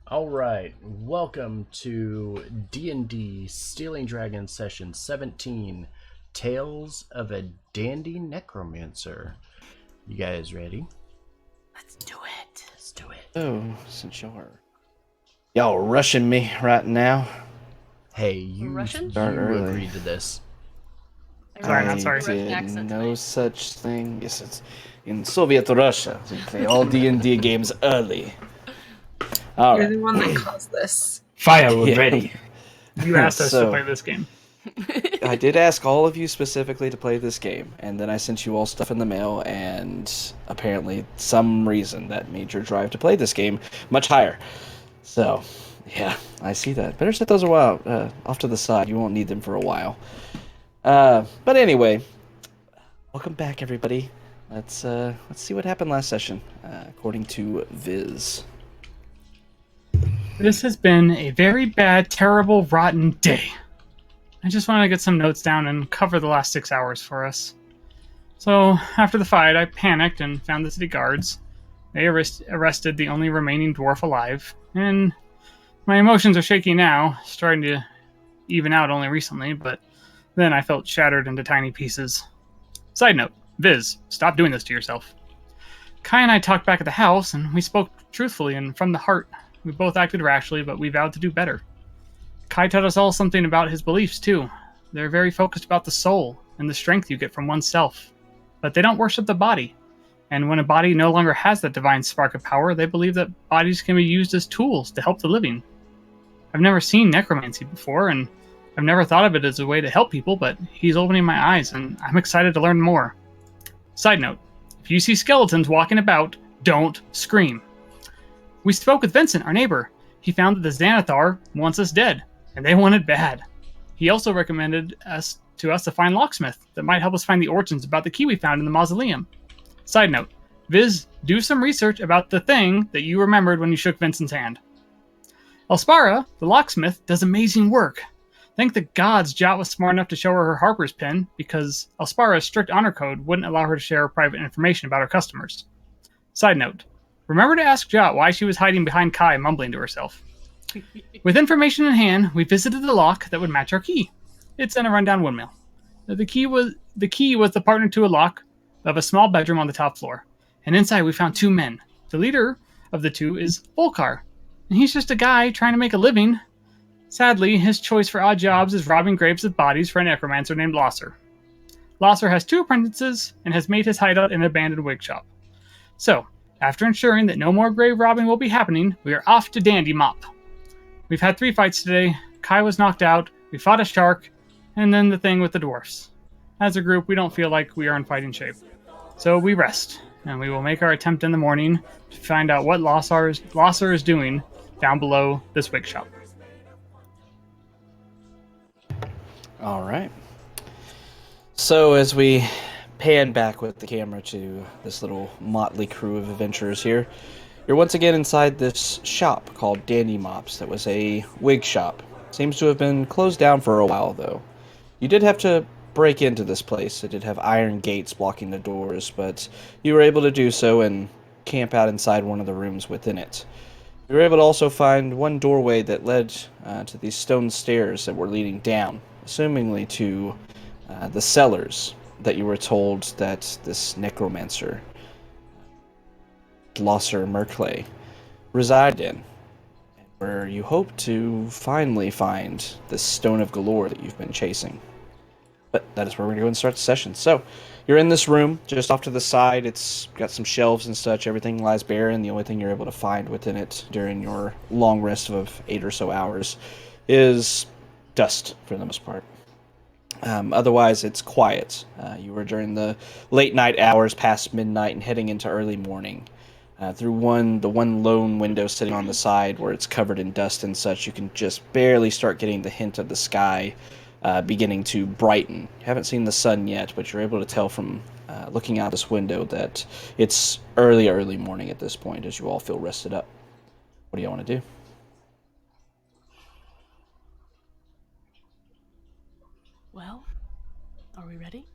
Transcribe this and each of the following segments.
All right, welcome to D&D Stealing Dragon Session 17, Tales of a Dandy Necromancer. You guys ready? Let's do it. Let's do it. Oh, since y'all rushing me right now. Hey, you Russian? Start early. agreed to this. Sorry, not I sorry. Russian did accent no tonight. such thing. Yes, it's in Soviet Russia. We play all D&D games early. All You're right. the one that caused this. Firewood Yeah. ready. You asked us to So- play this game. I did ask all of you specifically to play this game, and then I sent you all stuff in the mail, and apparently some reason that made your drive to play this game much higher. So, yeah, I see that. Better set those off to the side. You won't need them for a while. But anyway, welcome back, everybody. Let's see what happened last session, according to Viz. This has been a very bad, terrible, rotten day. I just want to get some notes down and cover the last 6 hours for us. So, after the fight, I panicked and found the city guards. They arrested the only remaining dwarf alive, and my emotions are shaky now, starting to even out only recently, but then I felt shattered into tiny pieces. Side note, Viz, stop doing this to yourself. Kai and I talked back at the house, and we spoke truthfully and from the heart. We both acted rashly, but we vowed to do better. Kai taught us all something about his beliefs, too. They're very focused about the soul and the strength you get from oneself. But they don't worship the body. And when a body no longer has that divine spark of power, they believe that bodies can be used as tools to help the living. I've never seen necromancy before, and I've never thought of it as a way to help people, but he's opening my eyes, and I'm excited to learn more. Side note, if you see skeletons walking about, don't scream. We spoke with Vincent, our neighbor. He found that the Xanathar wants us dead, and they want it bad. He also recommended us to find locksmith that might help us find the origins about the key we found in the mausoleum. Side note, Viz, do some research about the thing that you remembered when you shook Vincent's hand. Elspara, the locksmith, does amazing work. Thank the gods Jot was smart enough to show her Harper's pin, because Elspara's strict honor code wouldn't allow her to share private information about her customers. Side note, remember to ask Jot why she was hiding behind Kai, mumbling to herself. With information in hand, we visited the lock that would match our key. It's in a rundown windmill. The key was the partner to a lock of a small bedroom on the top floor, and inside we found two men. The leader of the two is Volkar, and he's just a guy trying to make a living. Sadly, his choice for odd jobs is robbing graves of bodies for a necromancer named Lasser. Lasser has two apprentices and has made his hideout in an abandoned wig shop. So, after ensuring that no more grave robbing will be happening, we are off to Dandymop. We've had 3 fights today. Kai was knocked out, we fought a shark, and then the thing with the dwarfs. As a group, we don't feel like we are in fighting shape. So we rest, and we will make our attempt in the morning to find out what Lasser is doing down below this wig shop. All right. So as we pan back with the camera to this little motley crew of adventurers here, you're once again inside this shop called Dandymops that was a wig shop. Seems to have been closed down for a while, though. You did have to break into this place. It did have iron gates blocking the doors, but you were able to do so and camp out inside one of the rooms within it. You were able to also find one doorway that led to these stone stairs that were leading down, assumingly to the cellars that you were told that this necromancer, Glosser Merkley, resided in, where you hope to finally find this Stone of Golorr that you've been chasing. But that is where we're going to go and start the session. So, you're in this room, just off to the side. It's got some shelves and such. Everything lies bare, and the only thing you're able to find within it during your long rest of 8 or so hours is dust, for the most part. Otherwise, it's quiet. You were during the late night hours past midnight and heading into early morning. Through the one lone window sitting on the side where it's covered in dust and such, you can just barely start getting the hint of the sky beginning to brighten. You haven't seen the sun yet, but you're able to tell from looking out this window that it's early morning at this point as you all feel rested up. What do you want to do? Well, are we ready?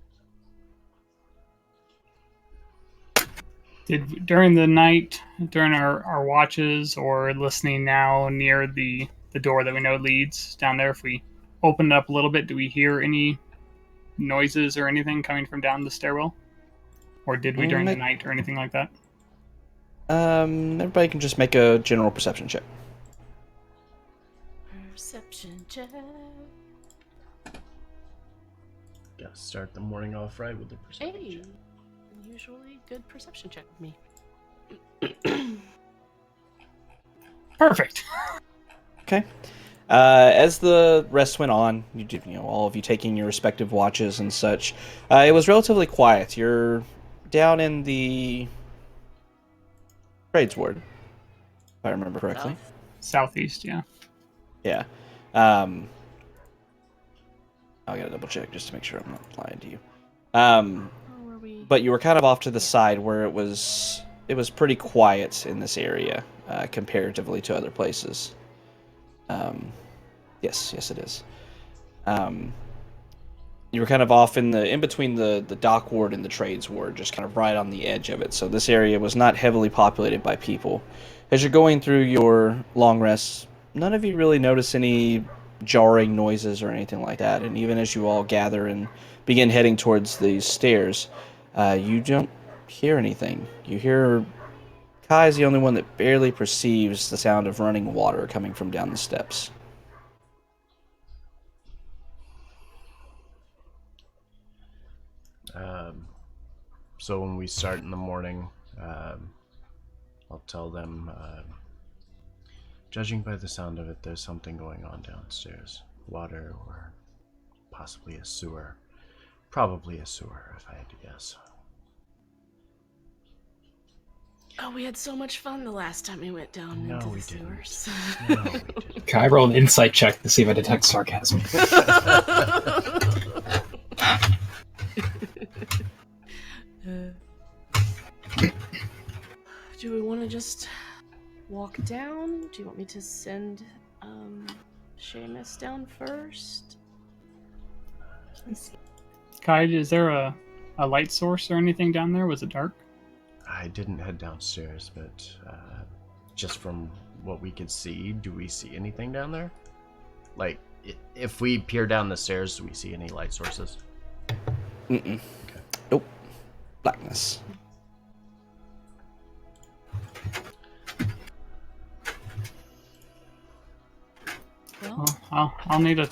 During the night, during our watches, or listening now near the door that we know leads down there, if we open it up a little bit, do we hear any noises or anything coming from down the stairwell? Or did we during the night or anything like that? Everybody can just make a general perception check. Perception check. Gotta start the morning off right with the perception Hey, check. usually good perception check with me. Perfect. Okay. As the rest went on, all of you taking your respective watches and such, it was relatively quiet. You're down in the trades ward, if I remember correctly. Southeast, yeah. Yeah. I gotta double check just to make sure I'm not lying to you. Where were we? But you were kind of off to the side where it was pretty quiet in this area, comparatively to other places. Yes, it is. You were kind of off in between the dock ward and the trades ward, just kind of right on the edge of it. So this area was not heavily populated by people. As you're going through your long rests, none of you really notice any jarring noises or anything like that. And even as you all gather and begin heading towards these stairs, you don't hear anything. You hear Kai is the only one that barely perceives the sound of running water coming from down the steps. So when we start in the morning, I'll tell them, judging by the sound of it, there's something going on downstairs. Water or possibly a sewer. Probably a sewer, if I had to guess. Oh, we had so much fun the last time we went down No, into we the sewers. No, we didn't. Can I roll an insight check to see if I detect sarcasm? Do we want to just walk down? Do you want me to send Seamus down first? Kai, is there a light source or anything down there? Was it dark? I didn't head downstairs, but just from what we could see, do we see anything down there? Like, if we peer down the stairs, do we see any light sources? Mm-mm. Okay. Nope. Blackness. Well, I'll need a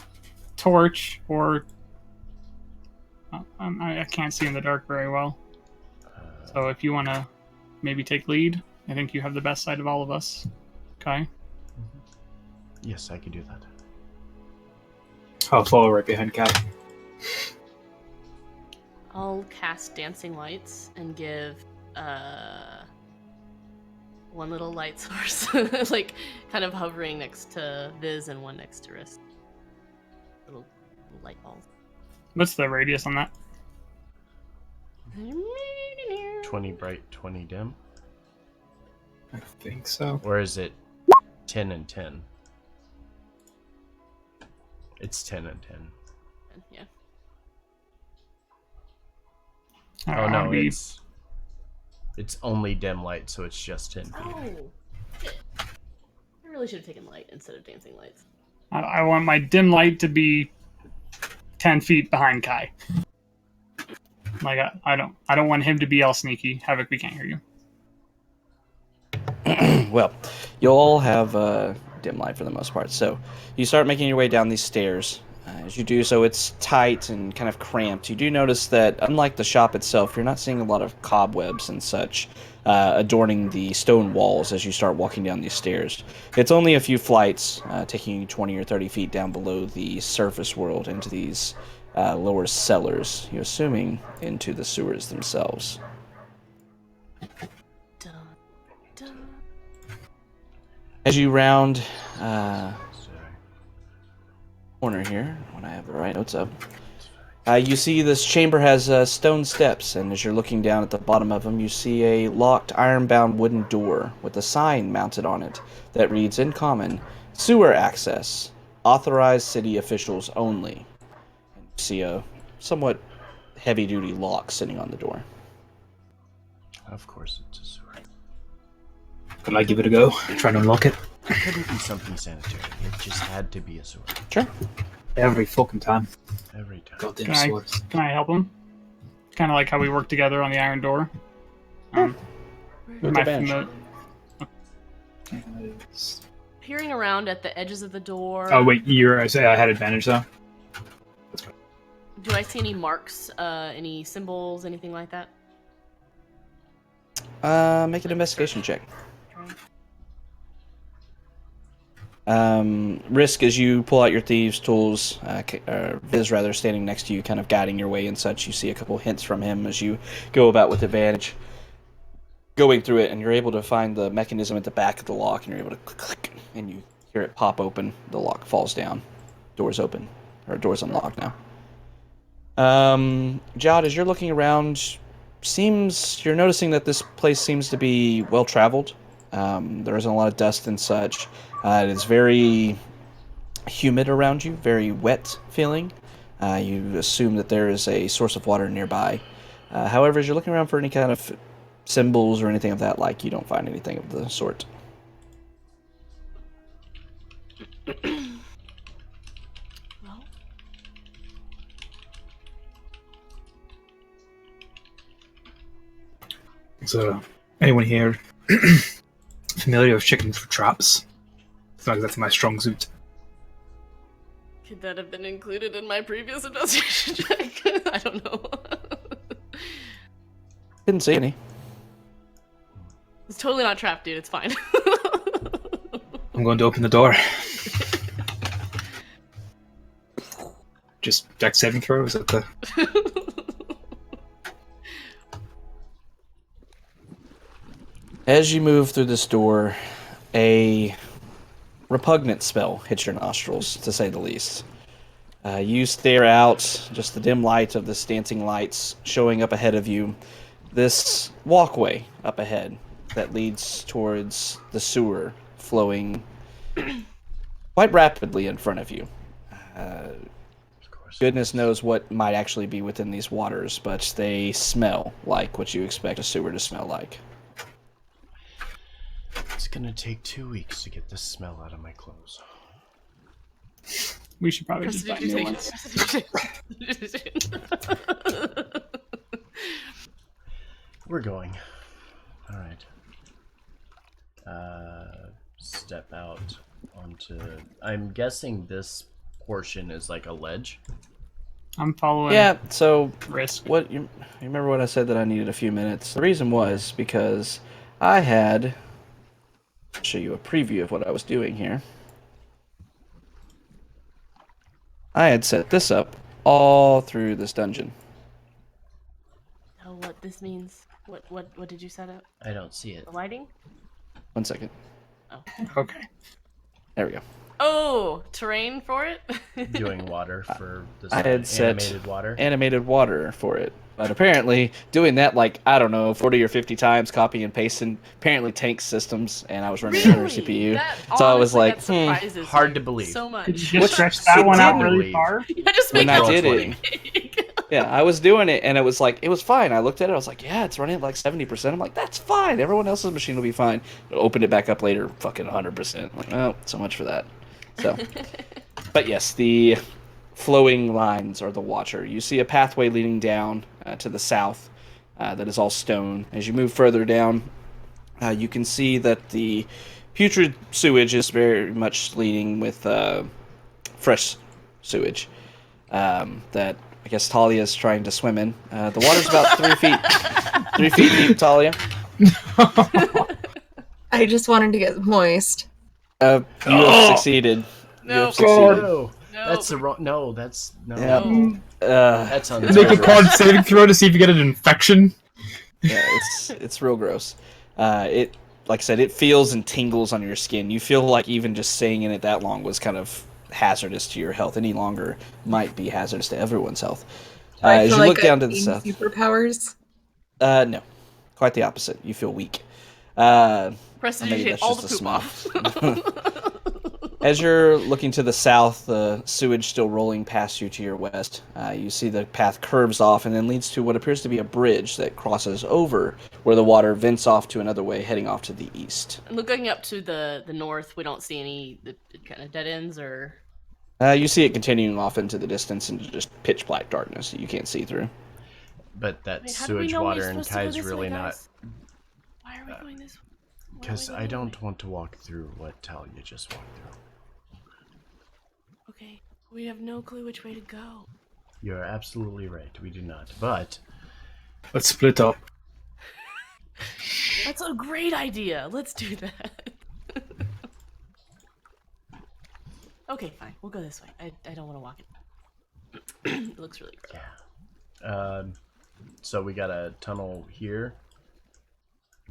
torch, or I can't see in the dark very well. So if you want to maybe take lead, I think you have the best sight of all of us. Kai? Yes, I could do that. I'll follow right behind Kat. I'll cast dancing lights and give one little light source, like kind of hovering next to Viz and one next to Risk. Little light balls. What's the radius on that? 20 bright, 20 dim? I think so. Or is it 10 and 10? It's 10 and 10. Yeah. Oh no, Be- it's only dim light, so it's just 10 feet. Oh, shit. I really should have taken light instead of dancing lights. I want my dim light to be 10 feet behind Kai. Like I don't want him to be all sneaky. Havoc, we can't hear you. Well, you'll all have dim light for the most part. So you start making your way down these stairs. As you do so, it's tight and kind of cramped. You do notice that, unlike the shop itself, you're not seeing a lot of cobwebs and such adorning the stone walls as you start walking down these stairs. It's only a few flights, taking you 20 or 30 feet down below the surface world into these lower cellars, you're assuming into the sewers themselves. Dun, dun. As you round corner here, when I have the right notes up, you see this chamber has stone steps, and as you're looking down at the bottom of them, you see a locked, iron-bound wooden door with a sign mounted on it that reads in common, "Sewer access, authorized city officials only." And you see a somewhat heavy-duty lock sitting on the door. Of course it's a sewer. Could I give it a go? Try to unlock it? It couldn't be something sanitary. It just had to be a sewer. Sure. Every fucking time. Every time. Goddamn Can I, swords. can I help him? Kind of like how we worked together on the iron door. With Am I advantage. familiar? Peering around at the edges of the door. Oh wait, I say I had advantage though. Do I see any marks, any symbols, anything like that? Make an investigation check. Okay. Risk as you pull out your thieves' tools, Viz rather standing next to you, kind of guiding your way and such. You see a couple hints from him as you go about with advantage, going through it, and you're able to find the mechanism at the back of the lock, and you're able to click, and you hear it pop open. The lock falls down. Door's open, or door's unlocked now. Jod, as you're looking around, you're noticing that this place seems to be well traveled. There isn't a lot of dust and such. It is very humid around you, very wet feeling. You assume that there is a source of water nearby. However, as you're looking around for any kind of symbols or anything of that like, you don't find anything of the sort. Well, So, anyone here familiar with chickens for traps? It's not exactly my strong suit. could that have been included in my previous investigation check? I don't know. Didn't see any. It's totally not trapped, dude. It's fine. I'm going to open the door. Just deck saving throw? Is that the... As you move through this door, a repugnant smell hits your nostrils, to say the least. You stare out, just the dim light of this dancing lights showing up ahead of you. This walkway up ahead that leads towards the sewer flowing quite rapidly in front of you. Goodness knows what might actually be within these waters, but they smell like what you expect a sewer to smell like. It's gonna take 2 weeks to get this smell out of my clothes. We should probably just buy new ones. We're going. Alright. Step out onto... I'm guessing this portion is like a ledge. I'm following. Yeah, so Risk. what you remember what I said that I needed a few minutes? The reason was because I had... I'll show you a preview of what I was doing here. I had set this up all through this dungeon. Oh, what this means? What did you set up? I don't see it. The lighting? 1 second. Oh. Okay. There we go. Oh, terrain for it? Doing water for this I had set animated water. for it. But apparently, doing that like, I don't know, 40 or 50 times, copy and pasting, apparently tanks systems, and I was running another CPU. That, So I was honestly, like, that surprises hard me to believe. so much. Did you just stretch that one out really far? Yeah, just When make I it did really it. big. Yeah, I was doing it, and it was like, it was fine. I looked at it, I was like, yeah, it's running at like 70%. I'm like, that's fine. Everyone else's machine will be fine. Opened it back up later, fucking 100%. I'm like, oh, so much for that. So, but yes, the flowing lines are the Watcher. You see a pathway leading down to the south that is all stone. As you move further down, you can see that the putrid sewage is very much leading with fresh sewage that I guess Talia is trying to swim in. The water's about 3 feet deep, Talia. I just wanted to get moist. You have succeeded. You No. have succeeded. No, No. that's the wrong. No, that's no. Yeah. That's Make a unfair. con saving throw to see if you get an infection. Yeah, it's real gross. It, like I said, it feels and tingles on your skin. You feel like even just staying in it that long was kind of hazardous to your health. Any longer might be hazardous to everyone's health. I As feel you like look down to I the gained south, superpowers. no, quite the opposite. You feel weak. Maybe Prestidigitate that's all just the a poop smell. off. As you're looking to the south, the sewage still rolling past you to your west, you see the path curves off and then leads to what appears to be a bridge that crosses over where the water vents off to another way, heading off to the east. Looking up to the north, we don't see any kind of dead ends or... You see it continuing off into the distance into just pitch black darkness that you can't see through. But that Wait, how do we sewage know we're water in supposed to go Kai's this really way, not... guys? Why are we going this way? Because I don't want to walk through what Talia just walked through. Okay, we have no clue which way to go. You're absolutely right, we do not. But... Let's split up. That's a great idea. Let's do that. Okay, fine. We'll go this way. I don't want to walk it. It looks really gross. Yeah. So we got a tunnel here.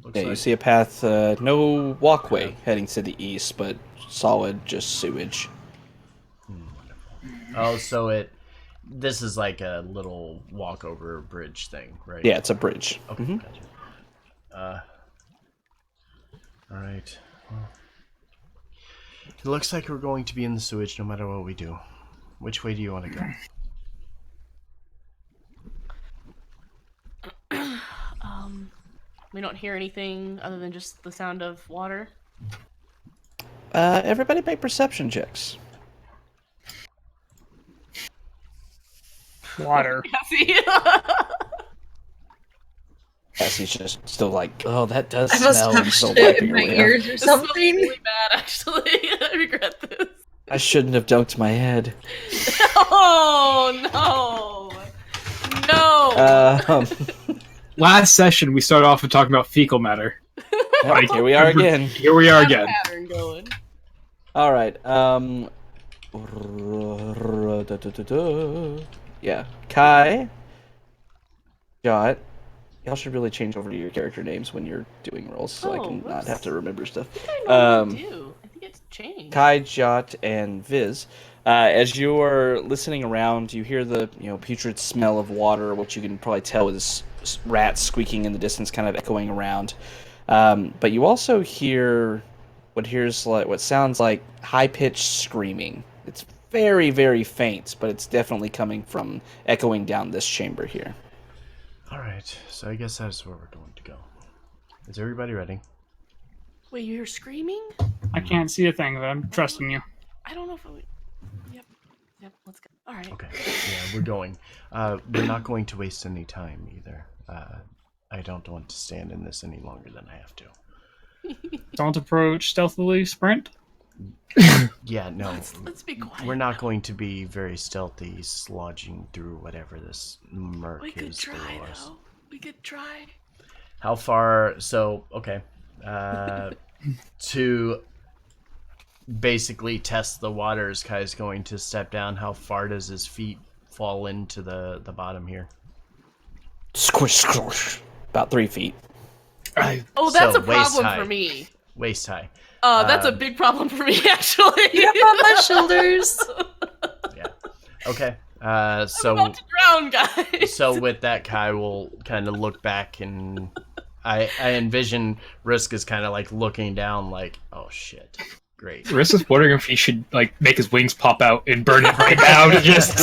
Looks Yeah, like. you see a path, no walkway heading to the east, but solid, just sewage. Wonderful. Oh, so this is like a little walkover bridge thing, right? Yeah, it's a bridge. Okay, gotcha. Alright. Well, it looks like we're going to be in the sewage no matter what we do. Which way do you want to go? We don't hear anything other than just the sound of water. Everybody make perception checks. Water. Cassie. Cassie's just still like, oh, that does I must smell. have and still shit wiping in my her way ears or This smells something. really bad, actually. I regret this. I shouldn't have dunked my head. Oh, no! No! Last session, we started off with talking about fecal matter. Yep, here we are again. Here we are again. Pattern going. All right. Yeah. Kai. Jot. Y'all should really change over to your character names when you're doing rolls, so I Oh, can not whoops. have to remember stuff. I know what to do. I think it's changed. Kai, Jot, and Viz. As you're listening around, you hear the putrid smell of water, which you can probably tell is rats squeaking in the distance, kind of echoing around. But you also hear what sounds like high-pitched screaming. It's very, very faint, but it's definitely coming from echoing down this chamber here. Alright, so I guess that's where we're going to go. Is everybody ready? Wait, you hear screaming? I can't see a thing, but I'm trusting you. I don't know if it. Yep, let's go. Alright. Okay, yeah, we're going. We're not going to waste any time either. I don't want to stand in this any longer than I have to. Don't approach stealthily, sprint. Yeah, no. Let's be quiet. We're not going to be very stealthy, slodging through whatever this murk We could is try, below us. though. We could try. How far? So, okay. To basically test the waters, Kai's going to step down. How far does his feet fall into the bottom here? Squish, squish. About 3 feet. Oh, that's So, a waist problem high. for me. Waist high. That's a big problem for me, actually. Get up on my shoulders. Yeah. Okay. I'm So about to drown, guys. so with that, Kai will kind of look back, and I envision Risk is kind of like looking down, like, oh shit, great. Riss is wondering if he should make his wings pop out and burn it right now to just.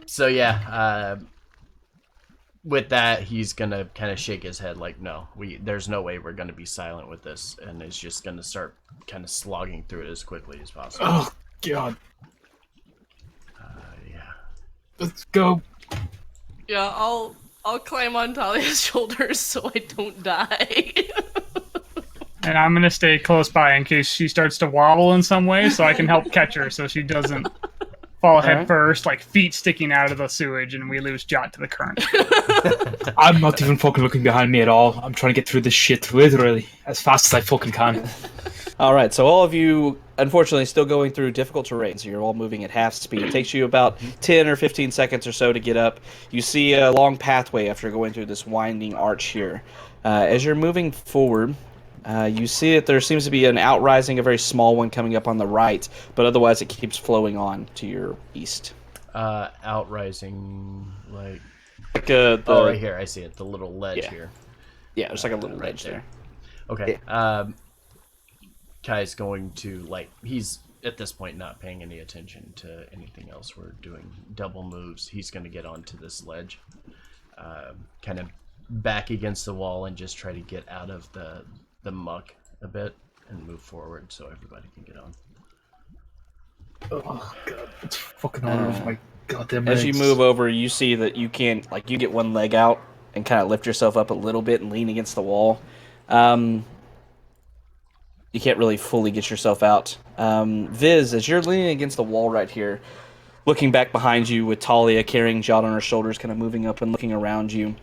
So yeah, with that, he's gonna kind of shake his head, like, no, there's no way we're gonna be silent with this, and is just gonna start kind of slogging through it as quickly as possible. Oh God! Yeah. Let's go. Yeah, I'll climb on Talia's shoulders so I don't die. And I'm gonna stay close by in case she starts to wobble in some way, so I can help catch her so she doesn't fall head Alright. first, like feet sticking out of the sewage, and we lose Jot to the current. I'm not even fucking looking behind me at all. I'm trying to get through this shit literally as fast as I fucking can. All right, so all of you, unfortunately, still going through difficult terrain, so you're all moving at half speed. It takes you about 10 or 15 seconds or so to get up. You see a long pathway after going through this winding arch here. As you're moving forward, you see that there seems to be an outrising, a very small one coming up on the right, but otherwise it keeps flowing on to your east. Outrising, like, Oh, right here, I see it, the little ledge Yeah. here. Yeah, there's like a little right ledge there. there. Okay. Kai's going to, like, he's at this point not paying any attention to anything else. We're doing double moves. He's going to get onto this ledge, kind of back against the wall and just try to get out of the muck a bit and move forward so everybody can get on. Oh god, it's fucking hard off my goddamn As you legs. move over, you see that you can't, like, you get one leg out and kind of lift yourself up a little bit and lean against the wall. You can't really fully get yourself out. Viz, as you're leaning against the wall right here, looking back behind you with Talia carrying Jot on her shoulders, kind of moving up and looking around you,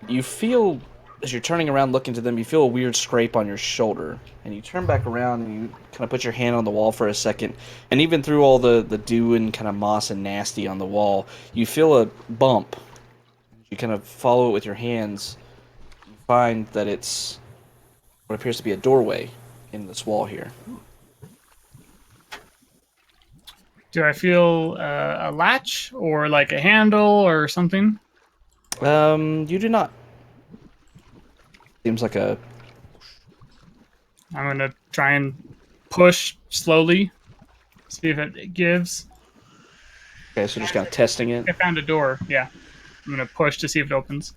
you feel, as you're turning around looking to them, you feel a weird scrape on your shoulder. And you turn back around and you kind of put your hand on the wall for a second. And even through all the dew and kind of moss and nasty on the wall, you feel a bump. You kind of follow it with your hands. You find that it's what appears to be a doorway in this wall here. Do I feel a latch or like a handle or something? You do not. Seems like a... I'm gonna try and push slowly, see if it gives. Okay, so just kind of testing it. I found a door. Yeah, I'm gonna push to see if it opens.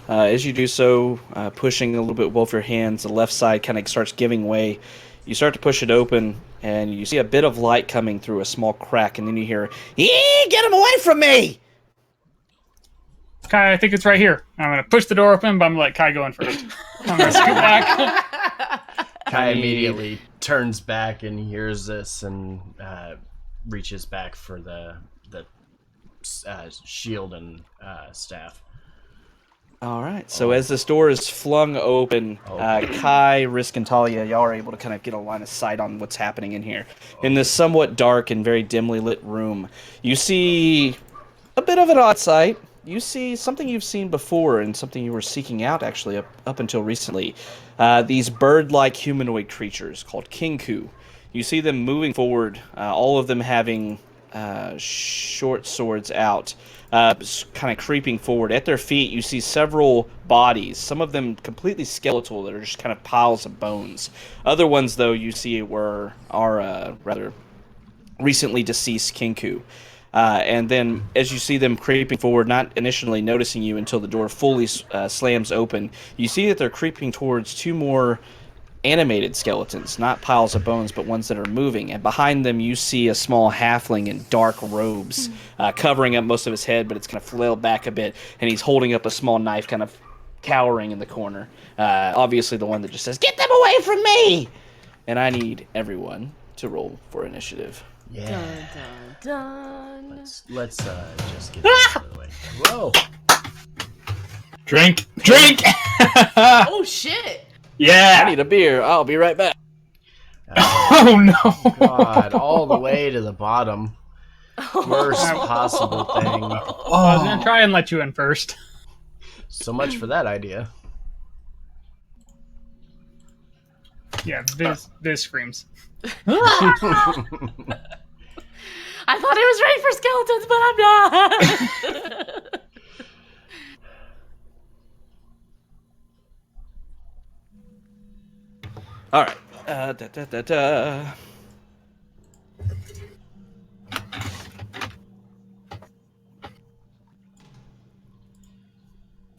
As you do so, pushing a little bit with both your hands, the left side kind of starts giving way. You start to push it open, and you see a bit of light coming through a small crack, and then you hear, "Get him away from me!" Kai, I think it's right here. I'm gonna push the door open, but I'm gonna let Kai go in first. I'm gonna scoot back. Kai immediately turns back and hears this and reaches back for the shield and staff. All right, so as this door is flung open, Kai, Risk, and Talia, y'all are able to kind of get a line of sight on what's happening in here. In this somewhat dark and very dimly lit room, you see a bit of an odd sight. You see something you've seen before and something you were seeking out, actually, up until recently. These bird-like humanoid creatures called Kinku. You see them moving forward, all of them having short swords out, kind of creeping forward. At their feet, you see several bodies, some of them completely skeletal that are just kind of piles of bones. Other ones, though, you see are rather recently deceased Kinku. And then, as you see them creeping forward, not initially noticing you until the door fully slams open, you see that they're creeping towards two more animated skeletons, not piles of bones, but ones that are moving. And behind them, you see a small halfling in dark robes, covering up most of his head, but it's kind of flailed back a bit, and he's holding up a small knife, kind of cowering in the corner. Obviously, the one that just says, "Get them away from me!" And I need everyone to roll for initiative. Yeah. Dun, dun, dun. Let's just get this out of the way. Whoa. Drink! Oh shit! Yeah! I need a beer. I'll be right back. Oh no! God, all the way to the bottom. Worst possible thing. I was gonna try and let you in first. So much for that idea. Yeah, Viz screams. I thought I was ready for skeletons, but I'm not. All right.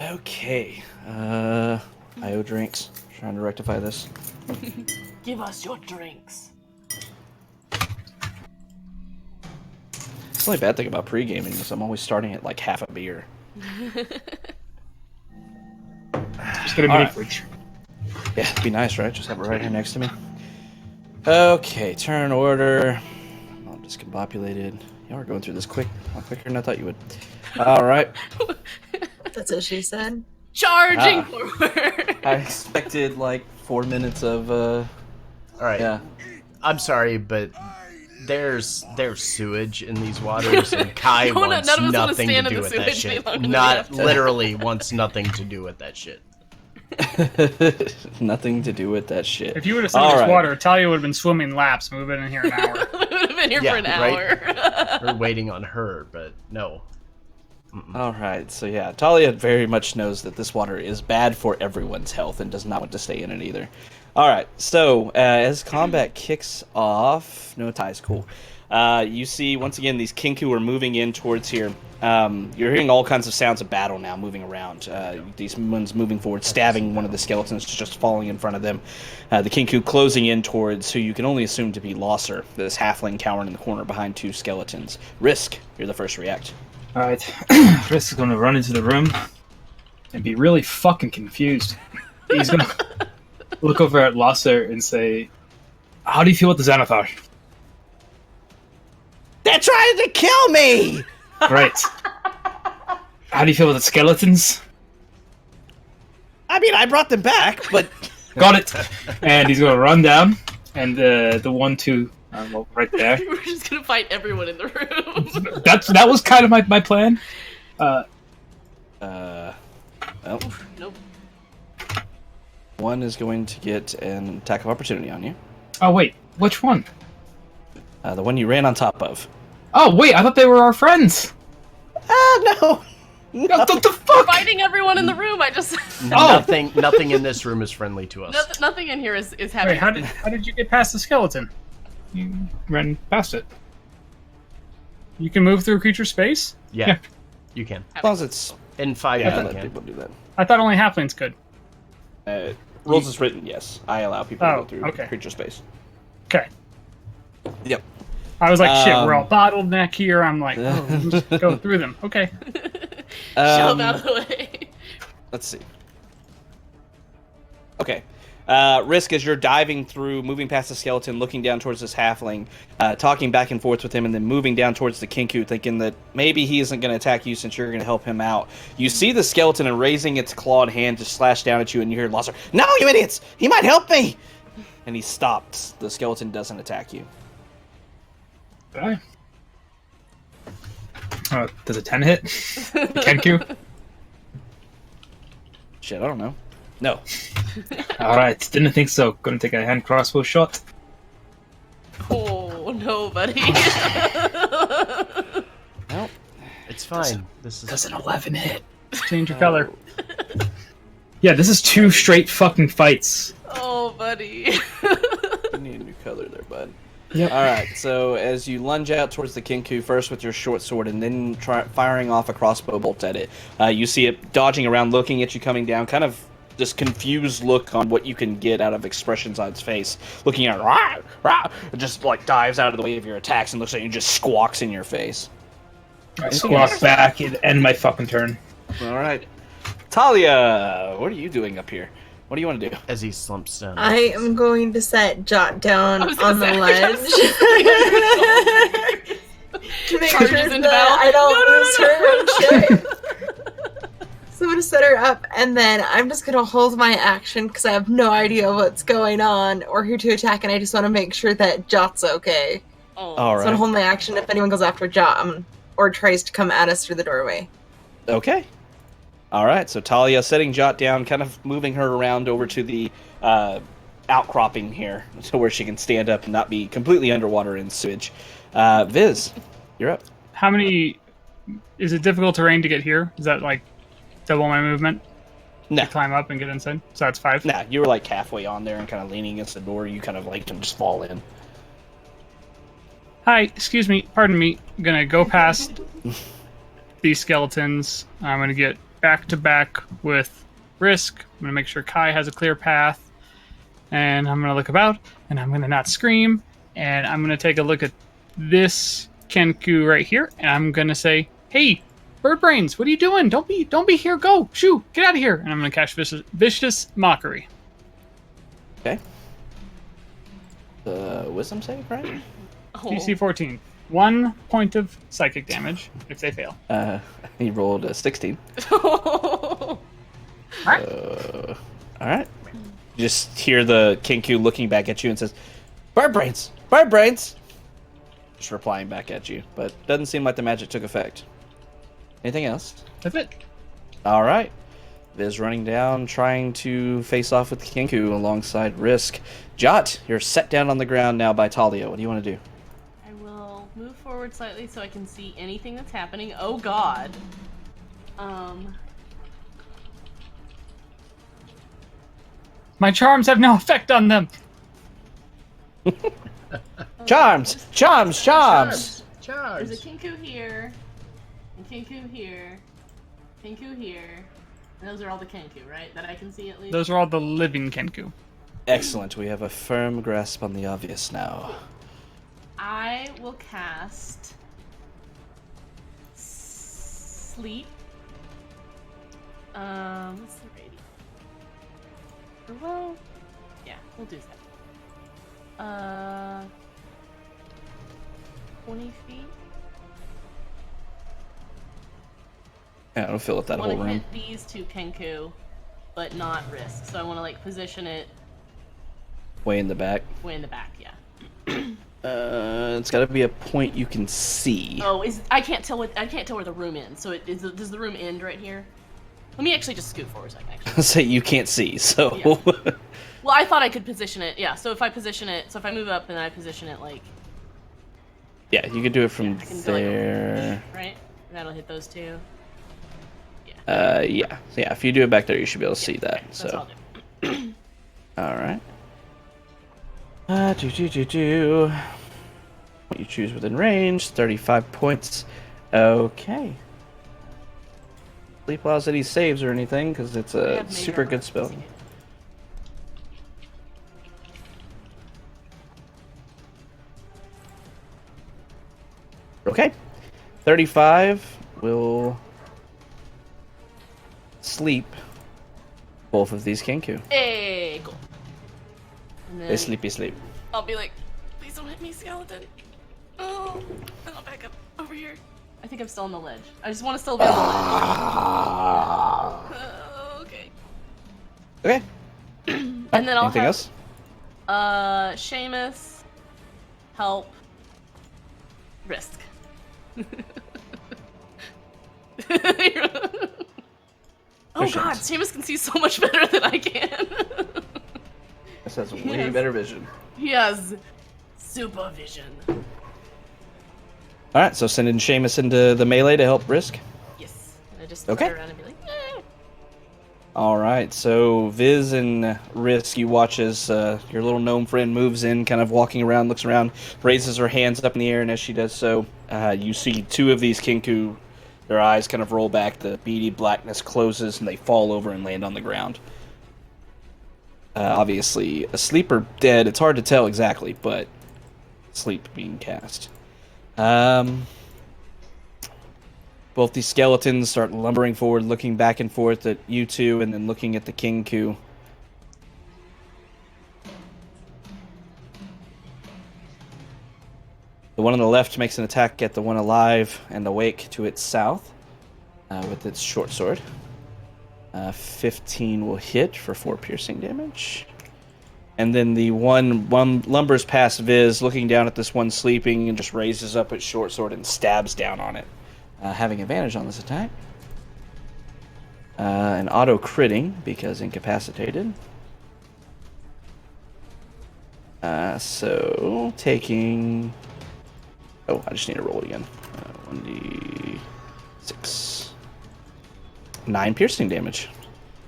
Okay. IO drinks. Trying to rectify this. Give us your drinks. The only bad thing about pre-gaming is I'm always starting at like half a beer. Just get a mini fridge. Yeah, it'd be nice, right? Just have it right here next to me. Okay, turn order. I'm discombobulated. Y'all are going through this quicker than I thought you would. All right. That's what she said. Charging forward. I expected like 4 minutes of. All right. Yeah. I'm sorry, but there's sewage in these waters, and Kai wants none of us wanna nothing stand to in do the with that sewage shit. any longer than we Not have to. literally wants nothing to do with that shit. Nothing to do with that shit. If you would have said All this right. water, Talia would have been swimming laps, and we've been in here an hour. We would have been here Yeah, for an right. hour. We're waiting on her, but no. All right, so yeah, Talia very much knows that this water is bad for everyone's health and does not want to stay in it either. All right, so as combat kicks off, no ties, cool. You see once again these Kinku are moving in towards here. You're hearing all kinds of sounds of battle now moving around. These ones moving forward, stabbing one of the skeletons, just falling in front of them. The Kinku closing in towards who you can only assume to be Losser, this halfling cowering in the corner behind two skeletons. Risk, you're the first to react. Alright. Risk is going to run into the room and be really fucking confused. He's going to look over at Lasser and say, "How do you feel with the Xanathar?" They're trying to kill me! Right. How do you feel with the skeletons? I mean, I brought them back, but... Got it! And he's going to run down, and the 1-2, well, right there. We're just gonna fight everyone in the room. That was kind of my plan. Oh. Nope. One is going to get an attack of opportunity on you. Oh, wait. Which one? The one you ran on top of. Oh, wait. I thought they were our friends. No! What the We're fuck? fighting everyone in the room. I just Nothing in this room is friendly to us. nothing in here is happy. Wait, how did you get past the skeleton? You ran past it. You can move through creature space? Yeah, Yeah. you can. As long as it's... In 5, Yeah, I you let can. people do that. I thought only halflings could. Rules is written, yes. I allow people to Oh, go through okay. creature space. Okay. Yep. I was like, shit, we're all Um, bottleneck here. I'm like, oh, we'll just go through them. Okay. Shove out of the way. Let's see. Okay. Risk, as you're diving through, moving past the skeleton, looking down towards this halfling, talking back and forth with him, and then moving down towards the Kinku, thinking that maybe he isn't going to attack you since you're going to help him out. You see the skeleton and raising its clawed hand to slash down at you, and you hear Lasser, "No, you idiots! He might help me!" And he stops. The skeleton doesn't attack you. Okay. Does a 10 hit? Kenku? Shit, I don't know. No. Alright, didn't think so. Gonna take a hand crossbow shot. Oh no, buddy. Well, It's fine. This is Does an 11 hit? Change your color. Yeah, this is 2 straight fucking fights. Oh, buddy. you need a new color there, bud. Yep. Alright, so as you lunge out towards the Kinku, first with your short sword, and then firing off a crossbow bolt at it, you see it dodging around, looking at you coming down, kind of this confused look on what you can get out of expressions on its face, looking at rah, rah, it just like dives out of the way of your attacks and looks at you and just squawks in your face. I squawk back and end my fucking turn. Alright. Talia, what are you doing up here? What do you want to do? as he slumps down. I am going to set Jot down I was on gonna the say, ledge to make sure Charges into that battle. I don't lose her and shit. So I'm gonna set her up, and then I'm just gonna hold my action because I have no idea what's going on or who to attack, and I just want to make sure that Jot's okay. Oh. All So I'm right. gonna hold my action if anyone goes after Jot or tries to come at us through the doorway. Okay. All right. So Talia setting Jot down, kind of moving her around over to the outcropping here, to where she can stand up and not be completely underwater in sewage. Viz, you're up. How many... Is it difficult terrain to get here? Is that like double my movement? No, To climb up and get inside? So that's 5? no, you were like halfway on there and kind of leaning against the door. You kind of like can just fall in. Hi, excuse me, pardon me. I'm gonna go past these skeletons. I'm gonna get back to back with Risk. I'm gonna make sure Kai has a clear path. And I'm gonna look about, and I'm gonna not scream. And I'm gonna take a look at this Kenku right here, and I'm gonna say, "Hey, Bird Brains, what are you doing? Don't be here. Go, shoo, get out of here!" And I'm gonna cast vicious mockery. Okay. Wisdom save, right? Oh. DC 14. 1 point of psychic damage if they fail. He rolled a 16. All right. You just hear the Kinku looking back at you and says, "Bird brains! Bird brains!" Just replying back at you, but doesn't seem like the magic took effect. Anything else? That's it. All right. Viz running down, trying to face off with the Kinku alongside Risk. Jot, you're set down on the ground now by Talia. What do you want to do? I will move forward slightly so I can see anything that's happening. Oh god. My charms have no effect on them. Charms! Charms! Charms! Charms! There's a Kinku here, and Kinku here, Kinku here, and those are all the Kinku, right? That I can see at least? Those are all the living Kenku. Excellent. We have a firm grasp on the obvious now. I will cast Sleep. What's the radius? Or well, yeah, we'll do that. 20 feet. Yeah, it'll fill up that I whole want to room. hit these two Kenku, but not risk. So I want to like position it Way in the back. way in the back. Yeah. It's got to be a point you can see. Oh, I can't tell where the room ends. So does the room end right here? Let me actually just scoot forward a second. Actually. Say you can't see, so. Yeah. Well, I thought I could position it. Yeah. So if I position it, so if I move up and then I position it like. Yeah, you could do it from I can go, like, there. right. That'll hit those two. Yeah. If you do it back there, you should be able to see that. That's what So. I'll do. All right. What you choose within range, 35 points. Okay. Sleep allows any saves or anything because it's I a have major super good spell. emergency. Okay. 35 will sleep both of these Kenku. Hey, cool. And They then sleepy sleep. I'll be like, please don't hit me, skeleton. Oh, and I'll back up over here. I think I'm still on the ledge. I just want to still be on the ledge. Okay. Okay. And then I'll Anything have else? Seamus, help, risk. Oh Push god, it. Seamus can see so much better than I can. This has way Yes. better vision. He has supervision. All right, so sending Seamus into the melee to help Risk. Yes. And I just Okay. turn around and be like, eh. All right, so Viz and Risk, you watch as your little gnome friend moves in, kind of walking around, looks around, raises her hands up in the air, and as she does so, you see two of these Kinku, their eyes kind of roll back, the beady blackness closes, and they fall over and land on the ground. Obviously, asleep or dead, it's hard to tell exactly, but sleep being cast. Both these skeletons start lumbering forward, looking back and forth at you two, and then looking at the Kinku. The one on the left makes an attack at the one alive and awake to its south with its short sword. 15 will hit for 4 piercing damage. And then the one lumbers past Viz, looking down at this one sleeping, and just raises up its short sword and stabs down on it, having advantage on this attack. An auto critting because incapacitated. So taking. Oh, I just need to roll it again. 1d6. 9 piercing damage.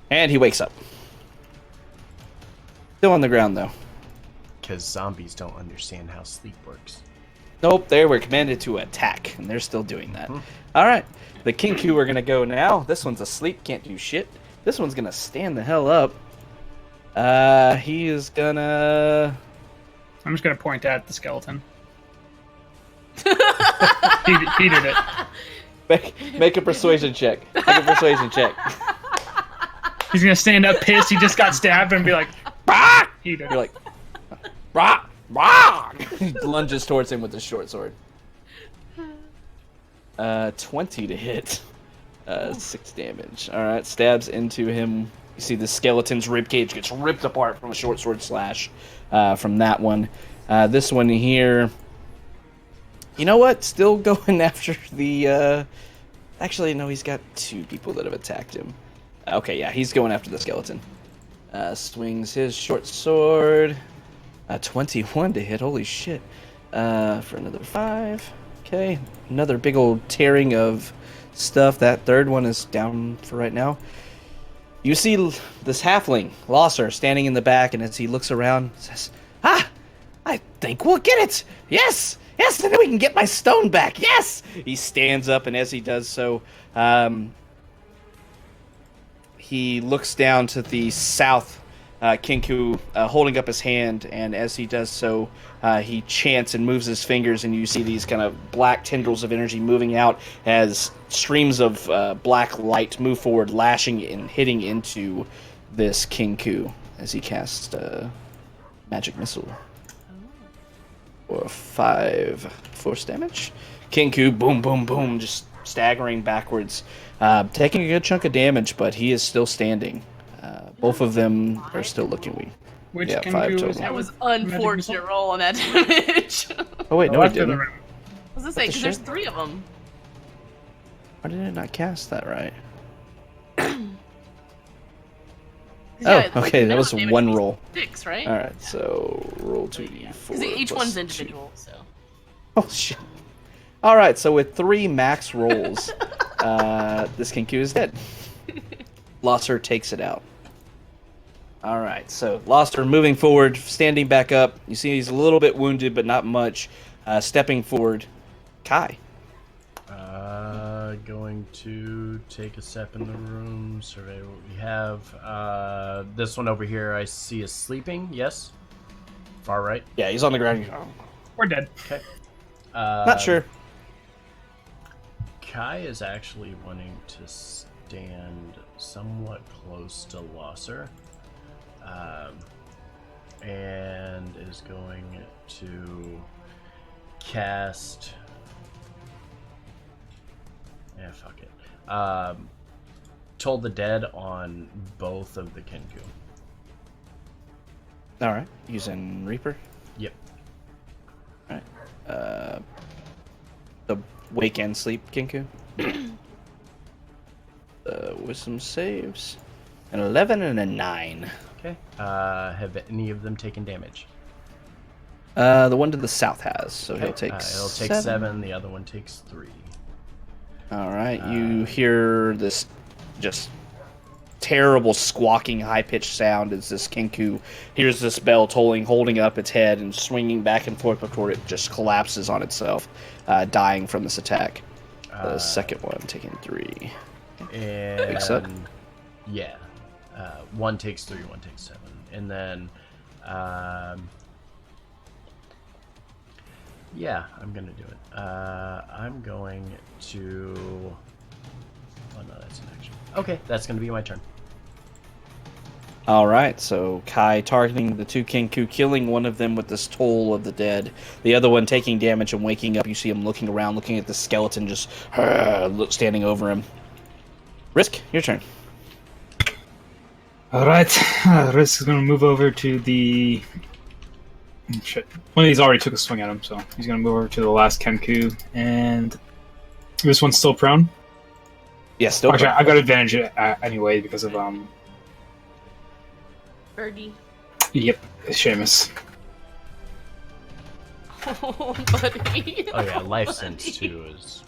And he wakes up. Still on the ground, though. Because zombies don't understand how sleep works. Nope, they were commanded to attack, and they're still doing that. All right, the Kinku are going to go now. This one's asleep, can't do shit. This one's going to stand the hell up. He is going to... I'm just gonna point at the skeleton. he did it. Make a persuasion check. Make a persuasion check. He's gonna stand up pissed. He just got stabbed and be like, "Bah!" He did it. You're like... Rah! Rah! He lunges towards him with his short sword. 20 to hit. 6 damage. Alright, stabs into him. You see the skeleton's ribcage gets ripped apart from a short sword slash from that one. This one here... You know what? Still going after the... Actually, no, he's got 2 people that have attacked him. Okay, yeah, he's going after the skeleton. Swings his short sword. 21 to hit, holy shit. For another 5. Okay, another big old tearing of stuff. That third one is down for right now. You see this halfling, Elaspra, standing in the back, and as he looks around, says, "Ah, I think we'll get it. Yes, yes, and then we can get my stone back. Yes." He stands up, and as he does so, he looks down to the south, Kinku, holding up his hand, and as he does so, he chants and moves his fingers, and you see these kind of black tendrils of energy moving out as streams of black light move forward, lashing and hitting into this Kinku as he casts magic missile. Or 5 force damage. Kinku, boom, boom, boom, just staggering backwards, taking a good chunk of damage, but he is still standing. Both of them are still looking weak. Which Yeah, Kenku 5 was total. that? That was unfortunate roll on that damage. I Oh wait, no, it After the didn't. round. was gonna say, the because there's shit? 3 of them. Why did it not cast that right? Yeah, Oh, okay, that was minimum one damage roll. 6, right? All right, so roll 2d4. Because each plus one's 2. individual, so. Oh shit! All right, so with 3 max rolls, this Kinku is dead. Elaspra takes it out. All right, so Elaspra moving forward, standing back up. You see he's a little bit wounded, but not much. Stepping forward, Kai. Going to take a step in the room, survey what we have. This one over here I see is sleeping, yes? Far right? Yeah, he's on the ground. We're dead. Okay. Not sure. Kai is actually wanting to stand somewhat close to Elaspra, and is going to cast. Yeah, fuck it. Toll the Dead on both of the Kinku. All right, using Reaper. Yep. All right. The wake and sleep Kinku. Wisdom saves. An 11 and a 9. Okay. Have any of them taken damage? The one to the south has, so Okay. he'll take It'll take 7. The other one takes 3. All right, you hear this just terrible squawking, high-pitched sound as this Kinku hears this bell tolling, holding up its head and swinging back and forth before it just collapses on itself, dying from this attack. The second one taking 3. And Wakes up. Yeah. 1 takes 3, 1 takes 7. And then yeah, I'm gonna do it. I'm going to. Oh no, that's an action. Okay, that's gonna be my turn. All right, so Kai targeting the 2 Kinku, killing one of them with this toll of the dead. The other one taking damage and waking up. You see him looking around, looking at the skeleton, just standing over him. Risk, your turn. Alright, Risk is going to move over to the... Shit. One of these already took a swing at him, so he's going to move over to the last Kenku, and this one's still prone? Yes, still. Actually, I got advantage anyway because of, Birdie. Yep, Seamus. Oh, buddy. Oh yeah, life sense too is.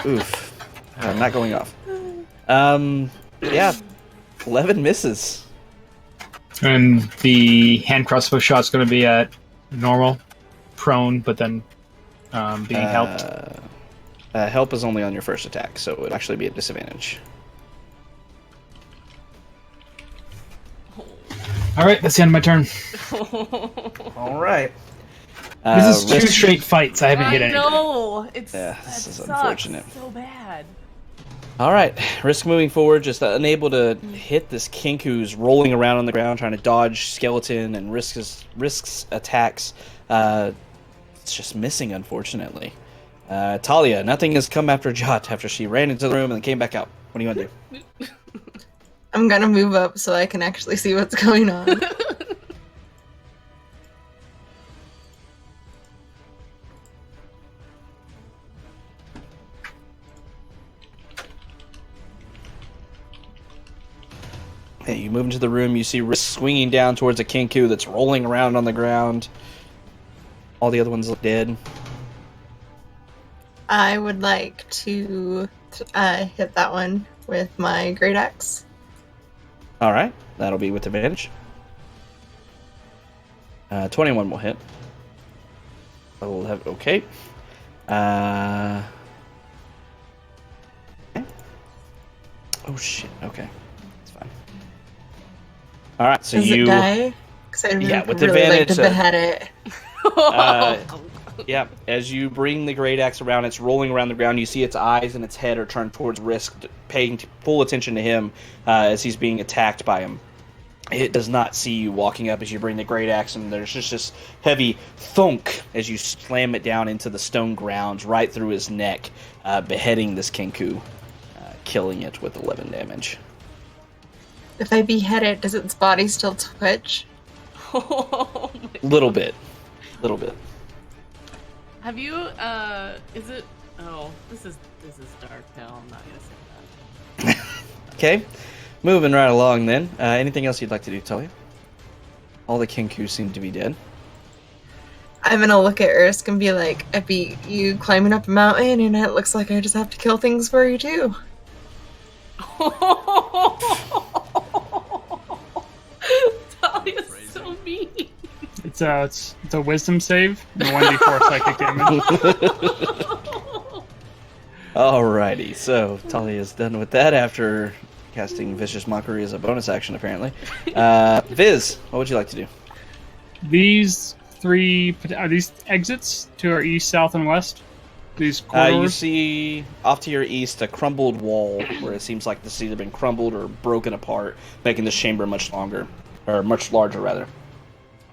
Oof. Not going off. Yeah, 11 misses. And the hand crossbow shot's going to be at normal, prone, but then being helped. Help is only on your first attack, so it would actually be a disadvantage. Alright, that's the end of my turn. All right. This is 2 Risk- straight fights. I haven't hit I anything. know. It's Yeah, that this is sucks unfortunate. So bad. All right, Risk moving forward, just unable to hit this Kinku's rolling around on the ground, trying to dodge skeleton and Risk's attacks. It's just missing, unfortunately. Talia, nothing has come after Jot after she ran into the room and then came back out. What do you want to do? I'm gonna move up so I can actually see what's going on. Hey, you move into the room, you see Risk swinging down towards a Kinku that's rolling around on the ground. All the other ones look dead. I would like to hit that one with my great axe. All right, that'll be with advantage. 21 will hit. I'll have okay. Oh shit. Okay, it's fine. All right, so Does you. it die? Because I Yeah, with really like advantage, to behead it. Yeah, as you bring the great axe around, it's rolling around the ground. You see its eyes and its head are turned towards Risk, paying full attention to him as he's being attacked by him. It does not see you walking up as you bring the great axe, and there's just this heavy thunk as you slam it down into the stone ground, right through his neck, beheading this Kenku, killing it with 11 damage. If I behead it, does its body still twitch? Oh my Little bit. Have you, is it, oh, this is dark now, I'm not gonna say that. Okay, moving right along then. Anything else you'd like to do, Talia? All the Kenku seem to be dead. I'm gonna look at Ursk and be like, I beat you climbing up a mountain, and it looks like I just have to kill things for you too. Talia's so mean. It's a wisdom save and a 1d4 psychic damage. Alrighty, so Talia is done with that after casting Vicious Mockery as a bonus action, apparently. Viz, what would you like to do? These three are these exits to our east, south, and west. These corridors. You see off to your east a crumbled wall where it seems like this has either been crumbled or broken apart, making this chamber much larger, rather.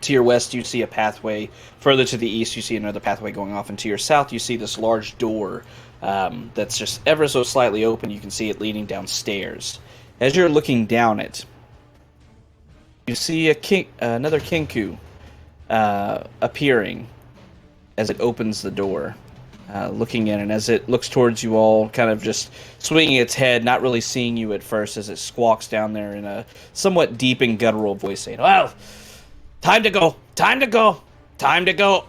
To your west, you see a pathway. Further to the east, you see another pathway going off. And to your south, you see this large door that's just ever so slightly open. You can see it leading downstairs. As you're looking down it, you see another Kenku appearing as it opens the door, looking in. And as it looks towards you all, kind of just swinging its head, not really seeing you at first, as it squawks down there in a somewhat deep and guttural voice, saying, "Well, time to go, time to go, time to go."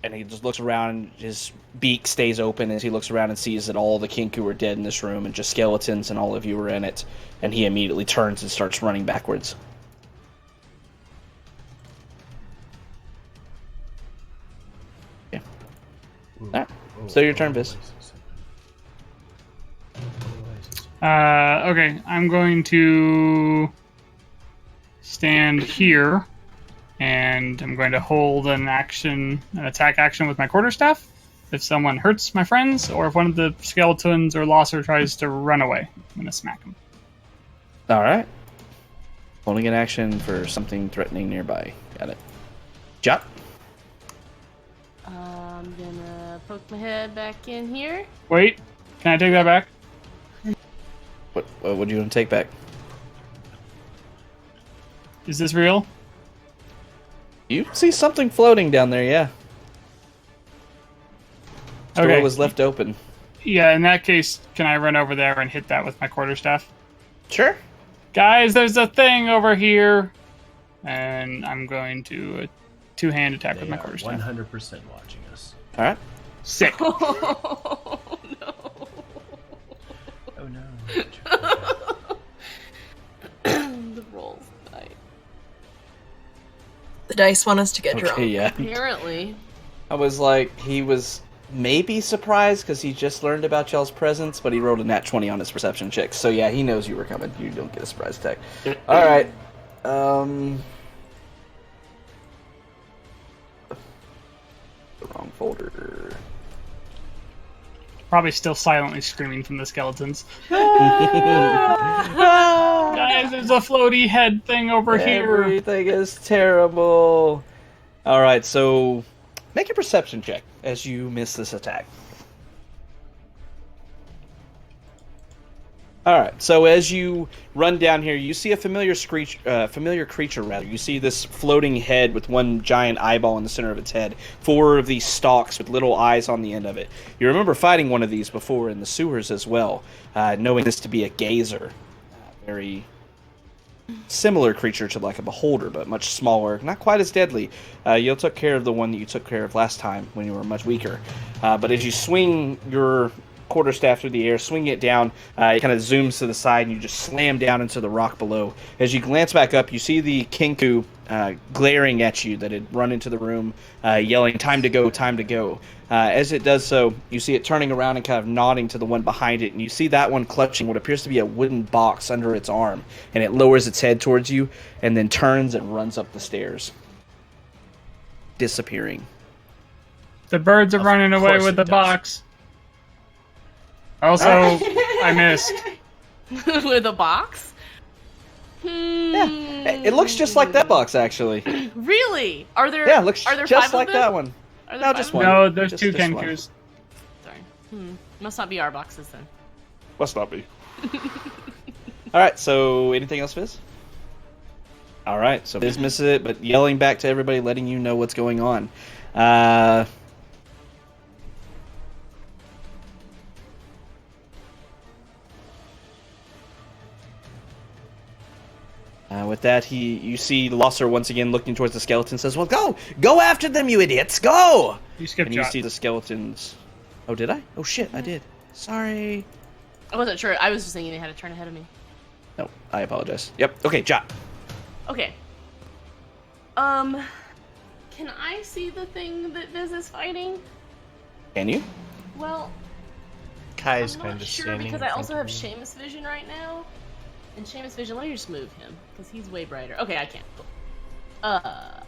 And he just looks around, and his beak stays open as he looks around and sees that all the Kenku are dead in this room and just skeletons, and all of you are in it. And he immediately turns and starts running backwards. Yeah. Alright. So your turn, Viz. Okay, I'm going to stand here, and I'm going to hold an attack action with my quarterstaff. If someone hurts my friends, or if one of the skeletons or Losser tries to run away, I'm going to smack him. Alright. Holding an action for something threatening nearby. Got it. Jot. I'm gonna poke my head back in here. Wait, can I take that back? What do you want to take back? Is this real? You see something floating down there, yeah. The door was left open. Yeah, in that case, can I run over there and hit that with my quarterstaff? Sure. Guys, there's a thing over here! And I'm going to a two-hand attack with my quarterstaff. 100% watching us. Alright. Sick. Oh no. Oh no. The rolls tonight. The dice want us to get drunk. Okay, yeah. Apparently. I was like, he was maybe surprised because he just learned about y'all's presence, but he rolled a nat 20 on his perception check. So yeah, he knows you were coming. You don't get a surprise attack. Alright. The wrong folder. Probably still silently screaming from the skeletons. Guys, there's a floaty head thing over here. Everything is terrible. Alright, so make a perception check as you miss this attack. Alright, so as you run down here, you see a familiar creature. You see this floating head with one giant eyeball in the center of its head. 4 of these stalks with little eyes on the end of it. You remember fighting one of these before in the sewers as well, knowing this to be a gazer. Very similar creature to like a beholder, but much smaller, not quite as deadly. You took care of the one that you took care of last time when you were much weaker. But as you swing your quarterstaff through the air, swing it down, it kind of zooms to the side, and you just slam down into the rock below. As you glance back up, you see the Kinku glaring at you that had run into the room, yelling, "Time to go, time to go." As it does so, you see it turning around and kind of nodding to the one behind it, and you see that one clutching what appears to be a wooden box under its arm, and it lowers its head towards you, and then turns and runs up the stairs, disappearing. The birds are Of running away course with it the does. box. Also, I missed. With a box? Yeah, it looks just like that box, actually. Really? Are there? Yeah, it looks are there just five like of them? that one. Are there No, five just of one. them? No, there's Just two this one. Kenkus. Sorry. Must not be our boxes then. Must not be. Alright, so anything else, Fizz? Alright, so Fizz misses it, but yelling back to everybody, letting you know what's going on. With that, you see Losser once again looking towards the skeleton, says, "Well, go after them, you idiots, go!" You skipped And you Jot. see the skeletons. Oh, did I? Oh shit, I did. Sorry. I wasn't sure. I was just thinking they had to turn ahead of me. No, I apologize. Yep. Okay, Jot. Okay. Can I see the thing that Viz is fighting? Can you? Well, Kai's I'm kind not of sure standing. because in I also have front of me. Seamus vision right now. And Seamus vision, let me just move him because he's way brighter. Okay, I can't. Cool. I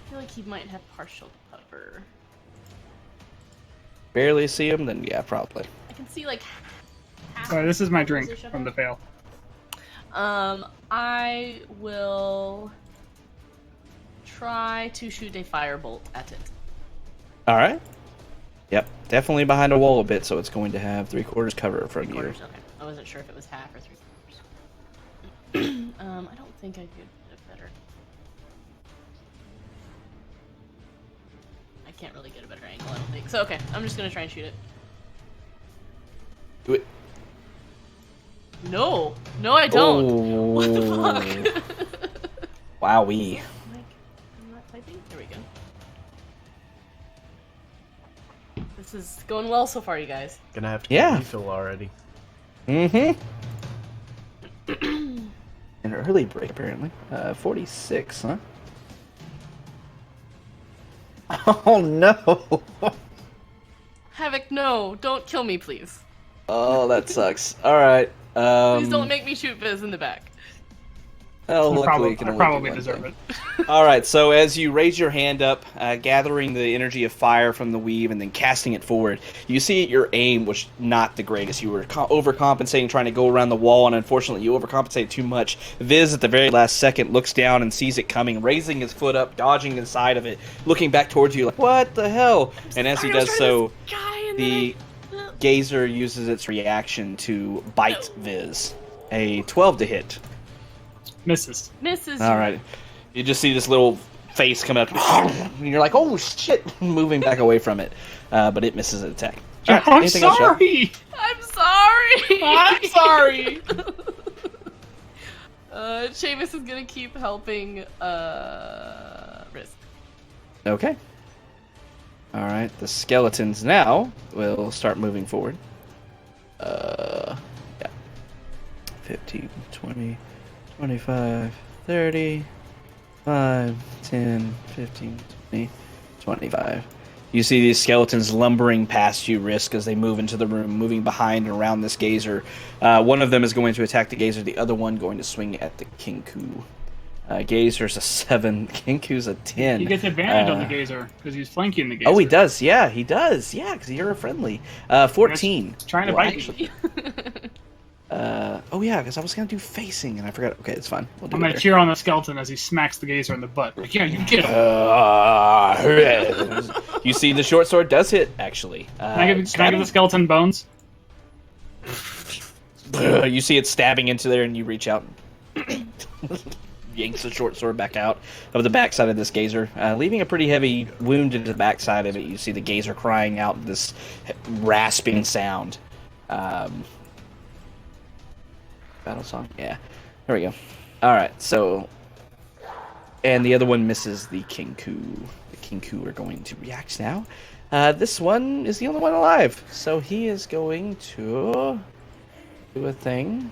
feel like he might have partial cover. Barely see him, then yeah, probably. I can see like half. Sorry, this is my the drink position. from the fail. I will try to shoot a firebolt at it. All right. Yep, definitely behind a wall a bit, so it's going to have 3/4 cover from you. Quarters, okay. I wasn't sure if it was half or 3/4. I don't think I could get a better. I can't really get a better angle, I don't think. So okay, I'm just gonna try and shoot it. Do it. No, I don't. What the fuck? Wowee. I'm not typing. There we go. This is going well so far, you guys. Gonna have to Yeah. refill already. Mm-hmm. An early break, apparently. 46, huh? Oh, no. Havoc, no, don't kill me, please. Oh, that sucks. All right. Please don't make me shoot Viz in the back. Oh, luckily Probably, you can I only probably do one deserve thing. it. All right, so as you raise your hand up, gathering the energy of fire from the weave and then casting it forward, you see your aim was not the greatest. You were overcompensating, trying to go around the wall, and unfortunately you overcompensated too much. Viz, at the very last second, looks down and sees it coming, raising his foot up, dodging inside of it, looking back towards you like, what the hell? And as he does so, the gazer uses its reaction to bite Viz. A 12 to hit. Misses. Misses. All right. You just see this little face come up, and you're like, "Oh shit!" moving back away from it, but it misses an attack. All right, I'm anything else, Shep? sorry. I'm sorry. I'm sorry. Seamus is gonna keep helping Risk. Okay. All right. The skeletons now will start moving forward. Yeah. 15, 20, 25, 30, 5, 10, 15, 20, 25. You see these skeletons lumbering past you, Risk, as they move into the room, moving behind and around this gazer. One of them is going to attack the gazer, the other one going to swing at the Kinku. Gazer's a 7, Kinku's a 10. He gets advantage on the gazer because he's flanking the gazer. Oh, he does. Yeah, he does. Yeah, because you're a friendly. 14. Trying to Well, bite actually- Oh yeah, because I was gonna do facing and I forgot. Okay, it's fine. We'll do I'm it gonna there. cheer on the skeleton as he smacks the gazer in the butt. Like, yeah, you get him. You see, the short sword does hit. Actually, Can I give the skeleton bones? you see it stabbing into there, and you reach out, and yanks the short sword back out of the backside of this gazer, leaving a pretty heavy wound into the backside of it. You see the gazer crying out this rasping sound. Battle song? Yeah. There we go. Alright, so... And the other one misses the Kinku. The Kinku are going to react now. This one is the only one alive. So he is going to do a thing.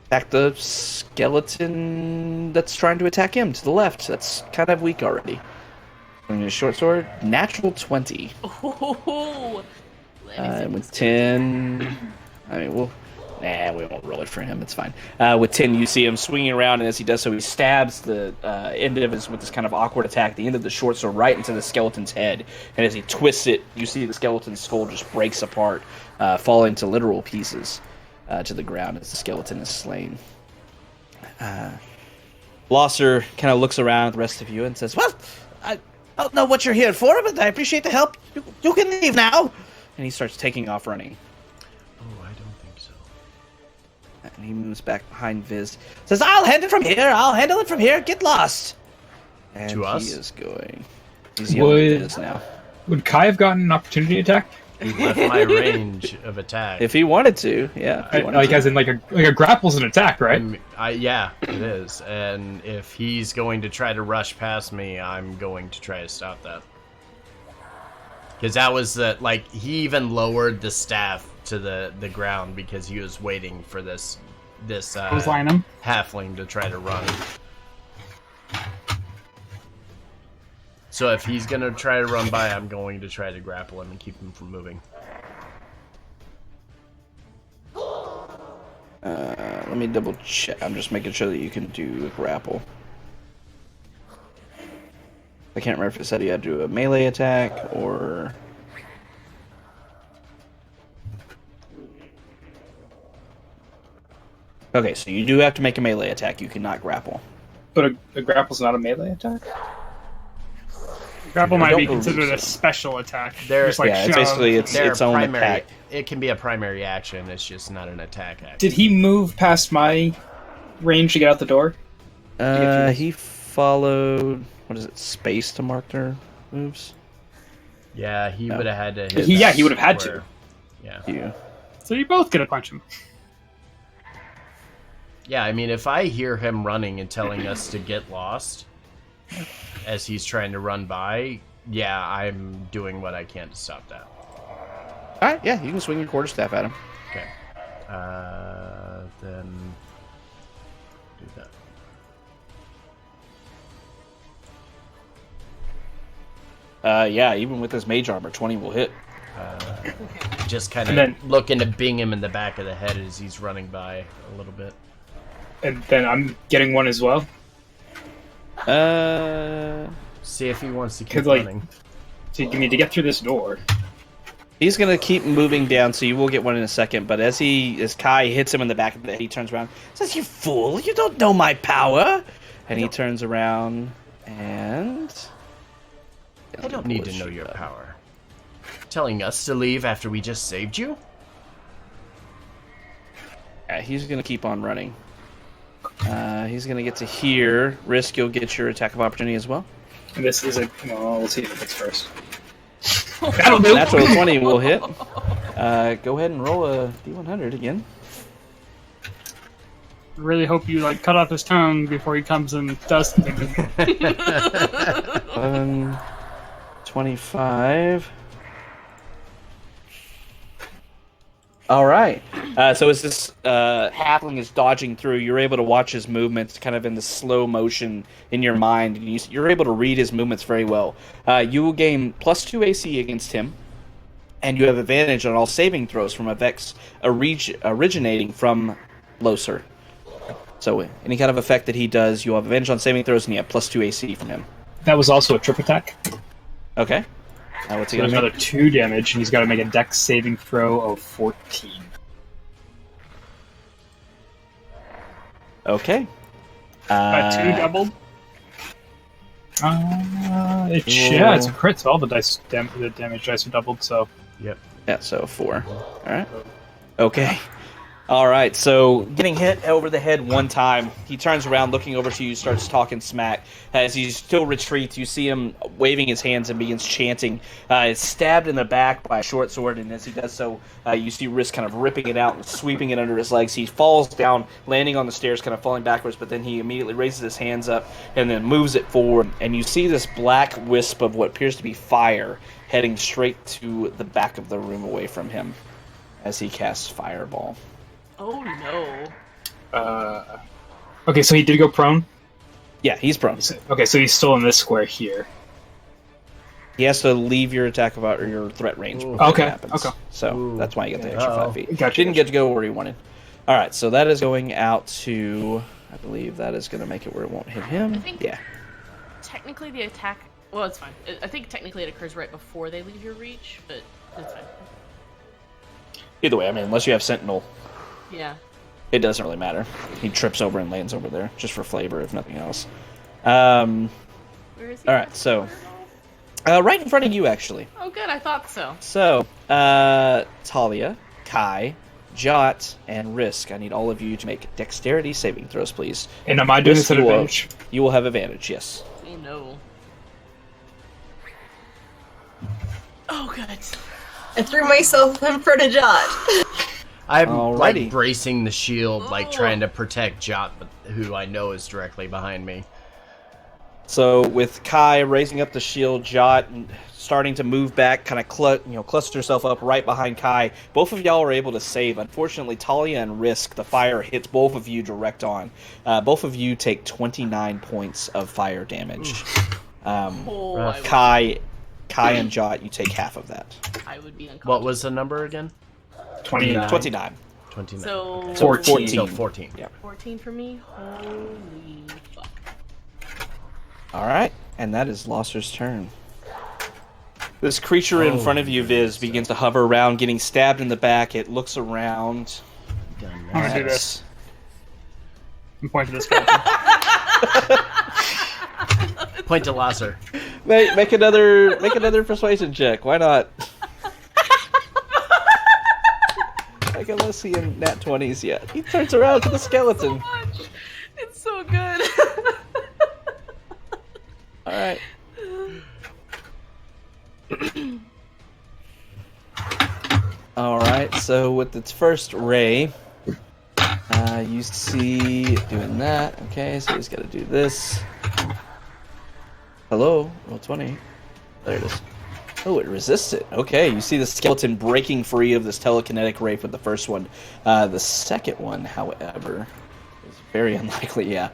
Attack the skeleton that's trying to attack him to the left. That's kind of weak already. Going to short sword. Natural 20. Oh, With 10... I mean, we won't roll it for him. It's fine. With 10, you see him swinging around, and as he does so, he stabs the end of his with this kind of awkward attack, the end of the short sword right into the skeleton's head. And as he twists it, you see the skeleton's skull just breaks apart, falling to literal pieces to the ground as the skeleton is slain. Blosser kind of looks around at the rest of you and says, "Well, I don't know what you're here for, but I appreciate the help. You can leave now." And he starts taking off running. Oh, I don't think so. And he moves back behind Viz. Says, "I'll handle it from here. Get lost." And To us? he is going. He's yelling at Viz now. Would Kai have gotten an opportunity attack? He left my range of attack. If he wanted to, yeah. As in like a grapple's an attack, right? Yeah, it is. And if he's going to try to rush past me, I'm going to try to stop that. Because that was he even lowered the staff to the ground because he was waiting for this Line him. halfling to try to run. So if he's gonna try to run by, I'm going to try to grapple him and keep him from moving. Let me double check. I'm just making sure that you can do a grapple. I can't remember if it said you had to do a melee attack or... Okay, so you do have to make a melee attack. You cannot grapple. But a grapple's not a melee attack? Grapple I might don't be believe considered so. a special attack. There- Just like Yeah, it's shove. basically its own primary, attack. It can be a primary action. It's just not an attack action. Did he move past my range to get out the door? He followed... What is it? Space to mark their moves? Yeah, he No. would have had to hit. He would have had square. to. Yeah. You. So you both get to punch him. Yeah, I mean, if I hear him running and telling us to get lost as he's trying to run by, yeah, I'm doing what I can to stop that. Alright, yeah, you can swing your quarterstaff at him. Okay. Then do that. Yeah, even with his mage armor, 20 will hit. Just kind And of then- looking to bing him in the back of the head as he's running by a little bit. And then I'm getting one as well. See if he wants to keep 'Cause, like- running. So you need to get through this door. He's gonna keep moving down, so you will get one in a second. But as Kai hits him in the back of the head, he turns around, says, "You fool! You don't know my power!" And he turns around and I don't need to know your power. Telling us to leave after we just saved you? Yeah, he's gonna keep on running. He's gonna get to here. Risk, you'll get your attack of opportunity as well. And this is we'll see if it hits first. That'll do. Natural 20 will hit. Go ahead and roll a D100 again. Really hope you cut off his tongue before he comes and does something. 11, 25. All right. So as this halfling is dodging through, you're able to watch his movements kind of in the slow motion in your mind. And you're able to read his movements very well. You will gain +2 AC against him, and you have advantage on all saving throws from effects originating from Loser. So any kind of effect that he does, you'll have advantage on saving throws, and you have +2 AC from him. That was also a trip attack. Okay. What's he So gonna another make? 2 damage, and he's got to make a dex saving throw of 14. Okay. 2 doubled. It's a crit, so all the damage dice are doubled, so... Yep. Yeah, so 4. Alright. Okay. All right, so getting hit over the head one time, he turns around, looking over to you, starts talking smack. As he still retreats, you see him waving his hands and begins chanting. Is stabbed in the back by a short sword, and as he does so, you see Risk kind of ripping it out and sweeping it under his legs. He falls down, landing on the stairs, kind of falling backwards, but then he immediately raises his hands up and then moves it forward, and you see this black wisp of what appears to be fire heading straight to the back of the room away from him as he casts Fireball. Oh no. Okay, so he did go prone? Yeah, he's prone. Okay, so he's still in this square here. He has to leave your attack of or your threat range before Okay, it happens. okay. So that's why you get the extra 5 feet. Gotcha, Didn't get to go where you wanted. All right, so that is going out to. I believe that is going to make it where it won't hit him. I think Yeah. technically the attack. Well, it's fine. I think technically it occurs right before they leave your reach, but it's fine. Either way, I mean, unless you have Sentinel, Yeah. it doesn't really matter. He trips over and lands over there, just for flavor, if nothing else. Where is he? All right, so right in front of you, actually. Oh, good. I thought so. So, Talia, Kai, Jot, and Risk. I need all of you to make dexterity saving throws, please. And am I doing Risk, this at advantage? You will have advantage, yes. Oh no. Oh, good. I threw myself in front of Jot. I'm Alrighty. like bracing the shield, like Oh. trying to protect Jot, but who I know is directly behind me. So with Kai raising up the shield, Jot starting to move back, kind of cluster herself up right behind Kai. Both of y'all are able to save. Unfortunately, Talia and Risk, the fire hits both of you direct on. Both of you take 29 points of fire damage. Oh, Rough. Kai and Jot, you take half of that. I would be unconscious. What was the number again? 29. 29. 29. So, So 14. So 14. Yeah. 14 for me? Holy fuck. All right, and that is Losser's turn. This creature in front of you, Viz, begins to hover around, getting stabbed in the back. It looks around. Done I'm that. gonna do this. I'm pointing to this guy. Point to Lasser. Make another persuasion check. Why not? Like, unless he in nat 20s yet. He turns around to the skeleton. So much. It's so good. All right. All right. So with its first ray, you see it doing that. Okay, so he's got to do this. Hello, roll 20. There it is. Oh, it resists it. Okay, you see the skeleton breaking free of this telekinetic ray with the first one. The second one, however, is very unlikely. Yeah.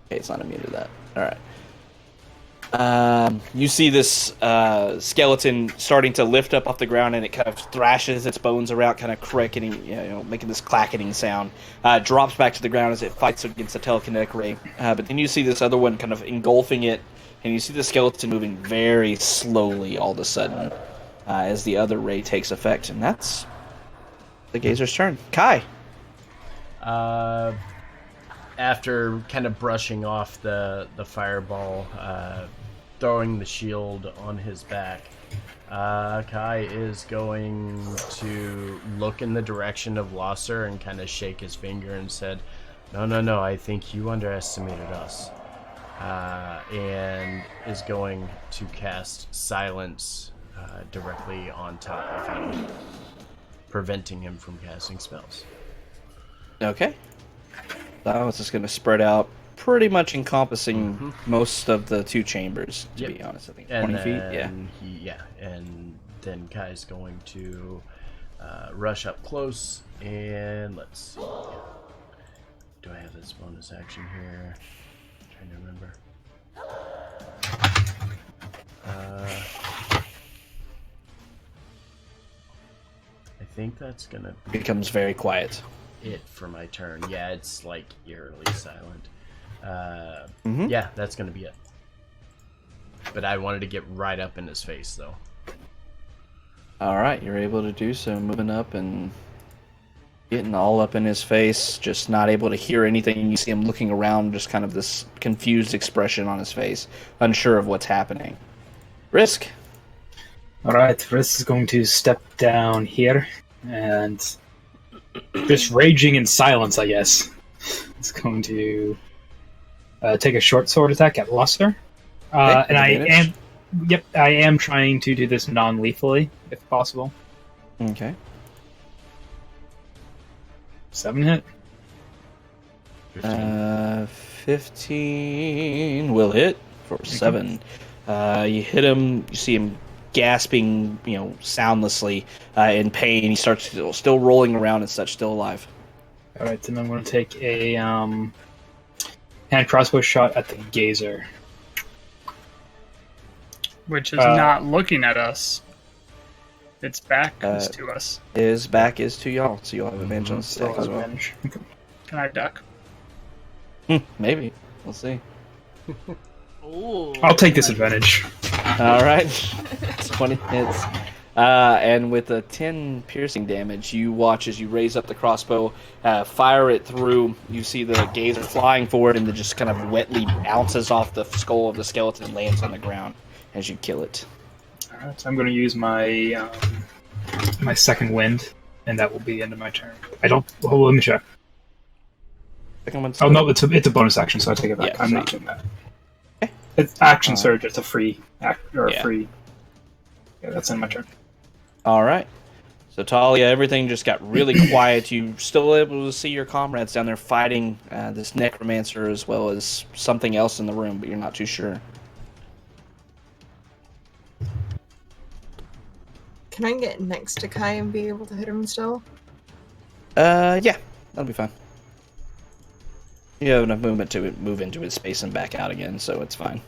Okay, it's not immune to that. All right. You see this skeleton starting to lift up off the ground, and it kind of thrashes its bones around, kind of cracking, making this clacketing sound. Drops back to the ground as it fights against the telekinetic ray. But then you see this other one kind of engulfing it, and you see the skeleton moving very slowly all of a sudden as the other ray takes effect, and that's the Gazer's turn. Kai. After kind of brushing off the fireball, throwing the shield on his back, Kai is going to look in the direction of Losser and kind of shake his finger and said, No, I think you underestimated us. And is going to cast Silence directly on top of him, preventing him from casting spells. Okay. Silence is going to spread out, pretty much encompassing most of the two chambers, to be honest. I think 20 feet, yeah. And then Kai's going to rush up close, and let's see. Do I have this bonus action here? I'm trying to remember. I think that's going to be Becomes very quiet. it for my turn. Yeah, it's like eerily silent. Mhm. Yeah, that's gonna be it. But I wanted to get right up in his face, though. All right, you're able to do so, moving up and getting all up in his face, just not able to hear anything. You see him looking around, just kind of this confused expression on his face, unsure of what's happening. Risk. Alright, Frisk is going to step down here and just raging in silence, I guess. It's going to take a short sword attack at Luster. And I am trying to do this non-lethally, if possible. Okay. 7 hit. 15 will hit for 7. You hit him. You see him gasping, soundlessly in pain. He starts still rolling around and such, still alive. All right, then I'm going to take a hand crossbow shot at the gazer, Which is not looking at us. Its back is to us. His back is to y'all, so you'll have advantage on the stack as well. Advantage. Okay. Can I duck? Maybe. We'll see. Ooh. I'll take this advantage. All right. 20 hits. And with a 10 piercing damage, you watch as you raise up the crossbow, fire it through. You see the gazer flying forward, and it just kind of wetly bounces off the skull of the skeleton and lands on the ground as you kill it. All right, so I'm going to use my my second wind, and that will be the end of my turn. Let me check. Second one's Oh no, it's a bonus action, so I take it back. Yeah, I'm so- not doing that. It's action surge. It's a free free. Yeah, that's in my turn. All right. So Talia, everything just got really quiet. You still able to see your comrades down there fighting this necromancer as well as something else in the room, but you're not too sure. Can I get next to Kai and be able to hit him still? Yeah, that'll be fine. You have enough movement to move into his space and back out again, so it's fine.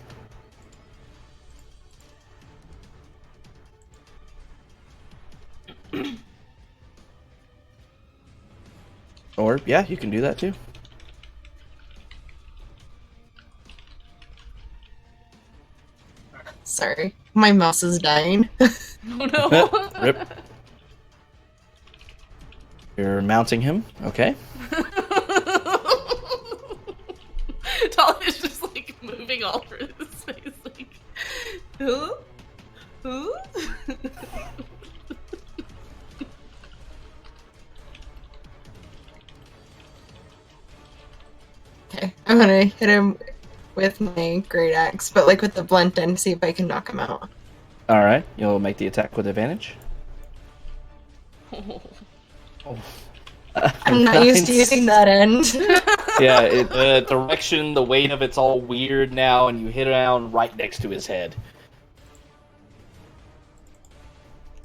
Or, yeah, you can do that too. Sorry, my mouse is dying. Oh no. Rip. You're mounting him, okay? Talia's just like moving all over his face, like, who? Who? Okay, I'm gonna hit him with my great axe, but like with the blunt end, see if I can knock him out. All right, you'll make the attack with advantage. I'm not used to using that end. Yeah, the direction, the weight of it's all weird now, and you hit it down right next to his head.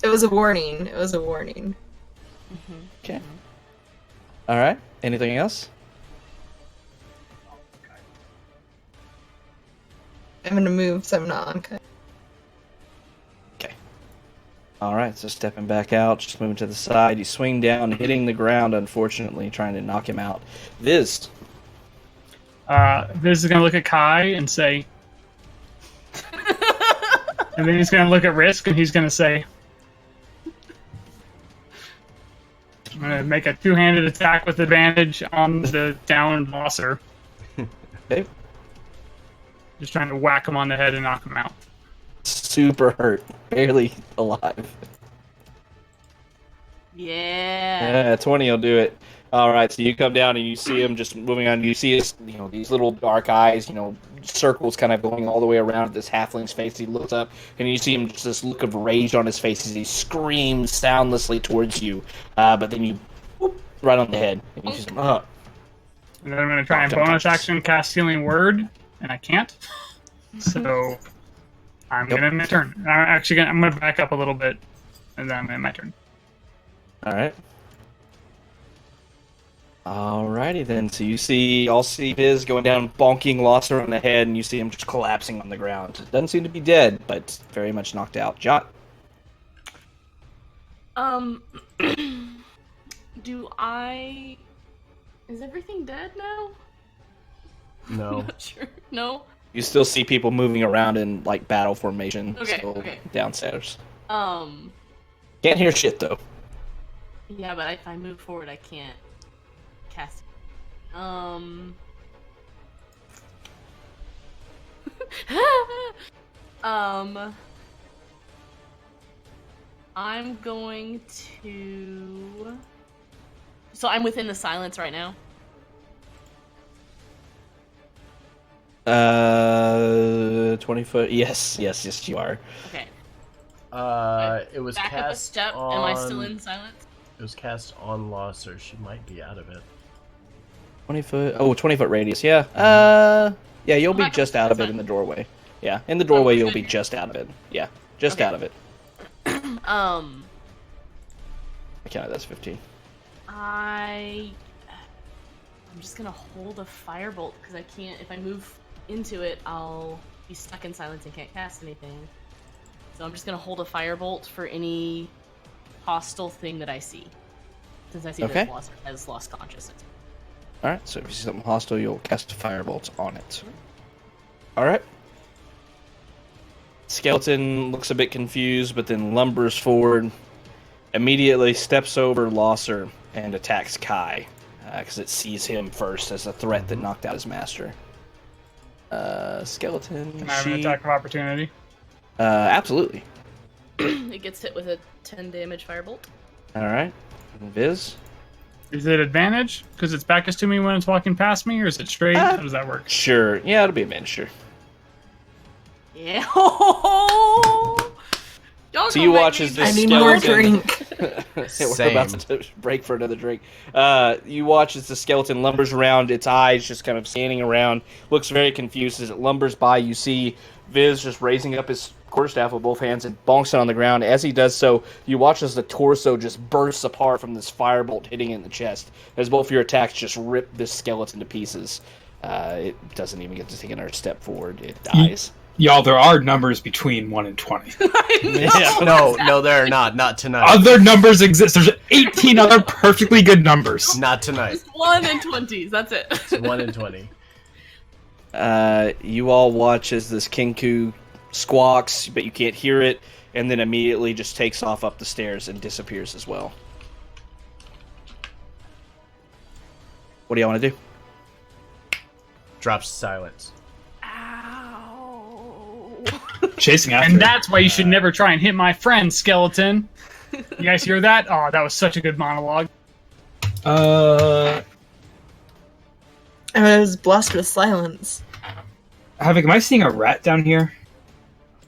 It was a warning. It was a warning. Okay. All right. Anything else? I'm gonna move, so I'm not on Kai. Okay. All right. So stepping back out, just moving to the side. You swing down, hitting the ground. Unfortunately, trying to knock him out. Viz. Viz is gonna look at Kai and say, and then he's gonna look at Risk and he's gonna say, I'm gonna make a two-handed attack with advantage on the downed Losser. Okay. Just trying to whack him on the head and knock him out. Super hurt, barely alive. Yeah. Yeah, 20 will do it. All right, so you come down and you see him just moving on. You see his, these little dark eyes, circles kind of going all the way around this halfling's face. He looks up and you see him just this look of rage on his face as he screams soundlessly towards you. But then you whoop, right on the head. And you just, And then I'm gonna try and bonus action cast Healing Word, and I can't. So I'm gonna end my turn. I'm gonna back up a little bit, and then I'm gonna end my turn. all right. Alrighty then. So you see, all see Viz going down, bonking Losser on the head, and you see him just collapsing on the ground. Doesn't seem to be dead, but very much knocked out. Jot. Do I... Is everything dead now? No. Not sure. No? You still see people moving around in like battle formation, Okay, still okay. downstairs. Um... Can't hear shit though. Yeah, but if I move forward, I can't cast it. I'm going to... So I'm within the silence right now? 20 foot. Yes, you are. Okay. It was Back up a cast step. on... Am I still in silence? It was cast on Elaspra. She might be out of it. 20 foot. Oh, 20 foot radius. Yeah. Yeah, you'll be just out of it in the doorway. Yeah, in the doorway you'll be just out of it. Yeah, just out of it. I counted that's 15. I'm just gonna hold a firebolt because I can't. If I move into it, I'll be stuck in silence and can't cast anything. So I'm just gonna hold a firebolt for any hostile thing that I see, since I see that it has lost consciousness. All right. So if you see something hostile, you'll cast firebolt on it. All right. Skeleton looks a bit confused, but then lumbers forward, immediately steps over Elaspra and attacks Kai, because it sees him first as a threat that knocked out his master. Skeleton. Can I have an attack of opportunity? Absolutely. It gets hit with a 10 damage firebolt. All right. Viz? Is it advantage? Because its back is to me when it's walking past me, or is it straight? How does that work? Sure. Yeah, it'll be advantage, sure. Yeah. So you watch as this I need skeleton... more drink. We're about to break for another drink. You watch as the skeleton lumbers around, its eyes just kind of standing around, looks very confused. As it lumbers by, you see Viz just raising up his quarterstaff with both hands and bonks it on the ground. As he does so, you watch as the torso just bursts apart from this firebolt hitting it in the chest, as both of your attacks just rip this skeleton to pieces. It doesn't even get to take another step forward. It dies. Y'all, there are numbers between 1 and 20. No, there are not. Not tonight. Other numbers exist. There's 18 other perfectly good numbers. Not tonight. Just 1 and 20s, that's it. It's 1 and 20. You all watch as this Kinku squawks, but you can't hear it, and then immediately just takes off up the stairs and disappears as well. What do y'all want to do? Drops silence. Chasing after And it. that's why you should never try and hit my friend, skeleton. You guys hear that? Oh, that was such a good monologue. I was blessed with silence. Havoc, am I seeing a rat down here?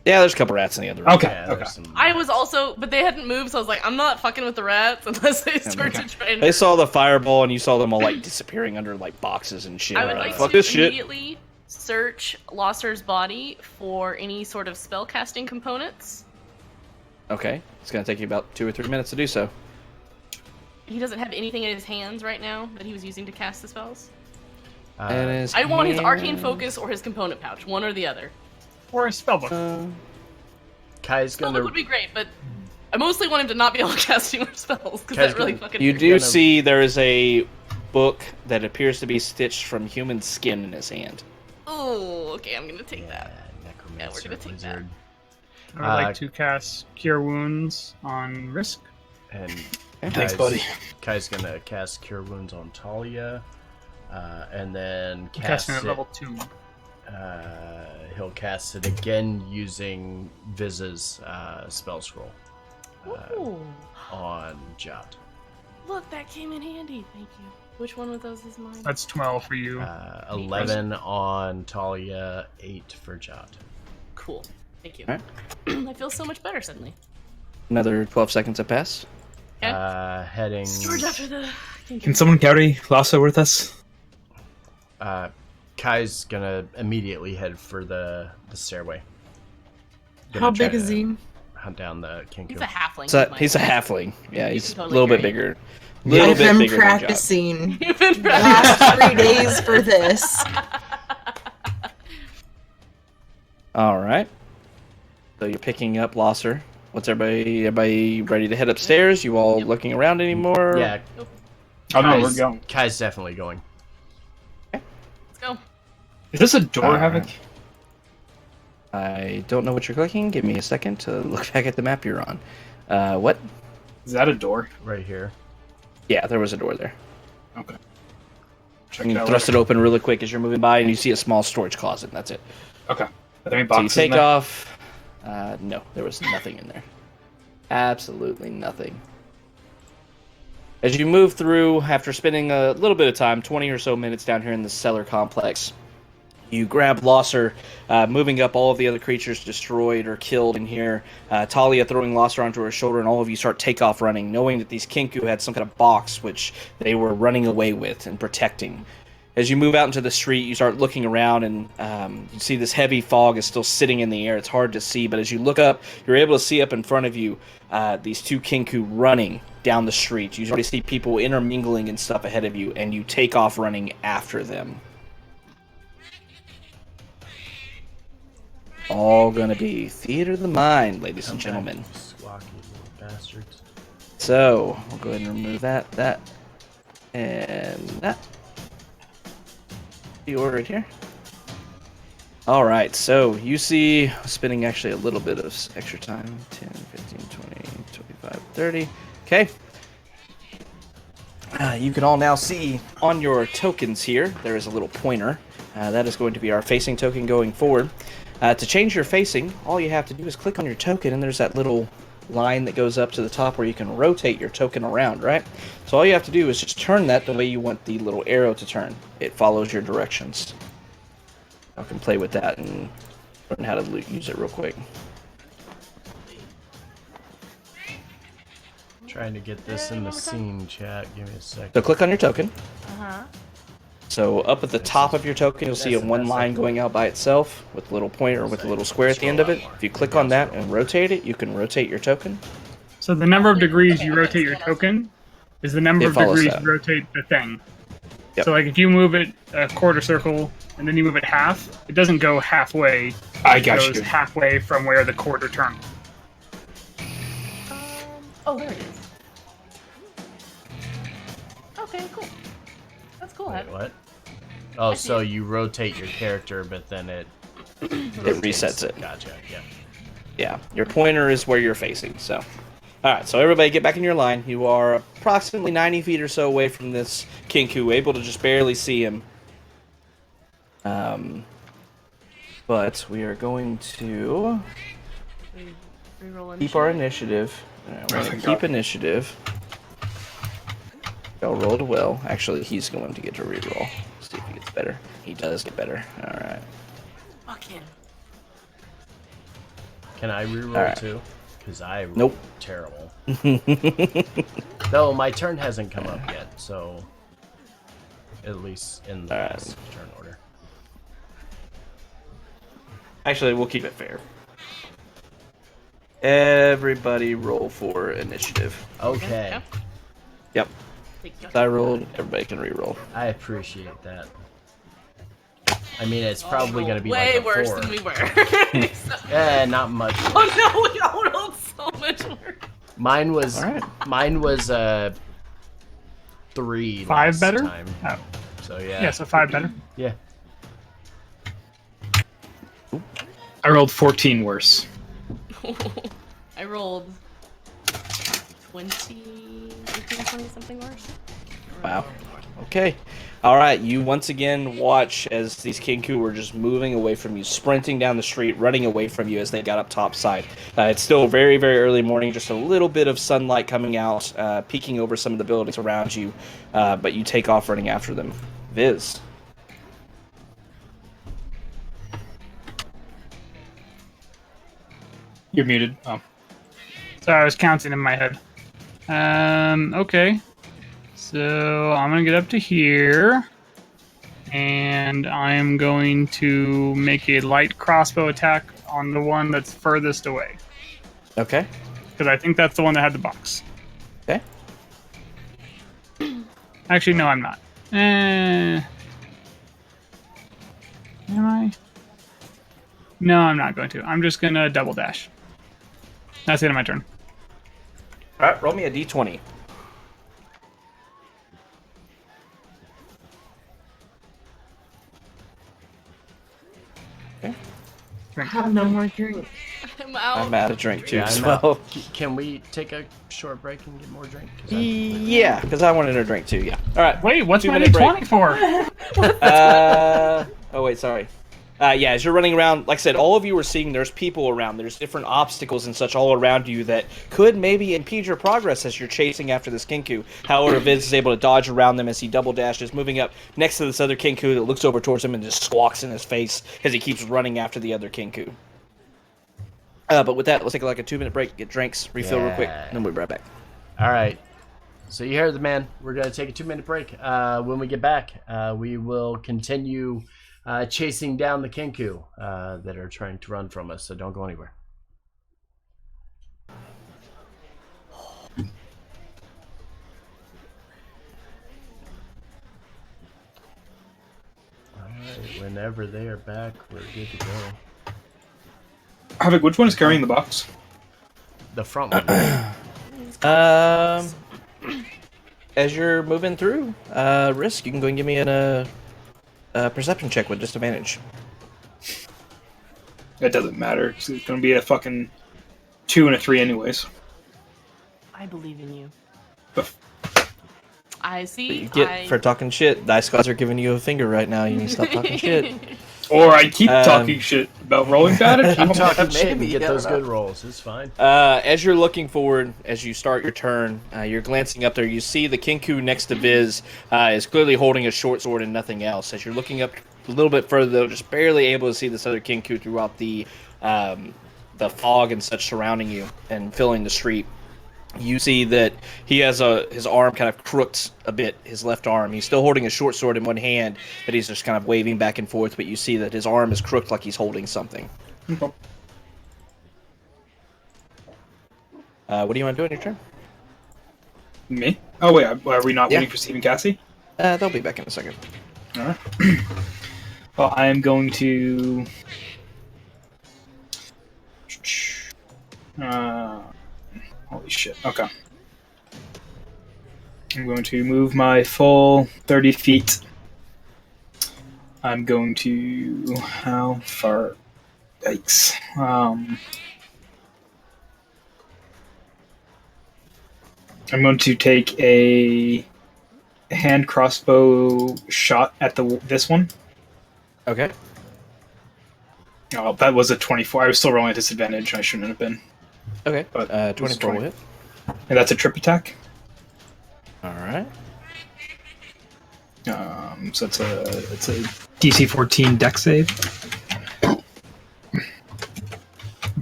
Yeah, there's a couple rats in the other room. Okay, Yeah, okay. there's some... I was also, but they hadn't moved, so I was like, I'm not fucking with the rats unless they start to try and... They saw the fireball, and you saw them all like disappearing under like boxes and shit. I would like Fuck to this shit. immediately search Elastra's body for any sort of spellcasting components. Okay, it's gonna take you about 2 or 3 minutes to do so. He doesn't have anything in his hands right now that he was using to cast the spells. And I want his arcane focus or his component pouch, one or the other. Or a spellbook. Kai's Spellbook gonna... would be great, but I mostly want him to not be able to cast any more spells because that really fucking. You hurts. do see there is a book that appears to be stitched from human skin in his hand. Oh, okay, I'm gonna take that. Necromancer, we're gonna take wizard. I would like to cast Cure Wounds on Risk. And Thanks, buddy. Kai's gonna cast Cure Wounds on Talia, and then I'm cast casting it. at level 2. He'll cast it again using Viz's spell scroll Ooh, on Jot. look, that came in handy. Thank you. Which one of those is mine? That's 12 for you. 11 on Talia, 8 for Jot. Cool. Thank you. Alright. I feel so much better suddenly. Another 12 seconds have passed. Okay. Heading. George after the. Can someone carry Lasso with us? Kai's gonna immediately head for the stairway. How Gonna try big is to he? Hunt down the Kinku. He's a halfling. So he's a halfling. Yeah, he's can totally a little bit carry bigger. I've Little bit been bigger than Jot. practicing You've been the last 3 days for this. All right. So you're picking up Elaspra. What's everybody ready to head upstairs? You all looking around anymore? Yeah, Oh no, we're Kai's- going. Kai's definitely going. Let's go. Is this a door, Alright. Havoc? I don't know what you're clicking. Give me a second to look back at the map you're on. What? Is that a door? Right here. Yeah, there was a door there. Okay. Check You it can out. thrust it open really quick as you're moving by, and you see a small storage closet, and that's it. Okay. Are there any So you boxes in take there? off. No, there was nothing in there. Absolutely nothing. As you move through, after spending a little bit of time, 20 or so minutes down here in the cellar complex, you grab Losser, moving up all of the other creatures destroyed or killed in here. Talia throwing Losser onto her shoulder, and all of you start take off running, knowing that these Kinku had some kind of box which they were running away with and protecting. As you move out into the street, you start looking around, and you see this heavy fog is still sitting in the air. It's hard to see, but as you look up, you're able to see up in front of you these two Kinku running down the street. You already see people intermingling and stuff ahead of you, and you take off running after them. All gonna be theater of the mind, ladies and gentlemen. Squawky little bastards. So, we'll go ahead and remove that, and that. The order right here. Alright, so you see, spending actually a little bit of extra time. 10, 15, 20, 25, 30. Okay. You can all now see on your tokens here, there is a little pointer. That is going to be our facing token going forward. To change your facing, all you have to do is click on your token, and there's that little line that goes up to the top where you can rotate your token around, right? So all you have to do is just turn that the way you want the little arrow to turn. It follows your directions. I can play with that and learn how to use it real quick. Trying to get this in the scene chat. Give me a second. So click on your token. Uh-huh. So up at the top of your token, you'll see a one line going out by itself with a little pointer with a little square at the end of it. If you click on that and rotate it, you can rotate your token. So the number of degrees you rotate your token is the number It of follows degrees that. you rotate the thing. Yep. So like if you move it a quarter circle and then you move it half, it doesn't go halfway. I It got goes you. halfway from where the quarter turned. Oh, there it is. Okay, cool. That's cool. Wait, what? Oh, so you rotate your character, but then it resets it. Gotcha. Yeah. Yeah, your pointer is where you're facing, so. Alright, so everybody get back in your line. You are approximately 90 feet or so away from this Kinku, able to just barely see him. But we are going to Reroll keep our initiative. Alright, we're going to keep initiative. Y'all rolled well. Actually, he's going to get to reroll. See if he gets better. He does get better. Alright. Fuck him. Can I reroll Alright. too? Because I rolled Nope. terrible. No, my turn hasn't come up yet, so at least in the Alright. last turn order. Actually, we'll keep it fair. Everybody roll for initiative. Okay, Yep. Take I rolled, everybody can reroll. I appreciate that. I mean, it's probably going to be way like a worse 4. than we were. Not much. Oh no, we all rolled so much worse. Mine was Alright. 3. 5 last better? time. Oh. So yeah. Yeah, so 5 better. Yeah. I rolled 14 worse. I rolled 20, 18, 20 something worse. Wow. Okay. All right. You once again watch as these Kinku were just moving away from you, sprinting down the street, running away from you as they got up top side. It's still very, very early morning. Just a little bit of sunlight coming out, peeking over some of the buildings around you. But you take off running after them. Viz. You're muted. Oh. So I was counting in my head. Okay. So I'm gonna get up to here, and I'm going to make a light crossbow attack on the one that's furthest away, Okay. because I think that's the one that had the box. Okay. Actually, no, I'm not. Am I? No, I'm not going to. I'm just gonna double dash. That's the end of my turn. All right. Roll me a d20. I have no more drink. I'm out. I'm out of drink too Yeah, as I'm out. well. Can we take a short break and get more drink? 'Cause I'm- Yeah, because I wanted a drink too. Yeah. All right. Wait, what's my 2-minute break. D20 for? Oh wait, sorry. Yeah, as you're running around, like I said, all of you are seeing there's people around. There's different obstacles and such all around you that could maybe impede your progress as you're chasing after this Kinku. However, Viz is able to dodge around them as he double dashes, moving up next to this other Kinku that looks over towards him and just squawks in his face as he keeps running after the other Kinku. But with that, let's take like a 2-minute break, get drinks, refill real quick, and then we'll be right back. All right. So you heard the man. We're going to take a 2-minute break. When we get back, we will continue chasing down the Kinku that are trying to run from us, so don't go anywhere. Alright, whenever they are back, we're good to go. Havoc, which one is carrying the box? The front one. As you're moving through, Risk, you can go and give me a perception check with disadvantage. That doesn't matter. It's going to be a fucking 2 and a 3 anyways. I believe in you. But I see. You get for talking shit. Dice gods are giving you a finger right now. You need to stop talking shit. Or I keep talking shit about rolling damage. Keep talking shit and Maybe, get I those don't know. good rolls. It's fine. As you're looking forward, as you start your turn, you're glancing up there. You see the Kinku next to Viz is clearly holding a short sword and nothing else. As you're looking up a little bit further, though, just barely able to see this other Kinku throughout the fog and such surrounding you and filling the street. You see that he has his arm kind of crooked a bit, his left arm. He's still holding a short sword in one hand that he's just kind of waving back and forth, but you see that his arm is crooked like he's holding something. Okay. What do you want to do on your turn? Me? Oh wait, are we not waiting for Steve and Cassie? They'll be back in a second. Alright. Well, I am going to... holy shit, okay. I'm going to move my full 30 feet. I'm going to... How far? Yikes. I'm going to take a hand crossbow shot at this one. Okay. Oh, that was a 24. I was still rolling at disadvantage. I shouldn't have been. Okay. But 24 will hit. And that's a trip attack. Alright. So it's a DC 14 dex save.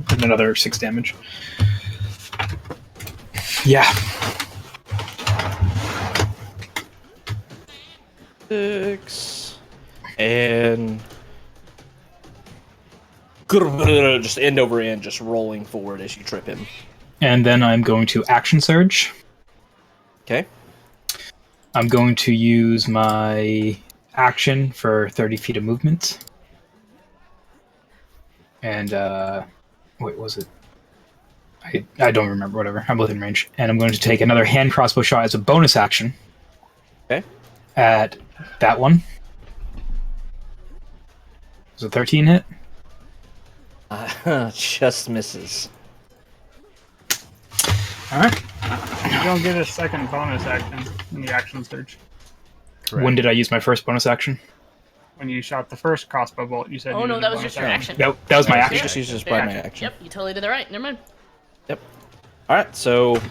And another 6 damage. Yeah. 6. And... just end over end, just rolling forward as you trip him. And then I'm going to action surge. Okay. I'm going to use my action for 30 feet of movement. And, wait, was it? I don't remember, whatever. I'm within range. And I'm going to take another hand crossbow shot as a bonus action. Okay. At that one. Was it 13 hit? Just misses. Alright. You don't get a second bonus action in the action surge. Correct. When did I use my first bonus action? When you shot the first crossbow bolt, you said. Oh you no, used that a was bonus just your action. That was my You action. just used his Fair primary action. Yep, you totally did it right. Never mind. Yep. Alright, so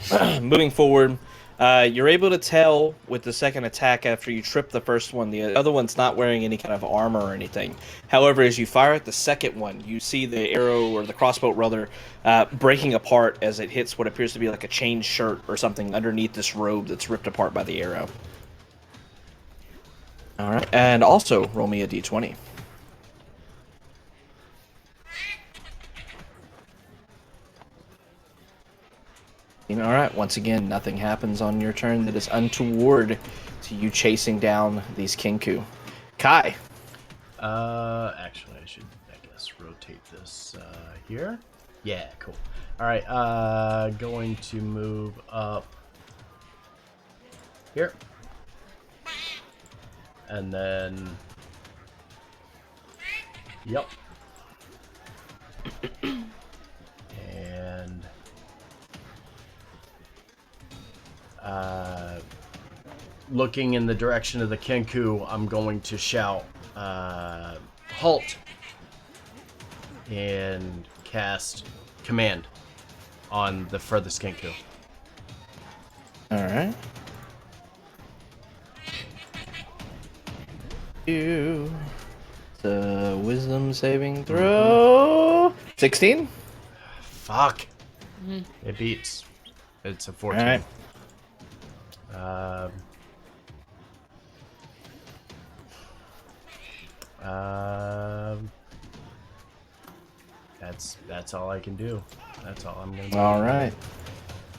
moving forward, you're able to tell with the second attack after you trip the first one, the other one's not wearing any kind of armor or anything. However, as you fire at the second one, you see the arrow, or the crossbow rather, breaking apart as it hits what appears to be like a chain shirt or something underneath this robe that's ripped apart by the arrow. Alright, and also roll me a d20. Alright, once again, nothing happens on your turn that is untoward to you chasing down these Kinku. Kai. Actually, I should, I guess, rotate this here. Yeah, cool. All right, going to move up here, and then, yep, and looking in the direction of the Kinku, I'm going to shout, "Halt!" and cast command on the furthest Kenku. Alright. It's a wisdom saving throw. 16? Fuck. It beats. It's a 14. Alright. That's all I can do. That's all I'm gonna do. Alright.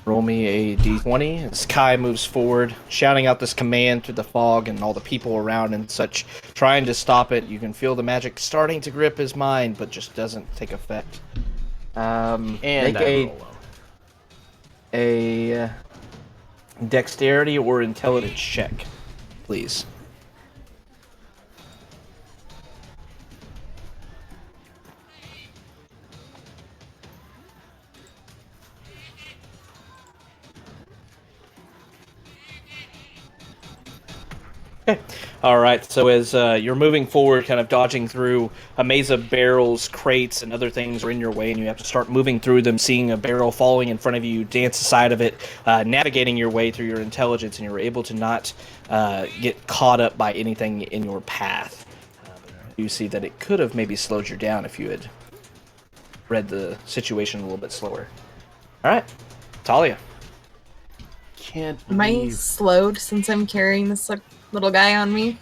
Roll me a d20 as Kai moves forward, shouting out this command through the fog and all the people around and such, trying to stop it. You can feel the magic starting to grip his mind, but just doesn't take effect. And Make I roll low. a dexterity or intelligence check, please. Okay. All right. So as you're moving forward, kind of dodging through a maze of barrels, crates, and other things are in your way, and you have to start moving through them, seeing a barrel falling in front of you, dance aside of it, navigating your way through your intelligence, and you're able to not get caught up by anything in your path. You see that it could have maybe slowed you down if you had read the situation a little bit slower. All right. Talia. Can't Am I believe. slowed since I'm carrying this little guy on me?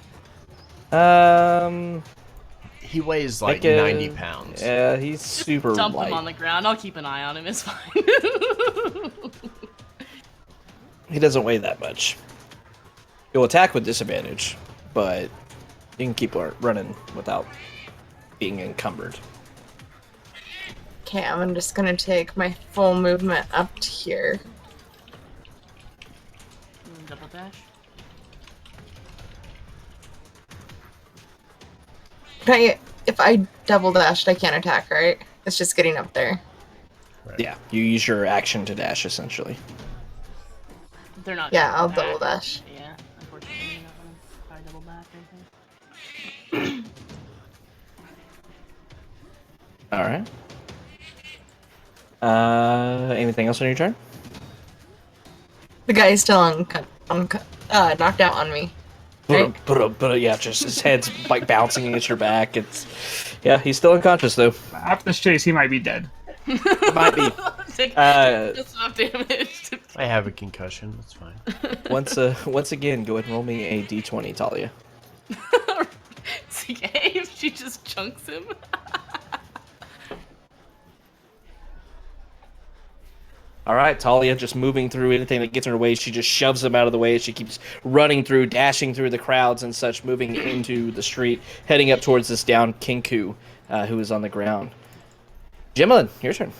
He weighs like a- 90 pounds. Yeah, he's super Dump light. him on the ground. I'll keep an eye on him. It's fine. He doesn't weigh that much. He'll attack with disadvantage, but you can keep running without being encumbered. Okay, I'm just gonna take my full movement up to here. Double dash. If I double dashed, I can't attack, right? It's just getting up there. Right. Yeah, you use your action to dash, essentially. They're not. Yeah, I'll back. double dash. Yeah, unfortunately, you're not gonna probably double back or anything. All right. Anything else on your turn? The guy is still knocked out on me. Right? But yeah, just his head's like bouncing against your back. He's still unconscious though. After this chase, he might be dead. Might be. Take Uh, just enough damage. I have a concussion. That's fine. Once again, go ahead and roll me a d20, Talia. It's okay if she just chunks him. All right, Talia just moving through anything that gets in her way. She just shoves them out of the way. She keeps running through, dashing through the crowds and such, moving into the street, heading up towards this down Kenku, who is on the ground. Jimlin, your turn.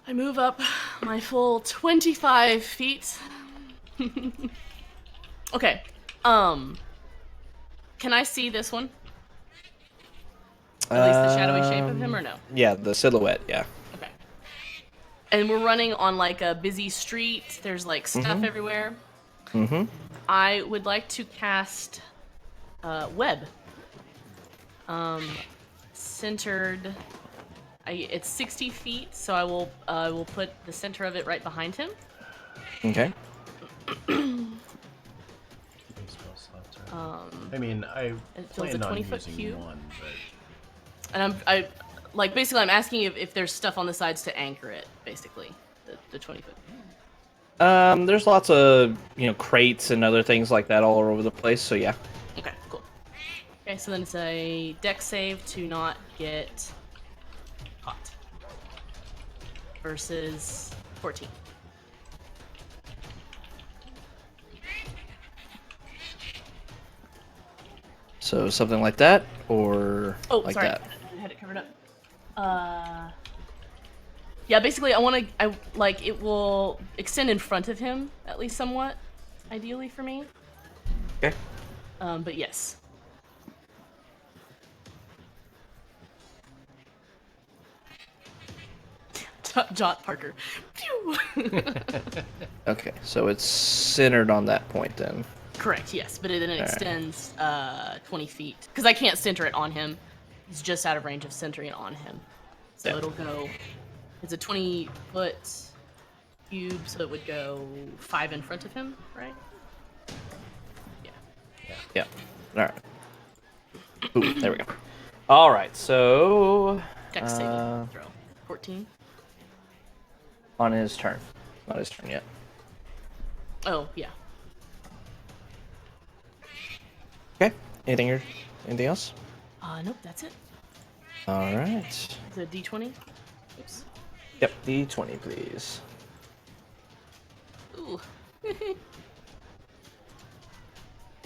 I move up my full 25 feet. Okay. Can I see this one? At least the shadowy shape of him, or no? Yeah, the silhouette, yeah. Okay. And we're running on like a busy street. There's like stuff everywhere. Mm-hmm. I would like to cast web. Centered. It's 60 feet, so I will put the center of it right behind him. Okay. I mean, I It fills a plan on 20-foot using cube. one, but And basically I'm asking if there's stuff on the sides to anchor it, basically. The 20 foot. There's lots of, crates and other things like that all over the place, so yeah. Okay, cool. Okay, so then it's a dex save to not get caught. Versus 14. So something like that, or Oh, like sorry. that? I had it covered up. Yeah, basically it will extend in front of him, at least somewhat, ideally for me. Okay. But yes. Jot Parker. Pew! Okay, so it's centered on that point then. Correct, yes, but then it Alright. extends 20 feet. Because I can't center it on him, is just out of range of centering on him. So Yeah. it'll go. It's a 20-foot cube, so it would go 5 in front of him, right? Yeah. All right. Ooh, there we go. All right. So Dex saving throw. 14. on his turn. Not his turn yet. Oh, yeah. Okay. Anything else? Nope, that's it. All right. The D20. Oops. Yep. D20, please. Ooh.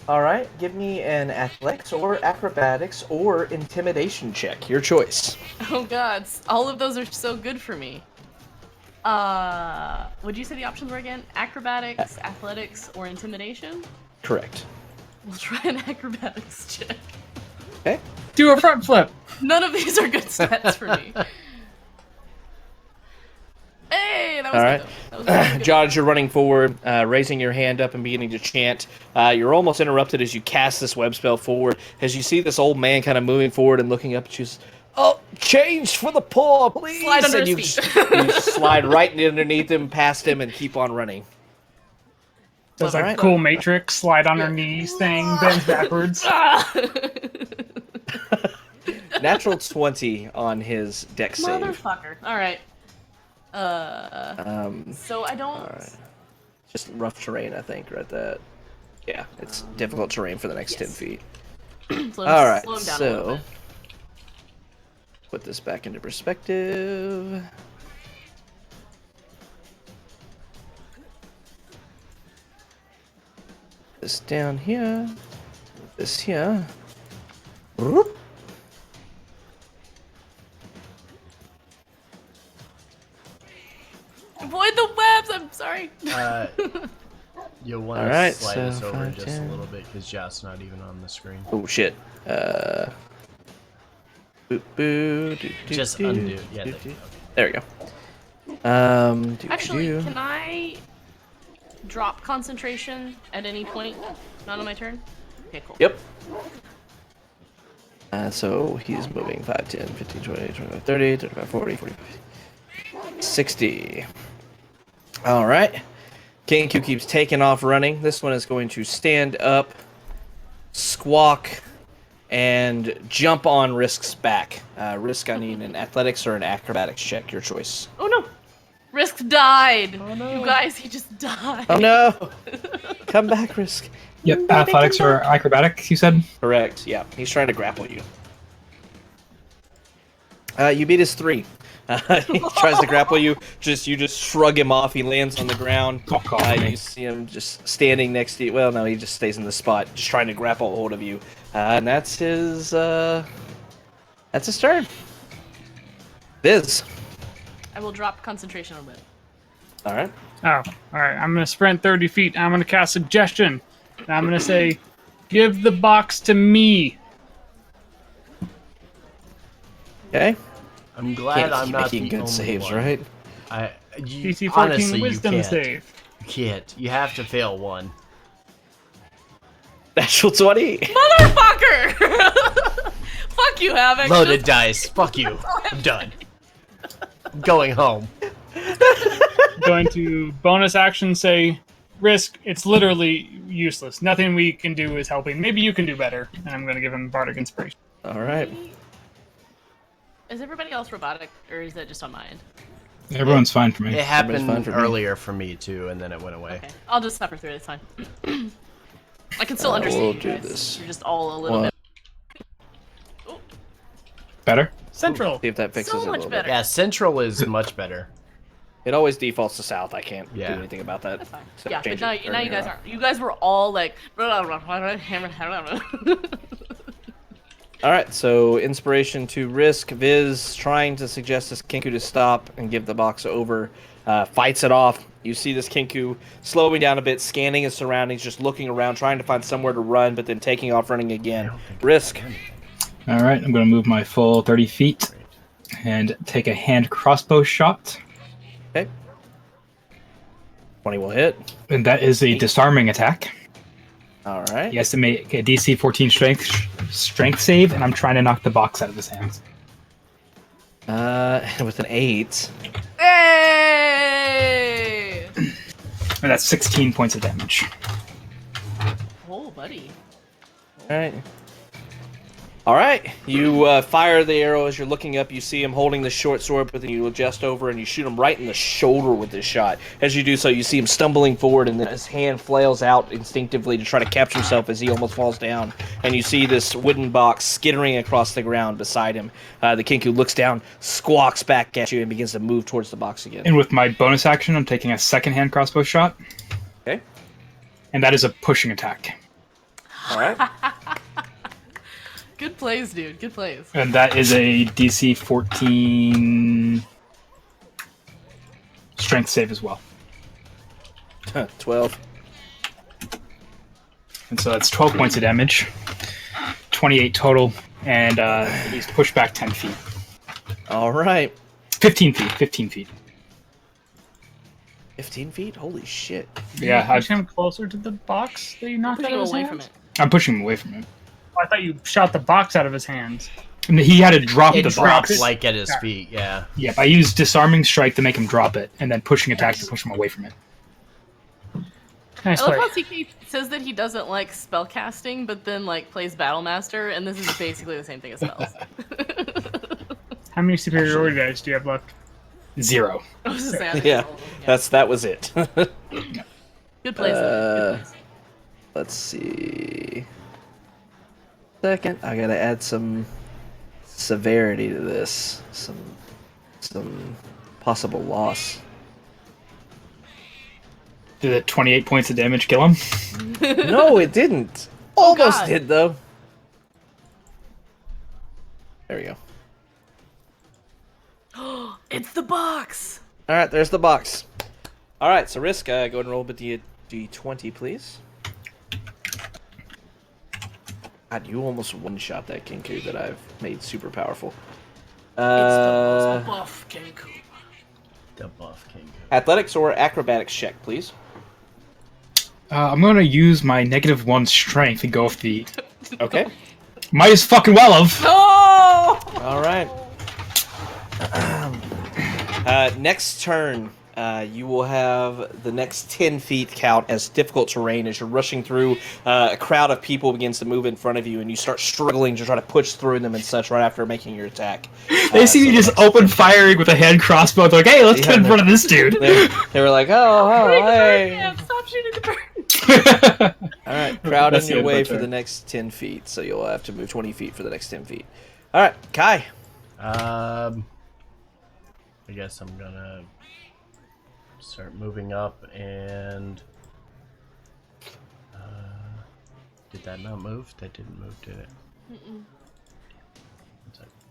All right. Give me an athletics or acrobatics or intimidation check. Your choice. Oh god, all of those are so good for me. Would you say the options were again? Acrobatics, athletics, or intimidation? Correct. We'll try an acrobatics check. Okay. Do a front flip. None of these are good stats for me. Hey, that was All good. right. That was really good. John, as you're running forward, raising your hand up and beginning to chant, you're almost interrupted as you cast this web spell forward. As you see this old man kind of moving forward and looking up at you, "Oh, change for the poor, please!" Slide under and his feet. you slide right underneath him, past him, and keep on running. Does All like right. cool Matrix slide on her knees thing, bends backwards. Natural 20 on his dex save. Motherfucker. All right. So I don't. All right. Just rough terrain, I think, right? That. Yeah, it's difficult terrain for the next 10 yes. feet. Slow, All right, slow him down a little so bit. put this back into perspective. This down here. This here. Whoop. Avoid the webs. I'm sorry. You'll want All to right, slide so us over 5, just 10. a little bit because Jot's not even on the screen. Oh shit. Boop, boo, do, do, Just do, undo. Yeah, do, there, do. okay. There we go. Actually, do. can I drop concentration at any point? Not on my turn? Okay, cool. Yep. So he's moving 5, 10, 15, 20, 25, 30, 35, 40, 45, 60. All right. Kenku keeps taking off running. This one is going to stand up, squawk, and jump on Risk's back. Risk, I need an athletics or an acrobatics check. Your choice. Oh no! Risk died! Oh, no. You guys, he just died. Oh no! Come back, Risk. Yep, athletics or acrobatics, you said? Correct. Yeah, he's trying to grapple you. You beat his 3. He tries to grapple you. You just shrug him off. He lands on the ground. Fuck off me. You see him just standing next to you. Well, no, he just stays in the spot, just trying to grapple a hold of you. And that's his. That's his turn. Viz. I will drop concentration on whip. All right. Oh, all right. I'm gonna sprint 30 feet. I'm gonna cast suggestion. And I'm gonna say, "Give the box to me." Okay. I'm glad I'm keep not making the good only saves, one. right? DC 14 Honestly, Wisdom you can't. save. You can't. You have to fail one. Natural 20. Motherfucker! Fuck you, Havoc. Loaded dice. Fuck you. I'm done. I'm going home. Going to bonus action say, "Risk." It's literally useless. Nothing we can do is helping. Maybe you can do better. And I'm gonna give him bardic inspiration. All right. Is everybody else robotic, or is that just on my end? Everyone's fine for me. It Everybody's fine happened for me. earlier for me too, and then it went away. Okay, I'll just suffer through it. It's fine. I can still We'll understand do you guys. this. You're just all a little Well, bit. Better? Central. see if that fixes So it a much little better. bit. Yeah, Central is much better. It always defaults to south. I can't Yeah. do anything about that. That's fine. So Yeah, but change now, it now you guys earlier aren't. You guys were all like. All right, so inspiration to Risk. Viz trying to suggest this Kinku to stop and give the box over. Fights it off. You see this Kinku slowing down a bit, scanning his surroundings, just looking around, trying to find somewhere to run, but then taking off running again. Risk. All right, I'm going to move my full 30 feet and take a hand crossbow shot. Okay. 20 will hit. And that is a disarming attack. All right. He has to make a DC 14 strength strength save, and I'm trying to knock the box out of his hands. With an 8. Hey! And that's 16 points of damage. Oh, buddy. All right. You fire the arrow as you're looking up. You see him holding the short sword, but then you adjust over and you shoot him right in the shoulder with this shot. As you do so, you see him stumbling forward, and then his hand flails out instinctively to try to catch himself as he almost falls down. And you see this wooden box skittering across the ground beside him. The Kinku looks down, squawks back at you, and begins to move towards the box again. And with my bonus action, I'm taking a second-hand crossbow shot. Okay. And that is a pushing attack. All right. Good plays, dude. Good plays. And that is a DC 14 strength save as well. 12. And so that's 12 points of damage, 28 total, and he's pushed back 10 feet. All right. 15 feet, 15 feet. 15 feet? Holy shit. Yeah, Push him closer to the box that you knocked out Pushing of his away hands? from it. I'm pushing him away from him. Oh, I thought you shot the box out of his hands. And he had to drop It the drops box. like at his feet, yeah. Yep, I used disarming strike to make him drop it, and then pushing attack to push him away from it. Nice I love play. how TK says that he doesn't like spellcasting, but then like plays Battlemaster, and this is basically the same thing as spells. How many superiority dice do you have left? 0. I was just saying, Yeah, that was it. good plays. Good plays. Let's see. Second, I gotta add some severity to this. Some possible loss. Did the 28 points of damage kill him? No, it didn't. Almost God. did though. There we go. It's the box! All right, there's the box. All right, so Risk, go ahead and roll a d20, please. God, you almost one-shot that Kinku that I've made super powerful. It's the buff Kenku. The buff king. Athletics or acrobatics check, please. I'm going to use my -1 strength and go with the... Okay. Might as fucking well have. No! All right. Next turn, you will have the next 10 feet count as difficult terrain as you're rushing through. A crowd of people begins to move in front of you, and you start struggling to try to push through them and such right after making your attack. They see me just open firing with a hand crossbow. They're like, hey, let's get in front of this dude. They were like, oh, hey. Yeah, stop shooting the bird! All right, crowd That's in your the way end of for my the turn. next 10 feet, so you'll have to move 20 feet for the next 10 feet. All right, Kai. I guess I'm gonna start moving up and did that not move? That didn't move, did it?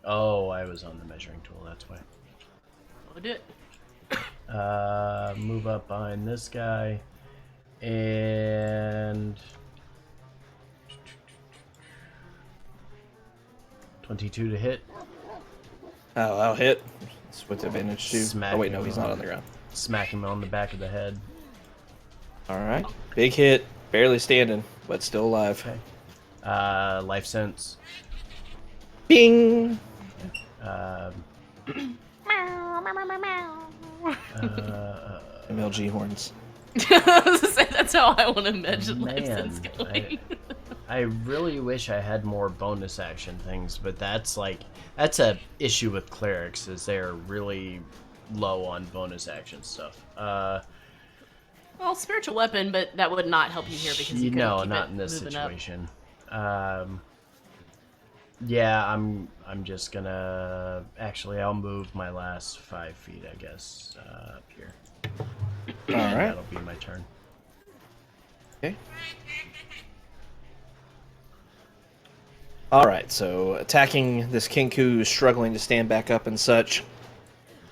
Oh, I was on the measuring tool, that's why. Load it. Move up behind this guy and 22 to hit. Oh, I'll hit. It's with advantage too. Smack Oh wait, no, him he's not on the ground. Smack him on the back of the head. All right, big hit, barely standing, but still alive. Okay. Life sense. Bing. MLG horns. I was gonna say, that's how I want to imagine life Man, sense going. I really wish I had more bonus action things, but that's a issue with clerics, is they're really low on bonus action stuff. Well, spiritual weapon, but that would not help you here because you couldn't no, keep not it in this moving up. situation. Yeah, I'm just gonna I'll move my last 5 feet, I guess, up here. All right. That'll be my turn. Okay. All right. So attacking this Kinku who's struggling to stand back up and such.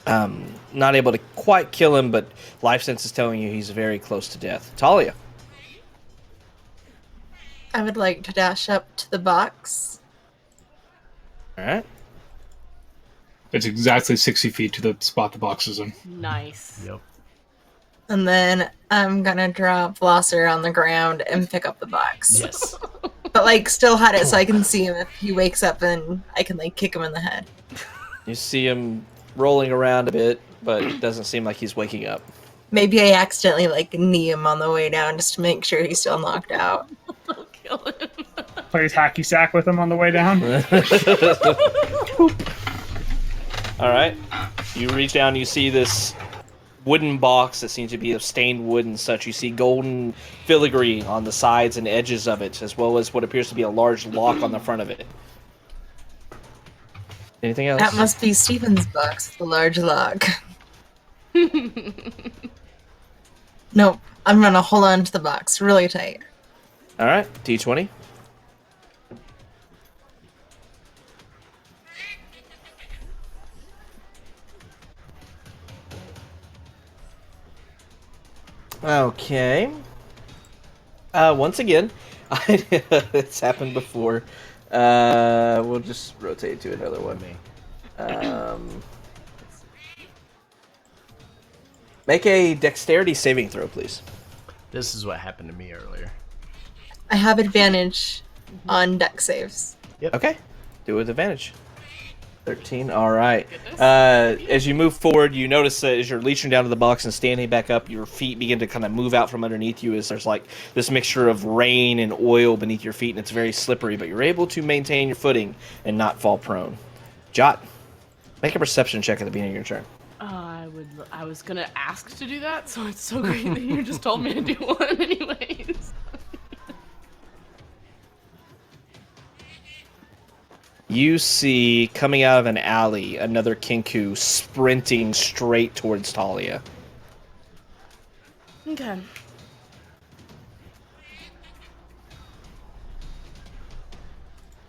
Not able to quite kill him, but life sense is telling you he's very close to death. Talia. I would like to dash up to the box. All right. It's exactly 60 feet to the spot the box is in. Nice. Yep. And then I'm gonna drop Blosser on the ground and pick up the box. Yes. But but like still had it so I can see him if he wakes up and I can like kick him in the head. You see him rolling around a bit, but it doesn't seem like he's waking up. Maybe I accidentally like knee him on the way down just to make sure he's still knocked out. I'll kill him. Plays hacky sack with him on the way down. All right. You reach down, you see this wooden box that seems to be of stained wood and such. You see golden filigree on the sides and edges of it, as well as what appears to be a large lock on the front of it. Anything else? That must be Stephen's box, the large lock. Nope, I'm gonna hold on to the box really tight. All right, D20. Okay. Once again, it's happened before. We'll just rotate to another one. Make a dexterity saving throw, please. This is what happened to me earlier. I have advantage on deck saves. Yep. Okay. Do it with advantage. 13. All right. As you move forward, you notice that as you're leeching down to the box and standing back up, your feet begin to kind of move out from underneath you as there's like this mixture of rain and oil beneath your feet, and it's very slippery, but you're able to maintain your footing and not fall prone. Jot, make a perception check at the beginning of your turn. I was gonna ask to do that, so it's so great that you just told me to do one anyways. You see, coming out of an alley, another Kinku sprinting straight towards Talia. Okay.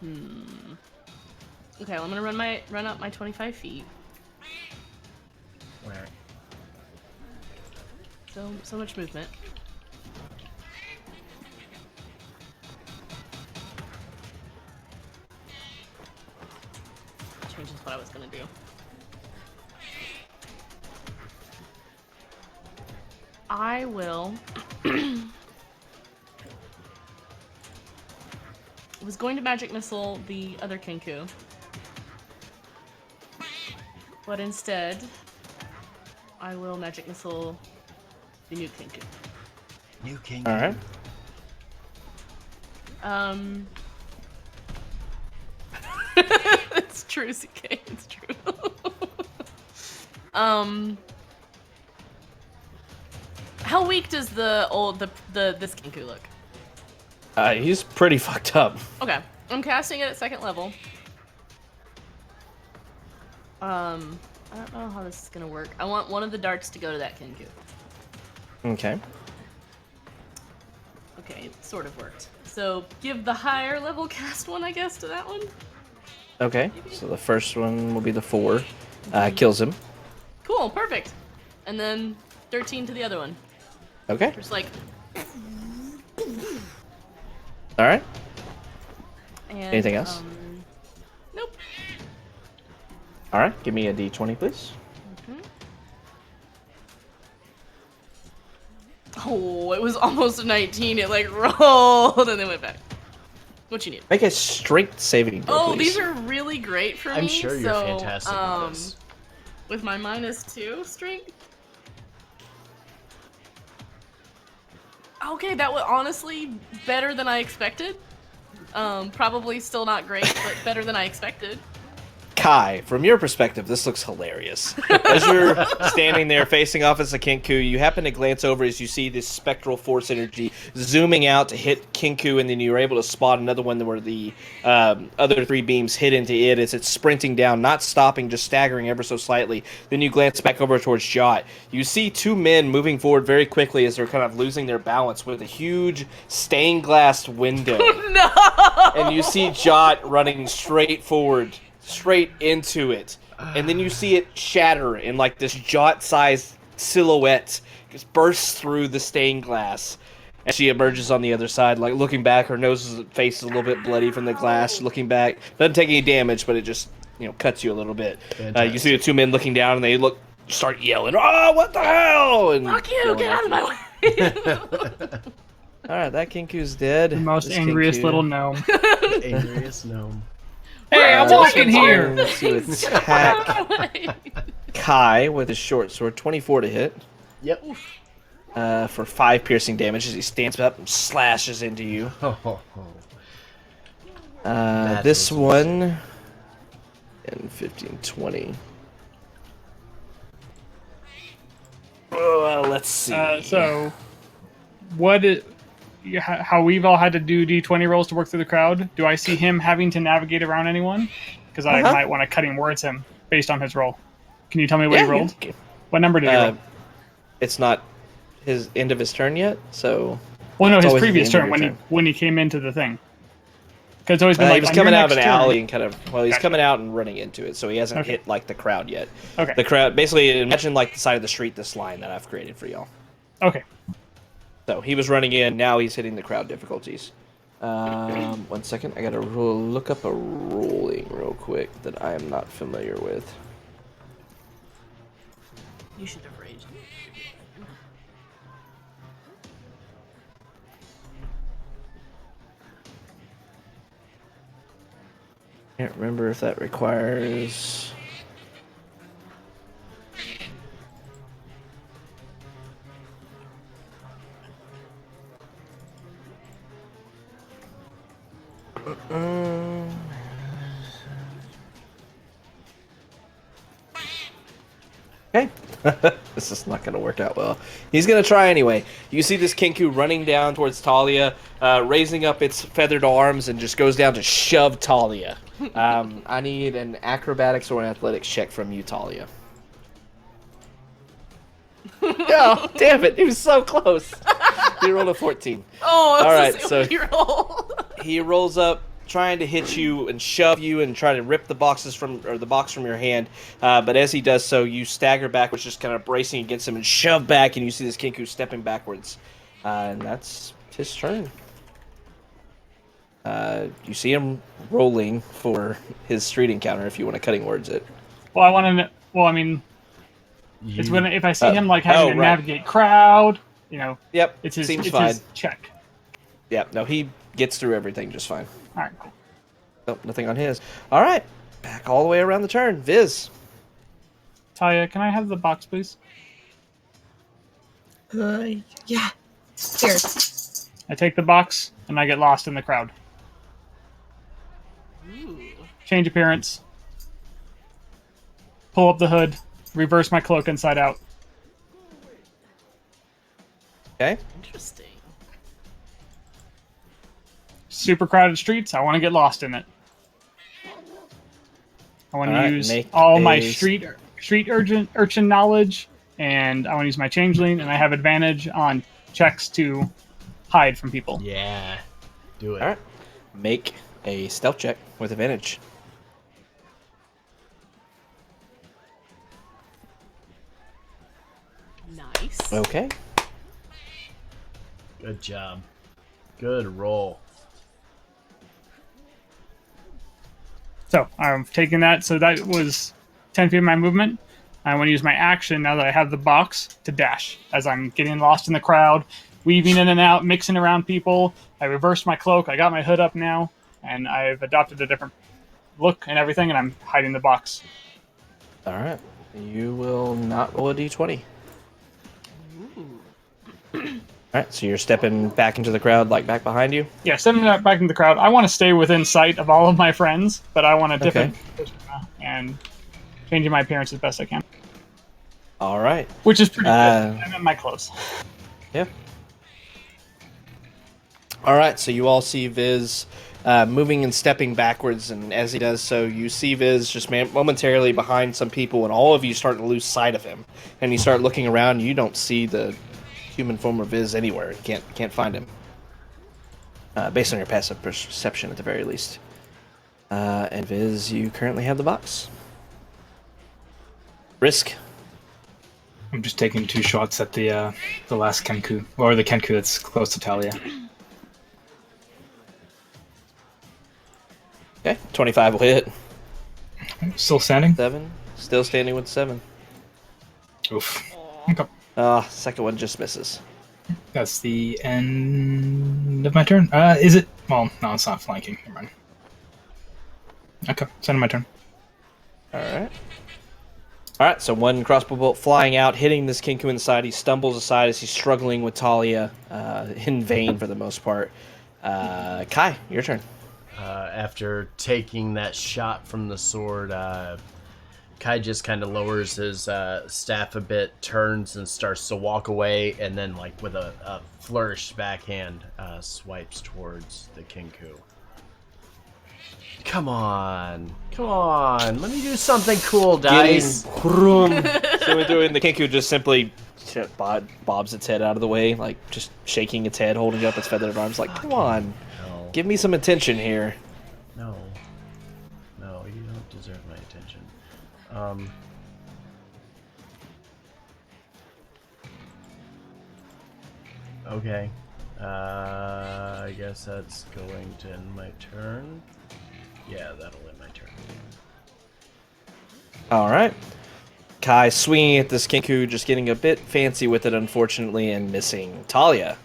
Okay, well, I'm gonna run up my 25 feet. Where? So much movement. Changes what I was gonna do. I will. Was going to magic missile the other Kinku, but instead, I will magic missile the new Kinku. New king. All right. It's true, CK. It's true. How weak does this Kinku look? He's pretty fucked up. Okay, I'm casting it at 2nd level. I don't know how this is gonna work. I want one of the darts to go to that Kinku. Okay. Okay, it sort of worked. So give the higher level cast one, I guess, to that one. Okay. So the first one will be the 4. Kills him. Cool, perfect. And then 13 to the other one. Okay. Just like. All right. And, Anything else? Nope. All right. Give me a D20, please. Oh, it was almost a 19. It like rolled and then went back. What you need? Make a strength saving throw, Oh, please. these are really great for me. I'm sure you're so, fantastic at this. With my -2 strength. Okay, that was honestly better than I expected. Probably still not great, but better than I expected. Kai, from your perspective, this looks hilarious. As you're standing there facing off as a Kinku, you happen to glance over as you see this spectral force energy zooming out to hit Kinku, and then you're able to spot another one where the other 3 beams hit into it as it's sprinting down, not stopping, just staggering ever so slightly. Then you glance back over towards Jot. You see 2 men moving forward very quickly as they're kind of losing their balance with a huge stained glass window. No! And you see Jot running straight forward, straight into it, and then you see it shatter in like this Jot-sized silhouette just bursts through the stained glass as she emerges on the other side, like looking back. Her face is a little bit bloody from the glass. Looking back, doesn't take any damage, but it just cuts you a little bit. You see the 2 men looking down, and they start yelling, "Oh, what the hell!" And Fuck you! Get out of my way! Alright, that Kinku's dead. The most This angriest Kinku- little gnome. The angriest gnome. Hey, I'm walking is here! going to attack Kai with his short sword. 24 to hit. Yep. For 5 piercing damage as he stands up and slashes into you. This one... 10, 15, 20. Let's see. So, how we've all had to do d20 rolls to work through the crowd, do I see him having to navigate around anyone? Because I might want to cut him towards him based on his roll. Can you tell me what he rolled? What number did he roll? It's not his end of his turn yet, so... Well, no, it's his always previous the end turn of when he came into the thing. Because it's always been he like was on coming your out of an next turn- alley and kind of... Well, he's Gotcha. coming out and running into it, so he hasn't Okay. hit, like, the crowd yet. Okay. The crowd... Basically, imagine, like, the side of the street, this line that I've created for y'all. Okay. So, he was running in, now he's hitting the crowd difficulties. 1 second, I gotta look up a rolling real quick that I am not familiar with. You should have raged. Can't remember if that requires... Okay. This is not going to work out well. He's going to try anyway. You see this Kinku running down towards Talia, raising up its feathered arms, and just goes down to shove Talia. I need an acrobatics or an athletics check from you, Talia. Oh, damn it. He was so close. He rolled a 14. Oh, All right, that's so- a roll. He rolls up, trying to hit you and shove you and try to rip the box from your hand. But as he does so, you stagger backwards, just kind of bracing against him and shove back, and you see this Kinku stepping backwards. And that's his turn. You see him rolling for his street encounter if you want to cutting words it. Well, I want to. Well, I mean, it's when if I see him like having to right. navigate crowd, you know, Yep, it's his, seems it's fine. his check. Yep, no, he gets through everything just fine. All right, cool. Nope, nothing on his. All right, back all the way around the turn. Viz. Talia, can I have the box, please? Yeah. Here. I take the box and I get lost in the crowd. Ooh. Change appearance. Pull up the hood. Reverse my cloak inside out. Okay. Interesting. Super crowded streets. I want to get lost in it. I want to Alright, use make all my a- street urchin knowledge, and I want to use my changeling, and I have advantage on checks to hide from people. Yeah. Do it. All right. Make a stealth check with advantage. Nice. Okay. Good job. Good roll. So I'm taking that. So that was 10 feet of my movement. I want to use my action now that I have the box to dash as I'm getting lost in the crowd, weaving in and out, mixing around people. I reversed my cloak. I got my hood up now, and I've adopted a different look and everything, and I'm hiding the box. All right. You will not roll a d20. All right. So you're stepping back into the crowd, like back behind you. Yeah, sending that back into the crowd. I want to stay within sight of all of my friends, but I want a different persona and changing my appearance as best I can, All right. which is pretty good. I'm in my clothes. Yeah. All right. So you all see Viz moving and stepping backwards, and as he does so, you see Viz just momentarily behind some people, and all of you start to lose sight of him. And you start looking around, and you don't see the human form of Viz anywhere. You can't find him. Based on your passive perception, at the very least. And Viz, you currently have the box. Risk. I'm just taking 2 shots at the last Kenku, or the Kenku that's close to Talia. Okay, 25 will hit. Still standing? 7. Still standing with 7. Oof. Aw. Okay. Second one just misses. That's the end of my turn. Is it? Well, no, it's not flanking. Never mind. Okay, it's end of my turn. Alright, so one crossbow bolt flying out, hitting this Kinku in the side. He stumbles aside as he's struggling with Talia, in vain for the most part. Kai, your turn. After taking that shot from the sword, Kai just kind of lowers his staff a bit, turns and starts to walk away, and then, like, with a flourished backhand, swipes towards the Kinku. Come on. Let me do something cool, dice. So we're doing the Kinku just simply bobs its head out of the way, like just shaking its head, holding up its feathered arms, like, come on, No. give me some attention here. No, you don't deserve my attention. Okay. I guess that's going to end my turn. Yeah, that'll end my turn. Alright. Kai swinging at this Kinku, just getting a bit fancy with it, unfortunately, and missing. Talia.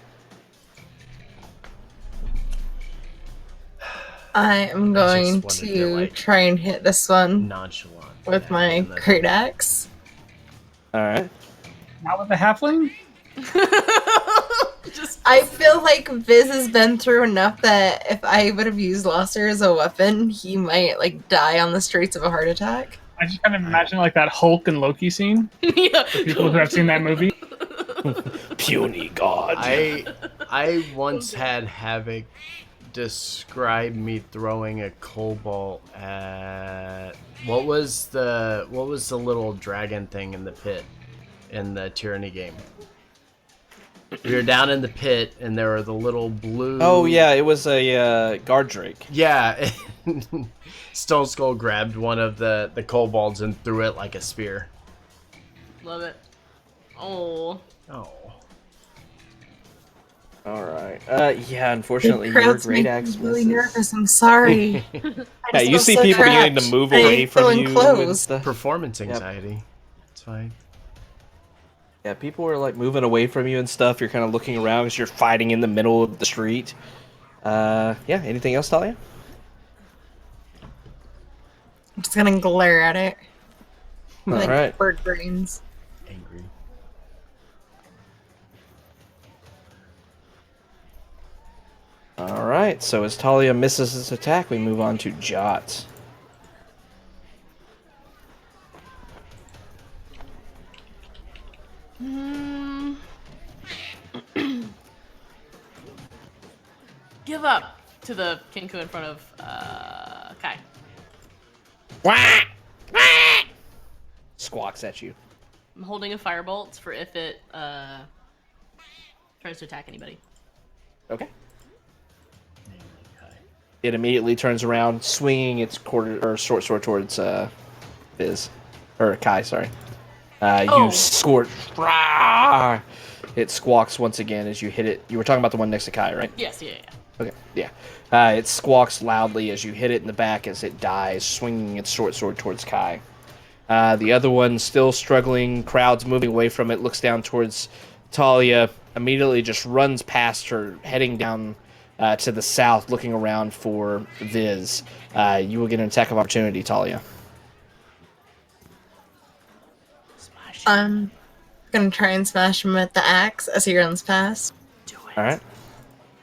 I am going wanted to, to like, try and hit this one Nonchalant. with my and then- great axe. Alright. Not with the halfling? Just I feel like Viz has been through enough that if I would have used Lasser as a weapon, he might like die on the streets of a heart attack. I just kind of imagine like that Hulk and Loki scene. yeah. For people who have seen that movie. Puny god. I once had Havoc describe me throwing a cobalt at what was the little dragon thing in the pit in the Tyranny game. We were down in the pit and there were the little blue. Oh yeah, it was a guard drake. Yeah. Stone Skull grabbed one of the kobolds and threw it like a spear. Love it. Oh. Oh. Alright. Yeah, unfortunately, The your crowd's great making axe me really misses. nervous. I'm sorry. Yeah, you see people beginning to move away from you and Clothes. stuff. Performance anxiety. It's fine. Yeah, people are like moving away from you and stuff. You're kind of looking around because you're fighting in the middle of the street. Yeah, anything else, Talia? I'm just gonna glare at it. Like Alright. bird brains. Angry. Alright, so as Talia misses this attack, we move on to Jot. Give up to the Kinku in front of Kai. Squawks at you. I'm holding a firebolt for if it tries to attack anybody. Okay. It immediately turns around, swinging its short sword towards Viz. Or Kai, sorry. You squirt. It squawks once again as you hit it. You were talking about the one next to Kai, right? Yes, yeah. Okay, yeah. It squawks loudly as you hit it in the back as it dies, swinging its short sword towards Kai. The other one, still struggling, crowd's moving away from it, looks down towards Talia, immediately just runs past her, heading down to the south, looking around for Viz. You will get an attack of opportunity, Talia. I'm gonna try and smash him with the axe as he runs past. Alright.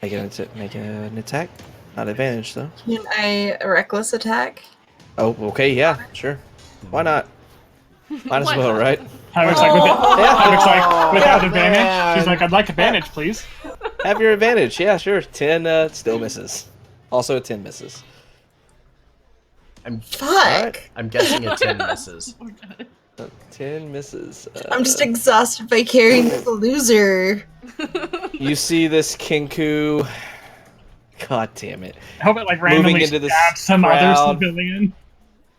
Make an attack. Not advantage, though. Can I reckless attack? Oh, okay, yeah, sure. Why not? Might as Why well, not? right? Havoc's like, Havoc's like, without advantage. She's like, I'd like advantage, please. Have your advantage. Yeah, sure. 10 still misses. Also 10 misses. Fuck! I'm guessing a 10 misses. 10 misses. I'm just exhausted by carrying the loser. You see this Kinku. God damn it. I hope it like randomly into this stabs some crowd. other civilian.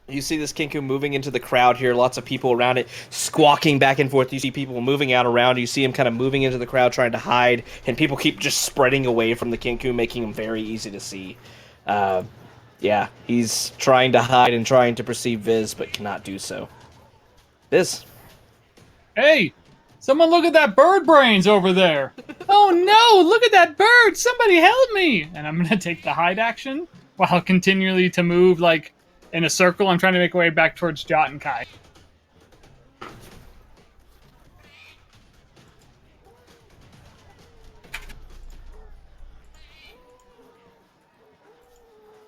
You see this Kinku moving into the crowd here. Lots of people around it, squawking back and forth. You see people moving out around. You see him kind of moving into the crowd, trying to hide. And people keep just spreading away from the Kinku, making him very easy to see. Yeah, he's trying to hide and trying to perceive Viz, but cannot do so. Viz. Hey, Someone look at that bird brains over there. Oh no, look at that bird. Somebody help me. And I'm going to take the hide action while continually to move like in a circle. I'm trying to make my way back towards Jot and Kai.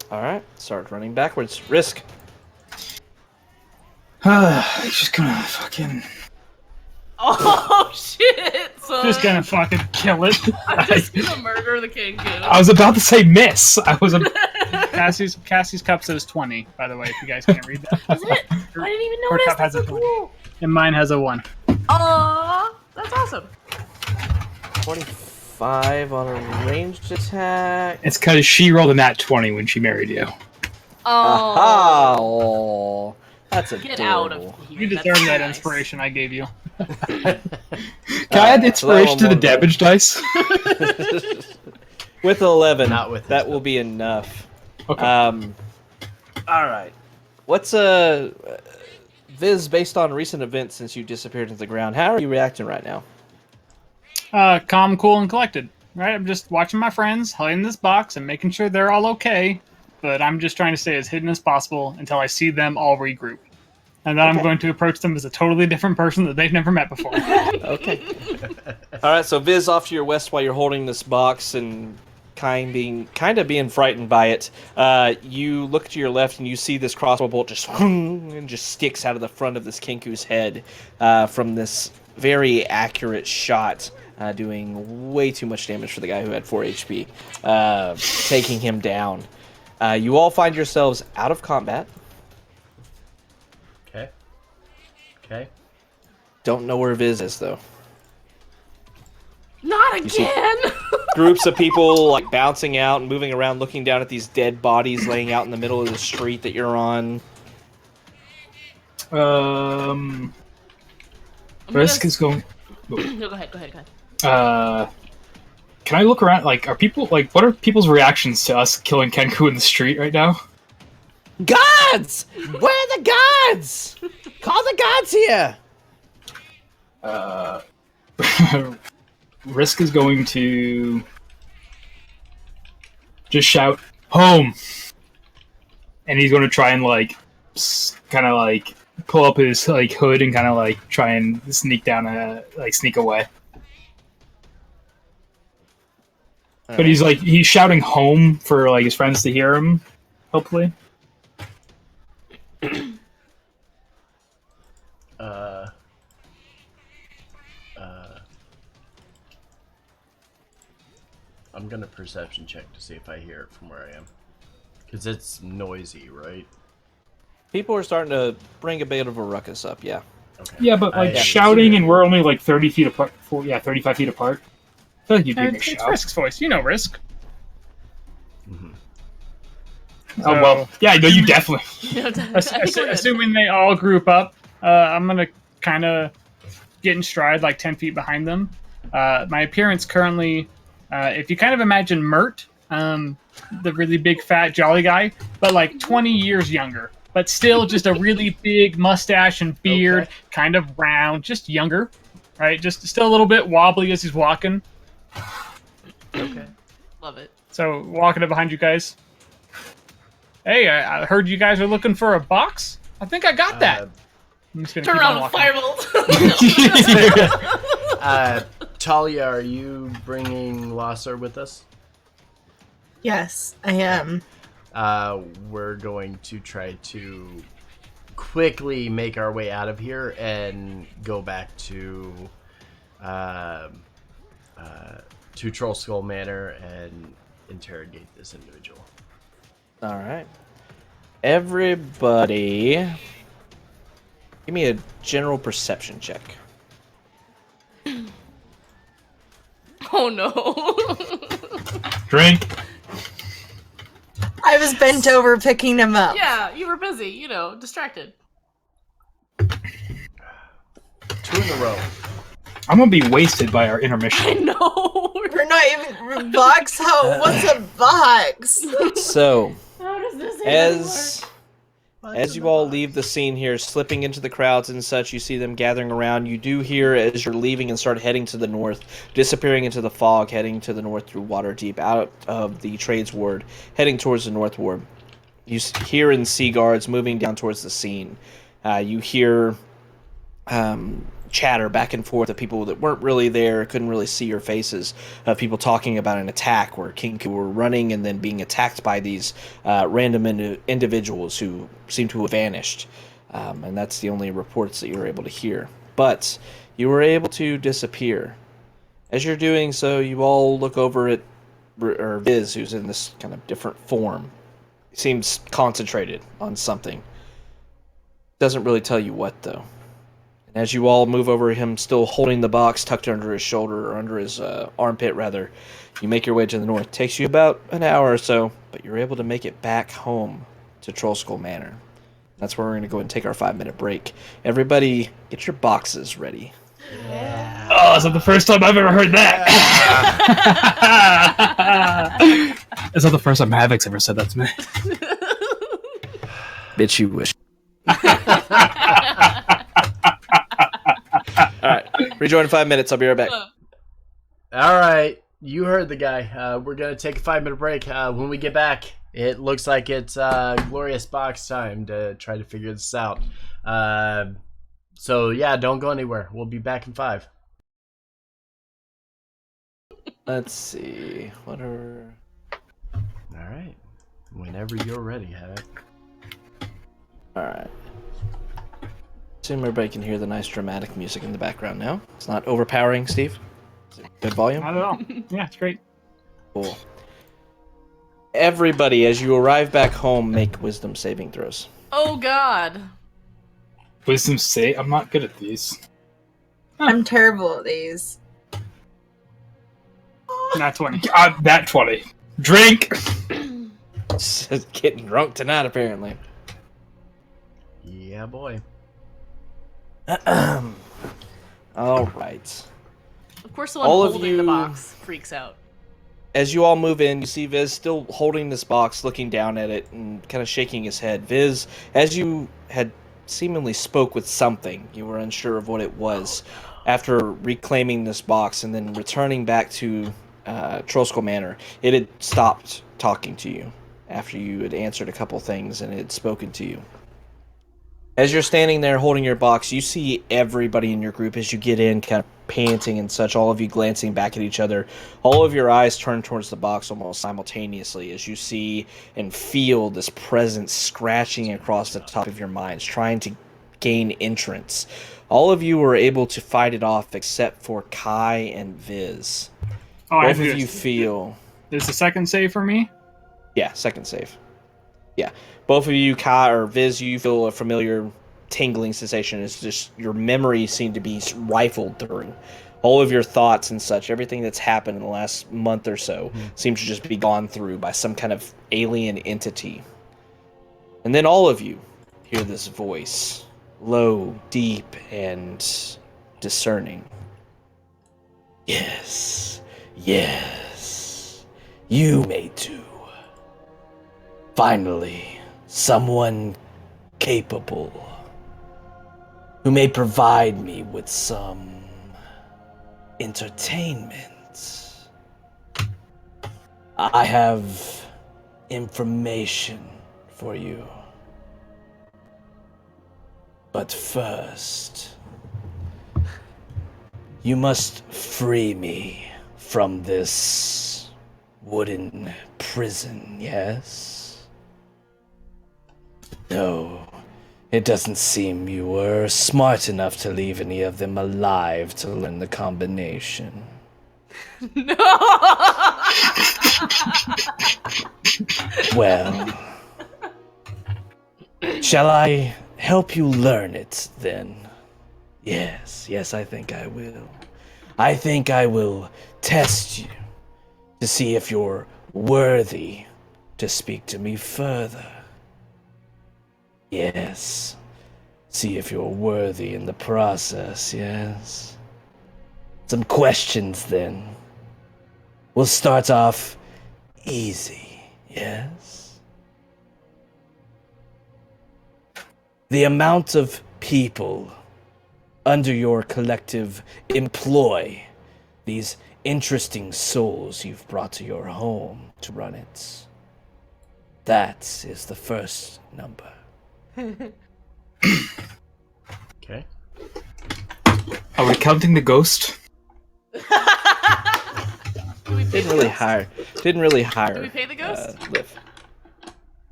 All right, start running backwards. Risk. He's just gonna fucking. Oh shit! So Just gonna fucking kill it. I'm just gonna murder the king. I was about to say miss. Cassie's cup says 20, by the way, if you guys can't read that. Is it? I didn't even Her notice. cup That's has so a 20. cool. And mine has a 1. Aww, that's awesome. 25 on a ranged attack. It's because she rolled a nat 20 when she married you. Aha! Oh, Oh, that's adorable. get out of here. You That's deserve so that nice. inspiration I gave you. Can I add inspiration to the damage dice? With 11, Not with that this, will be enough. Okay. All right. What's Viz, based on recent events since you disappeared into the ground, how are you reacting right now? Calm, cool, and collected. Right? I'm just watching my friends, hiding in this box, and making sure they're all okay. But I'm just trying to stay as hidden as possible until I see them all regroup. And then I'm Okay. going to approach them as a totally different person that they've never met before. Okay. All right, so Viz, off to your west while you're holding this box and kind of being frightened by it. You look to your left and you see this crossbow bolt just sticks out of the front of this Kinku's head from this very accurate shot, doing way too much damage for the guy who had 4 HP, taking him down. You all find yourselves out of combat. Okay. Don't know where Viz is, though. Not see- again. Groups of people like bouncing out and moving around, looking down at these dead bodies laying out in the middle of the street that you're on. Risk is going. No, go ahead. Can I look around? Like, what are people's reactions to us killing Kenku in the street right now? Gods! Where are the gods? Call the gods here! Risk is going to just shout home, and he's going to try and kind of pull up his hood and kind of try and sneak down sneak away. But he's shouting home for his friends to hear him, hopefully. I'm gonna perception check to see if I hear it from where I am. Because it's noisy, right? People are starting to bring a bit of a ruckus up, yeah. Okay. Yeah, but shouting and we're only 30 feet apart. 35 feet apart. I feel like you'd be It's shout. Risk's voice. You know Risk. Oh well, yeah, no, you definitely. I think we're good. Assuming they all group up, I'm gonna kind of get in stride 10 feet behind them. My appearance currently, if you kind of imagine Mert, the really big fat jolly guy, but 20 years younger, but still just a really big mustache and beard, Okay. kind of round, just younger, right? Just still a little bit wobbly as he's walking. Okay. Love it. So walking up behind you guys. Hey, I heard you guys are looking for a box. I think I got that. I'm just gonna Turn keep on around, walking. firebolt. Talia, are you bringing Lasser with us? Yes, I am. We're going to try to quickly make our way out of here and go back to Troll Skull Manor and interrogate this individual. All right. Everybody, give me a general perception check. Oh no. Drink. I was bent over picking him up. Yeah, you were busy, distracted. 2 in a row. I'm gonna be wasted by our intermission. No. We're not even box. What's a box? So, How does this as As you all leave the scene here, slipping into the crowds and such, you see them gathering around. You do hear, as you're leaving and start heading to the north, disappearing into the fog, heading to the north through Waterdeep, out of the Trades Ward, heading towards the North Ward. You hear and see guards moving down towards the scene. You hear chatter back and forth of people that weren't really there, couldn't really see your faces, of people talking about an attack where Kinku were running and then being attacked by these random individuals who seem to have vanished. And that's the only reports that you were able to hear. But you were able to disappear. As you're doing so, you all look over at Viz, who's in this kind of different form. He seems concentrated on something. Doesn't really tell you what, though. As you all move over him, still holding the box tucked under his shoulder, or under his armpit, rather, you make your way to the north. Takes you about an hour or so, but you're able to make it back home to Trollskull Manor. That's where we're going to go and take our 5-minute break. Everybody, get your boxes ready. Yeah. Oh, is that the first time I've ever heard that? It's not the first time Havoc's ever said that to me. Bitch, you wish. Alright, rejoin in 5 minutes. I'll be right back. Alright, you heard the guy. We're going to take a 5-minute break. When we get back, it looks like it's glorious box time to try to figure this out. So yeah, don't go anywhere. We'll be back in 5. Let's see. What are... Alright. Whenever you're ready, Havoc. Alright. Assume everybody can hear the nice dramatic music in the background now. It's not overpowering, Steve? Is it good volume? Not at all. Yeah, it's great. Cool. Everybody, as you arrive back home, make wisdom saving throws. Oh god. Wisdom save? I'm not good at these. I'm terrible at these. Not 20. That 20. Drink! Just getting drunk tonight, apparently. Yeah, boy. All right. Of course the one All of holding the you- box freaks out. As you all move in, you see Viz still holding this box, looking down at it, and kind of shaking his head. Viz, as you had seemingly spoke with something, you were unsure of what it was, after reclaiming this box and then returning back to Trollskull Manor, it had stopped talking to you after you had answered a couple things and it had spoken to you. As you're standing there holding your box, you see everybody in your group as you get in, kind of panting and such, all of you glancing back at each other. All of your eyes turn towards the box almost simultaneously as you see and feel this presence scratching across the top of your minds, trying to gain entrance. All of you were able to fight it off except for Kai and Viz. Oh, Both of you feel... There's a second save for me? Yeah, second save. Yeah. Both of you, Kai or Viz, you feel a familiar tingling sensation. It's just your memory seemed to be rifled through. All of your thoughts and such, everything that's happened in the last month or so, seems to just be gone through by some kind of alien entity. And then all of you hear this voice, low, deep, and discerning. Yes, yes, you may too. Finally, someone capable who may provide me with some entertainment. I have information for you. But first, you must free me from this wooden prison, yes? No, it doesn't seem you were smart enough to leave any of them alive to learn the combination. No. Well, shall I help you learn it, then? Yes, I think I will. I think I will test you to see if you're worthy to speak to me further. Yes. See if you're worthy in the process, yes? Some questions, then. We'll start off easy, yes? the amount of people under your collective employ, these interesting souls you've brought to your home to run it. That is the first number. Okay. Are we counting the ghost? Do we pay Didn't the really ghost? hire. Do we pay the ghost? Liv.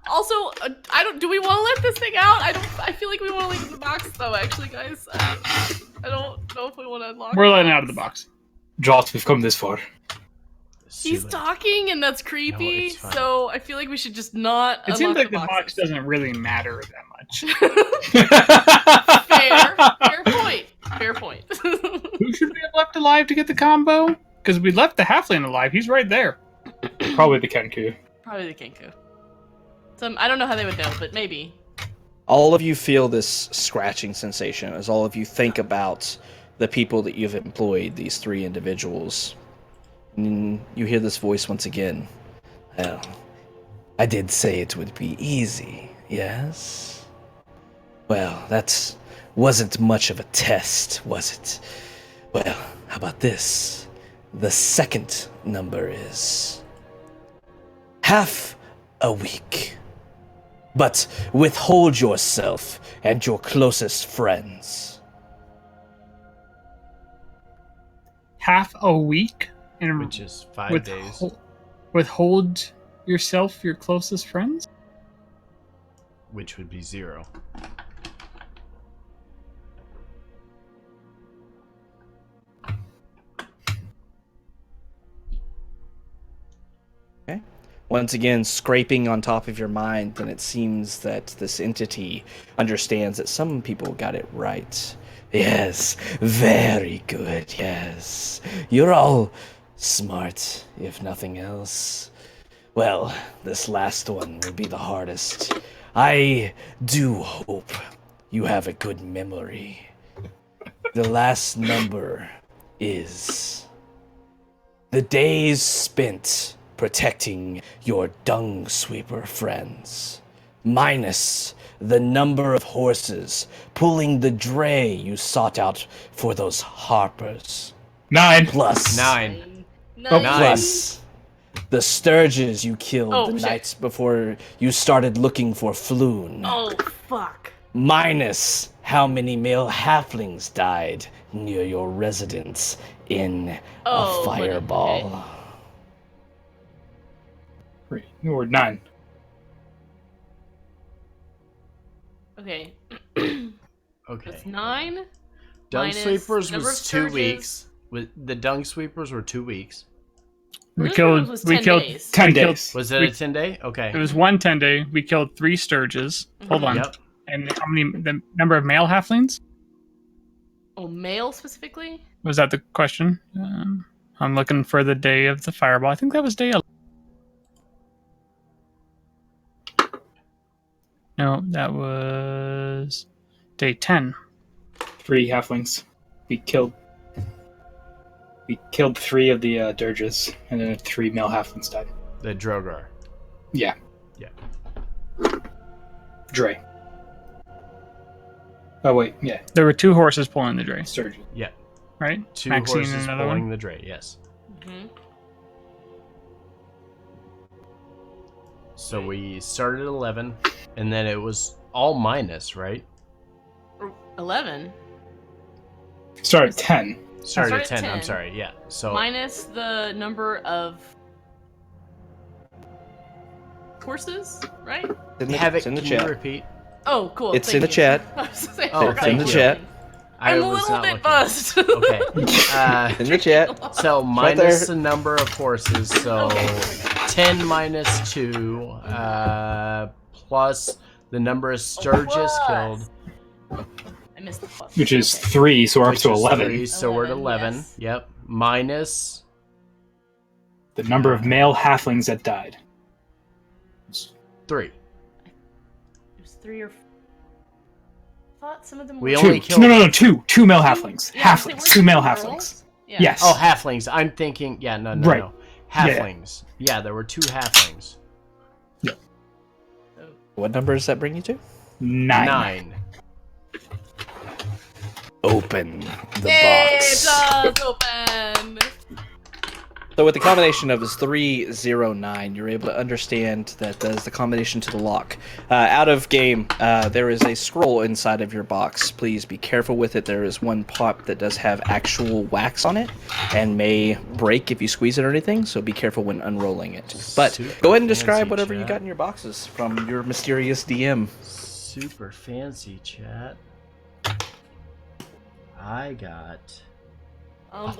Also, I don't. Do we want to let this thing out? I don't. I feel like we want to leave it in the box, though. Actually, guys, I don't know if we want to unlock. We're letting it out of the box. Jot, we've come this far. He's talking, and that's creepy. it's fine. So I feel like we should just not. It seems like the boxes. box doesn't really matter that much. Fair point. Fair point. Who should we have left alive to get the combo? Because we left the halfling alive. He's right there. Probably the Kenku. Probably the Kenku. I don't know how they would know, but maybe. All of you feel this scratching sensation as all of you think about the people that you've employed, these 3 individuals. And you hear this voice once again. Well, I did say it would be easy, yes? Well, that wasn't much of a test, was it? Well, how about this? The second number is half a week. But withhold yourself and your closest friends. Half a week? And Which is 5 days. Withhold yourself, your closest friends? Which would be 0. Okay. Once again, scraping on top of your mind, and it seems that this entity understands that some people got it right. Yes, very good, yes. You're all smart, if nothing else. Well, this last one will be the hardest. I do hope you have a good memory. The last number is the days spent protecting your dung sweeper friends, minus the number of horses pulling the dray you sought out for those harpers, 9. plus 9. Oh, plus the sturges you killed Oh, the shit. nights before you started looking for Floon, Oh fuck. minus how many male halflings died near your residence in Oh, a but- fireball. Or 9. Okay. Okay. That's 9. Dung minus sweepers number was of 2 sturges. weeks. The dung sweepers were 2 weeks. We This killed. one was We 10 killed. days. 10 we killed- days. Was it a 10-day? Okay. It was 1 10-day. We killed 3 sturges. Hold on. Yep. And how many? The number of male halflings? Oh, male specifically? Was that the question? I'm looking for the day of the fireball. I think that was day 11. No, that was day 10. 3 halflings. We killed 3 of the dirges, and then 3 male halflings died. The Drogar. Yeah. Yeah. Dre. Oh wait, yeah. There were 2 horses pulling the dray, Sturgeon. Yeah. right? 2 Maxine and horses another pulling one. the dray, yes. Mm-hmm. So we started at 11, and then it was all minus, right? 11. Start at 10. Started at Started at 10, I'm 10. sorry, yeah. So Minus the number of horses, right? have it, it's in the can you chat. repeat? Oh, cool. It's thank in the you. chat. I was gonna say, I Oh, forgot it's in you the were chat. saying. I I'm a was little not bit looking. buzzed. Okay. In the chat. So right minus there. the number of horses, so Okay, perfect. 10 minus 2, plus the number of sturges plus. killed, I missed the plus. Which is Okay. 3, so we're up which to is 11. 3, so we're at 11. yes. Yep. Minus The number of male halflings that died. 3. It was 3 or 4. I thought some of them were. We 2. only killed- No, 2. 2 male halflings. Yeah, I was Halflings. like, 2 male weren't halflings. girls? Yeah. Yes. Oh, halflings. I'm thinking, yeah, no. Right. Yeah. Halflings. Yeah, there were 2 halflings. What number does that bring you to? 9. 9. Open the Yay, box. it does open. So with the combination of this 309, you're able to understand that that is the combination to the lock. Out of game, there is a scroll inside of your box. Please be careful with it. There is one pop that does have actual wax on it and may break if you squeeze it or anything, so be careful when unrolling it. But Super go ahead and describe fancy, whatever you chat. got in your boxes from your mysterious DM. Super fancy, chat. I got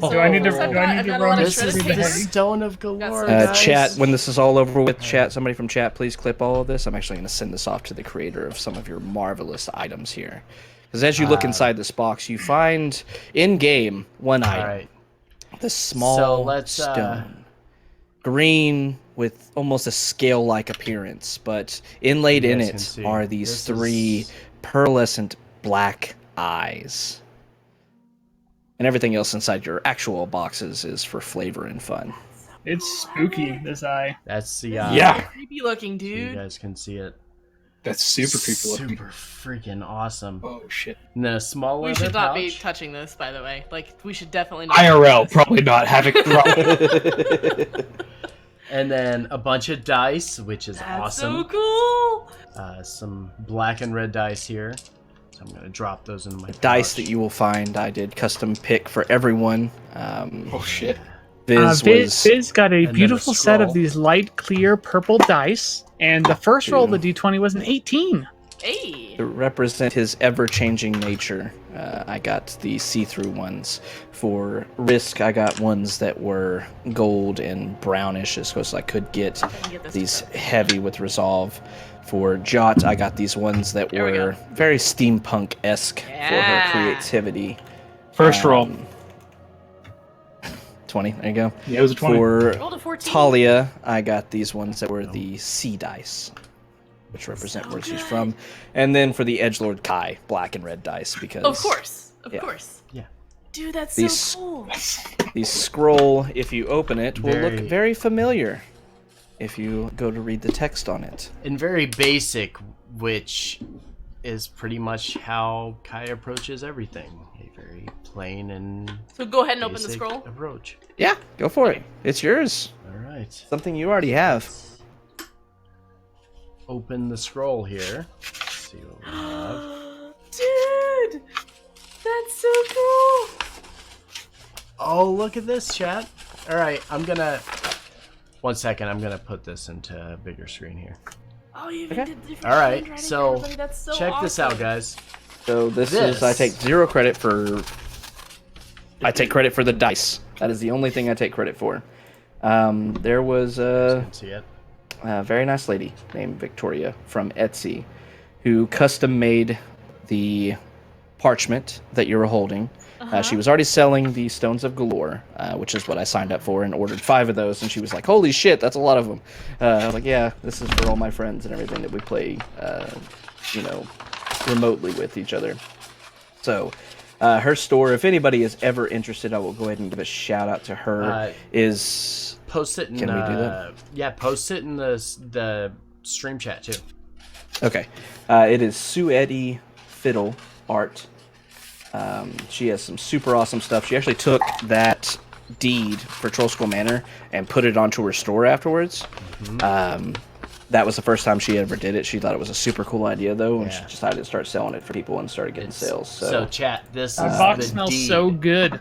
Do I need to- I've do I got- need I've to got a roll lot of this is shredded the paper. Stone of Golorr, some- guys. Chat, when this is all over with, chat, somebody from chat, please clip all of this. I'm actually going to send this off to the creator of some of your marvelous items here. Because as you look inside this box, you find, in-game, one All item. right. The small So let's, stone. Green with almost a scale-like appearance, but inlaid You in guys can it see. are these This three is- pearlescent black eyes. And everything else inside your actual boxes is for flavor and fun. It's spooky, this eye. That's the Yeah. Creepy looking, so you dude. guys can see it. That's super creepy looking. Super freaking awesome. Oh shit. And then a small We leather should not be pouch. touching this, by the way. Like, we should definitely not. IRL, touch this. probably not. Having probably. And then a bunch of dice, which is That's awesome. so cool. Some black and red dice here. So I'm gonna drop those in my Dice pouch. that you will find, I did custom pick for everyone. Oh shit. Viz was Viz got a then a beautiful set of scroll. these light clear purple dice, and the first roll of the d20 was an 18. Hey. to represent his ever-changing nature. I got the see-through ones. For Risk, I got ones that were gold and brownish, as close as I could get. can get this These stuff. heavy with Resolve. For Jot, I got these ones that There we were go. very steampunk-esque for Yeah. her creativity. First roll. 20, there you go. Yeah, it was a 20. For Rolled a 14. Talia, I got these ones that were the sea dice, which represent So where she's good. from. And then for the edgelord Kai, black and red dice, because Of course. Of Yeah. course. Yeah. Dude, that's These- so cool. the scroll, if you open it, will look Very- very familiar if you go to read the text on it. And very basic, which is pretty much how Kai approaches everything. A very plain and So go ahead and open the basic scroll. approach. Yeah, go for it. It's yours. All right. Something you already have. Open the scroll here. Let's see what we have. Dude, that's so cool. Oh, look at this, chat. All right, I'm gonna. 1 second, I'm gonna put this into a bigger screen here. Oh, you even Okay. did different All right, handwriting for so everybody. That's so check this out, awesome. guys. So this is, I This- take 0 credit for, I take credit for the dice. That is the only thing I take credit for. There was You a can see it. very nice lady named Victoria from Etsy who custom made the parchment that you were holding. She was already selling the Stones of Golorr, which is what I signed up for, and ordered 5 of those. And she was like, "Holy shit, that's a lot of them." I was like, "Yeah, this is for all my friends and everything that we play, remotely with each other." So, her store, if anybody is ever interested, I will go ahead and give a shout out to her. Is Post it in. Can we do that? Yeah, post it in the stream chat too. okay. It is Suedi Fiddle Art. She has some super awesome stuff. She actually took that deed for Troll School Manor and put it onto her store afterwards. That was the first time she ever did it. She thought it was a super cool idea, though, and she Yeah. decided to start selling it for people and started getting sales. So chat, this The is box the smells deed. so good.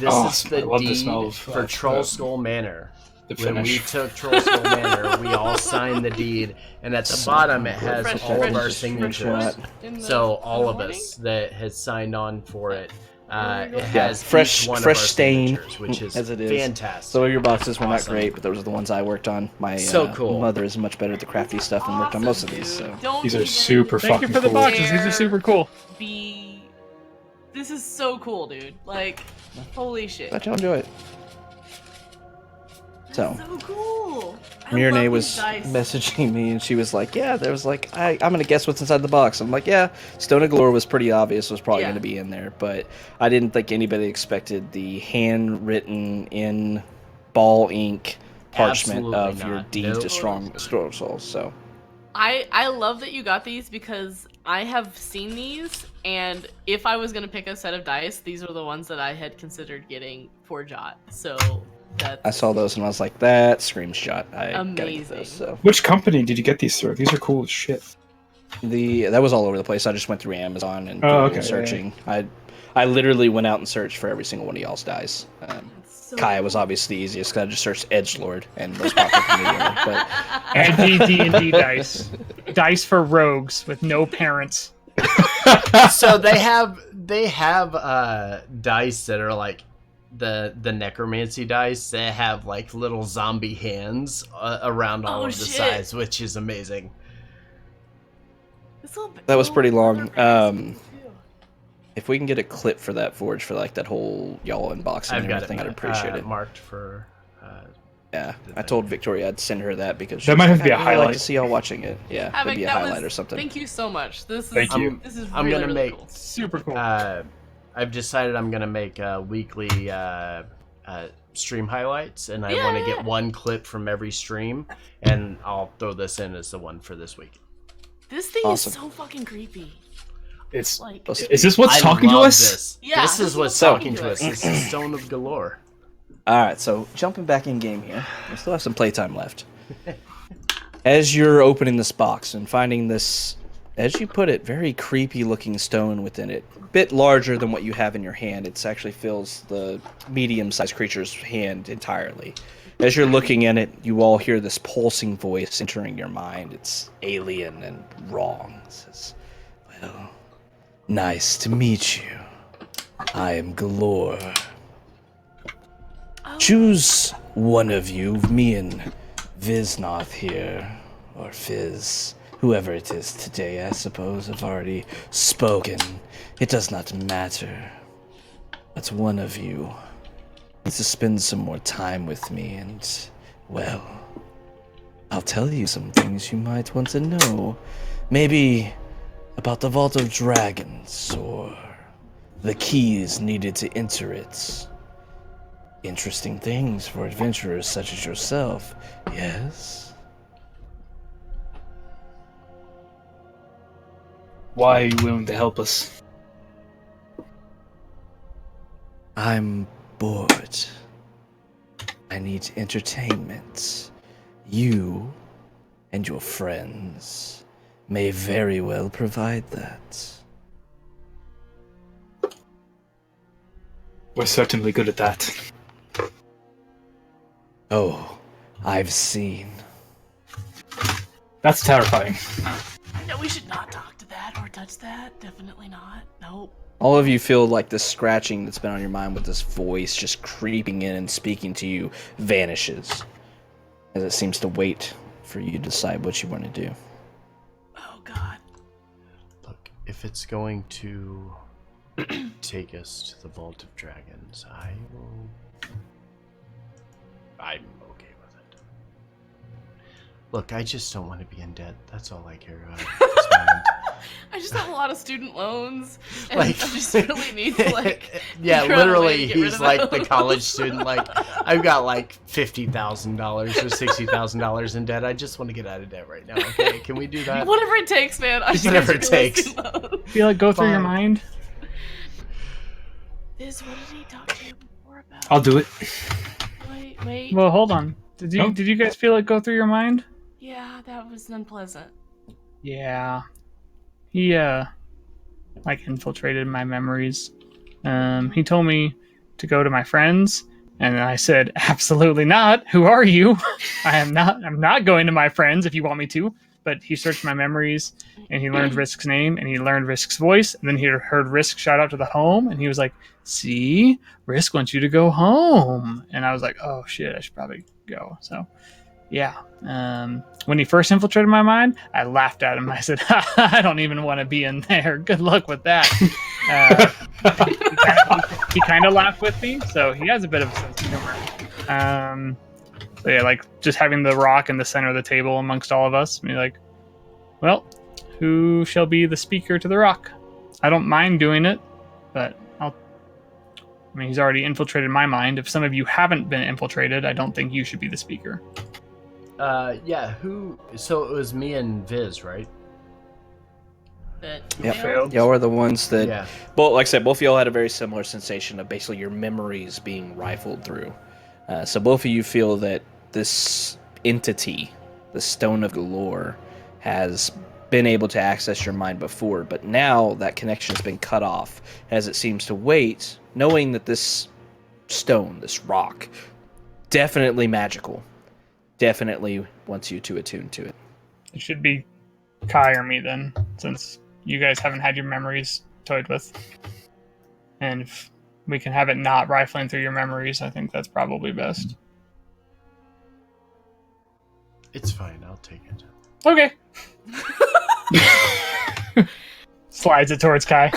This Oh, is the I love the deed smell of, for Troll Skull Manor. the When we finish. took Troll Skull Manor, we all signed the deed, and at the bottom it has Fresh- all of our fresh- signatures. In the- So in all the of morning? us that has signed on for it, it Yeah, has fresh- each one fresh of our stain, signatures, which is as it is. fantastic. some of your boxes were not Awesome. great, but those are the ones I worked on. My So cool. mother is much better at the crafty stuff and worked on most of these. So Don't These are even super Thank you fucking for the cool. boxes. These are super cool. be. This is so cool, dude. Like, holy shit. glad y'all enjoy it. So. That's so cool. I Mirne love was these dice. messaging me, and she was like, "Yeah, there was like, I'm gonna guess what's inside the box." I'm like, "Yeah, Stone of Golorr was pretty obvious, was probably Yeah. gonna be in there, but I didn't think anybody expected the handwritten in ball ink parchment Absolutely of your not. deed Nope. to strong souls." So I love that you got these because I have seen these, and if I was gonna pick a set of dice, these are the ones that I had considered getting for Jot. So that's I saw those and I was like, that screams shot. I gotta get amazing. those. So Which company did you get these through? These are cool as shit. that was all over the place. I just went through Amazon and did Oh, a okay, little yeah, searching. I literally went out and searched for every single one of y'all's dice. So Kaya was obviously the easiest because I just searched Edgelord and most popular immediately. But And D&D dice. Dice for rogues with no parents. So they have dice that are like the necromancy dice that have like little zombie hands around all of the shit. sides, which is amazing. that was pretty long. Too. If we can get a clip for that Forge for like that whole y'all unboxing I've and got everything, it I'd appreciate it. marked for. Yeah, I told Victoria I'd send her that because That might have to be a I'd like highlight. to see y'all watching it. Yeah, Havoc, maybe a that highlight was- or something. Thank you so much. This is Thank you. This is I'm really, gonna really make- cool. Super cool. I've decided I'm gonna make weekly stream highlights, and I Yeah, want to yeah. get one clip from every stream, and I'll throw this in as the one for this week. This thing Awesome. is so fucking creepy. It's Like, is this what's I talking to love us? This. Yeah, this is what's talking to us. It's the Stone of Golorr. All right, so jumping back in game here, we still have some playtime left. As you're opening this box and finding this, as you put it, very creepy looking stone within it, a bit larger than what you have in your hand. It actually fills the medium-sized creature's hand entirely. As you're looking at it, you all hear this pulsing voice entering your mind. It's alien and wrong. It says, "Well, nice to meet you. I am Golorr. Choose one of you, me and Viznoth here, or Fizz, whoever it is today, I suppose, have already spoken. It does not matter. But one of you needs to spend some more time with me, and, well, I'll tell you some things you might want to know. Maybe about the Vault of Dragons, or the keys needed to enter it. Interesting things for adventurers such as yourself, yes?" Why are you willing to help us? I'm bored. I need entertainment. You and your friends may very well provide that. We're certainly good at that. Oh, I've seen. That's terrifying. no, we should not talk to that or touch that. Definitely not. Nope. All of you feel like this scratching that's been on your mind with this voice just creeping in and speaking to you vanishes, as it seems to wait for you to decide what you want to do. Oh God. Look, if it's going to take us to the Vault of Dragons, I'm okay with it. Look, I just don't want to be in debt. That's all I care about. at this moment. I just have a lot of student loans, and Like- I just really need to like. Yeah, figure out a way to literally, get rid he's of like the those. college student. Like, I've got like $50,000 or $60,000 in debt. I just want to get out of debt right now. Okay, can we do that? Whatever it takes, man. I just Whatever need it to get takes. student loans. Feel like go through your Fine. mind. This, what did he talk to you before about? I'll do it. Wait. Well, hold on. Did Oh. you guys feel like go through your mind? Yeah, that was unpleasant. Yeah. He like infiltrated my memories. He told me to go to my friends, and I said, "Absolutely not. Who are you? I'm not going to my friends if you want me to." But he searched my memories, and he learned Risk's name, and he learned Risk's voice, and then he heard Risk shout out to the home, and he was like, "See, Risk wants you to go home." And I was like, "Oh shit, I should probably go." So, yeah. When he first infiltrated my mind, I laughed at him. I said, "I don't even want to be in there. Good luck with that." He kind of laughed with me, so he has a bit of a sense of humor. But yeah, like just having the rock in the center of the table amongst all of us, and be like, "Well, who shall be the speaker to the rock?" I don't mind doing it, but I mean, he's already infiltrated my mind. If some of you haven't been infiltrated, I don't think you should be the speaker. Yeah, who? So it was me and Viz, right? that Yep. failed? Y'all are the ones that, Yeah. both, like I said, both of y'all had a very similar sensation of basically your memories being rifled through. So both of you feel that this entity, the Stone of Golorr, has been able to access your mind before, but now that connection has been cut off as it seems to wait, knowing that this stone, this rock, definitely magical, definitely wants you to attune to it. It should be Kai or me then, since you guys haven't had your memories toyed with. And if we can have it not rifling through your memories, I think that's probably best. It's fine. I'll take it. Okay. Slides it towards Kai.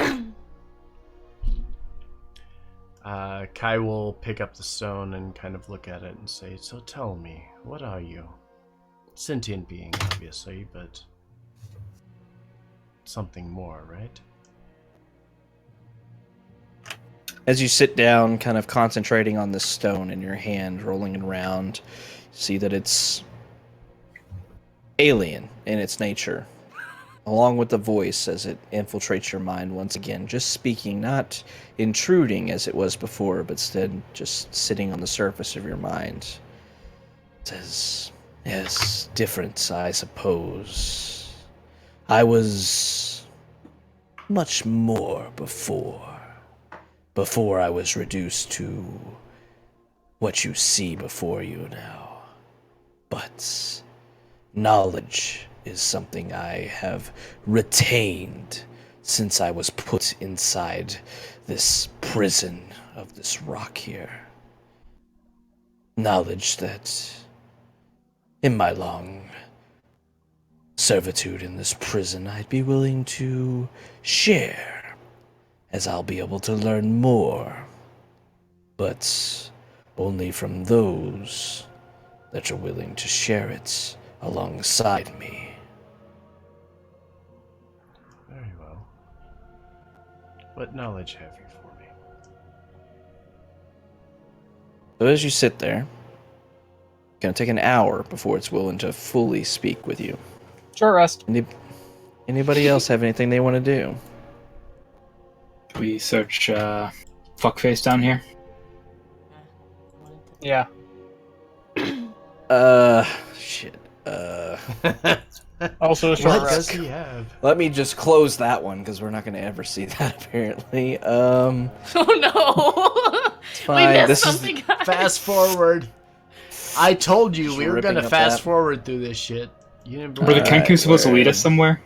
Kai will pick up the stone and kind of look at it and say, "So tell me, what are you? Sentient being, obviously, but something more, right?" As you sit down, kind of concentrating on this stone in your hand, rolling it around, see that it's alien in its nature, along with the voice as it infiltrates your mind once again, just speaking, not intruding as it was before, but instead just sitting on the surface of your mind. It says, "Yes, different, I suppose. I was much more before I was reduced to what you see before you now. But knowledge is something I have retained since I was put inside this prison of this rock here. Knowledge that in my long servitude in this prison I'd be willing to share, as I'll be able to learn more, but only from those that are willing to share it alongside me." Very well. What knowledge have you for me? So as you sit there, it's going to take an hour before it's willing to fully speak with you. Short rest. Anybody else have anything they want to do? We search fuckface down here. Yeah. Shit. Also a short What does rest. he have? Let me just close that one, because we're not going to ever see that, apparently. Oh no! It's We fine. missed This is something, guys. Fast forward. I told you Just we were ripping gonna up fast that. forward through this shit. You didn't Were the believe Alright, Kenku supposed to lead word. us somewhere?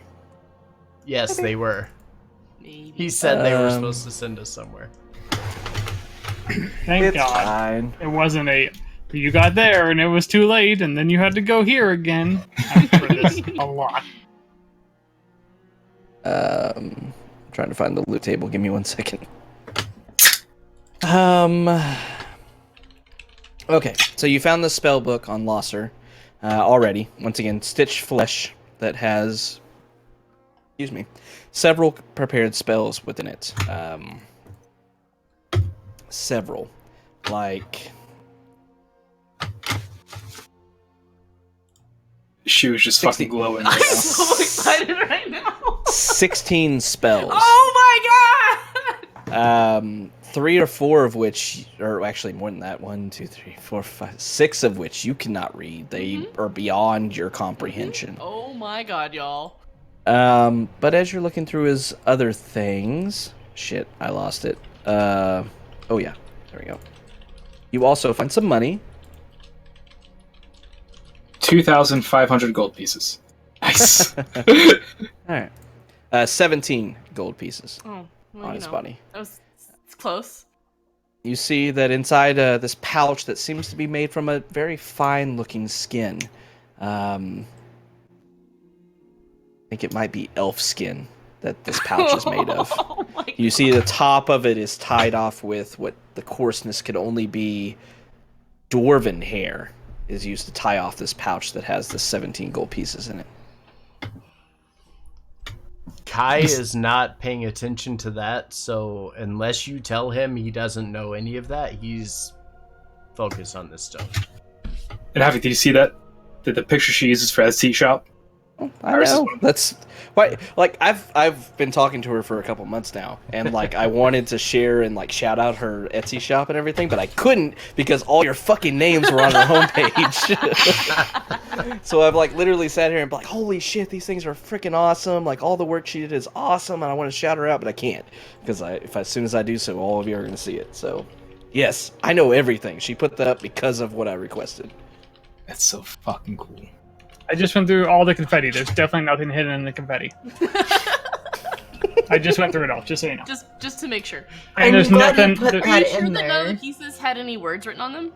Yes, they were. Maybe. He said they were Um, supposed to send us somewhere. Thank It's God. fine. It wasn't a. You got there and it was too late, and then you had to go here again. I'm for this a lot. I'm trying to find the loot table. Give me 1 second. Okay, so you found the spell book on Losser already. Once again, stitched flesh that has, excuse me, several prepared spells within it. Several, like She was just 60. fucking glowing I'm right now. so excited right now. 16 spells. Oh my god! 3 or 4 of which, or actually more than that, 1, 2, 3, 4, 5, 6 of which you cannot read. They are beyond your comprehension. Oh my god, y'all. But as you're looking through his other things, shit, I lost it. Oh yeah, there we go. You also find some money. 2,500 gold pieces. Nice. All right, 17 gold pieces Oh, well, on you his know, body. it's close. You see that inside this pouch that seems to be made from a very fine-looking skin. I think it might be elf skin that this pouch is made of. Oh my You see the top of it is tied off with what the coarseness could only be dwarven hair is used to tie off this pouch that has the 17 gold pieces in it. Kai is not paying attention to that, so unless you tell him he doesn't know any of that, he's focused on this stone. And Havoc, did you see that? The picture she uses for Etsy shop? I know. That's why. Like I've been talking to her for a couple months now, and like I wanted to share and like shout out her Etsy shop and everything, but I couldn't because all your fucking names were on her homepage. So I've like literally sat here and been like, holy shit, these things are freaking awesome! Like all the work she did is awesome, and I want to shout her out, but I can't because as soon as I do so, all of you are going to see it. So yes, I know everything. She put that up because of what I requested. That's so fucking cool. I just went through all the confetti. There's definitely nothing hidden in the confetti. I just went through it all, just so you know. Just to make sure. And there's nothing. Put Are you that sure in that none of there. the pieces had any words written on them?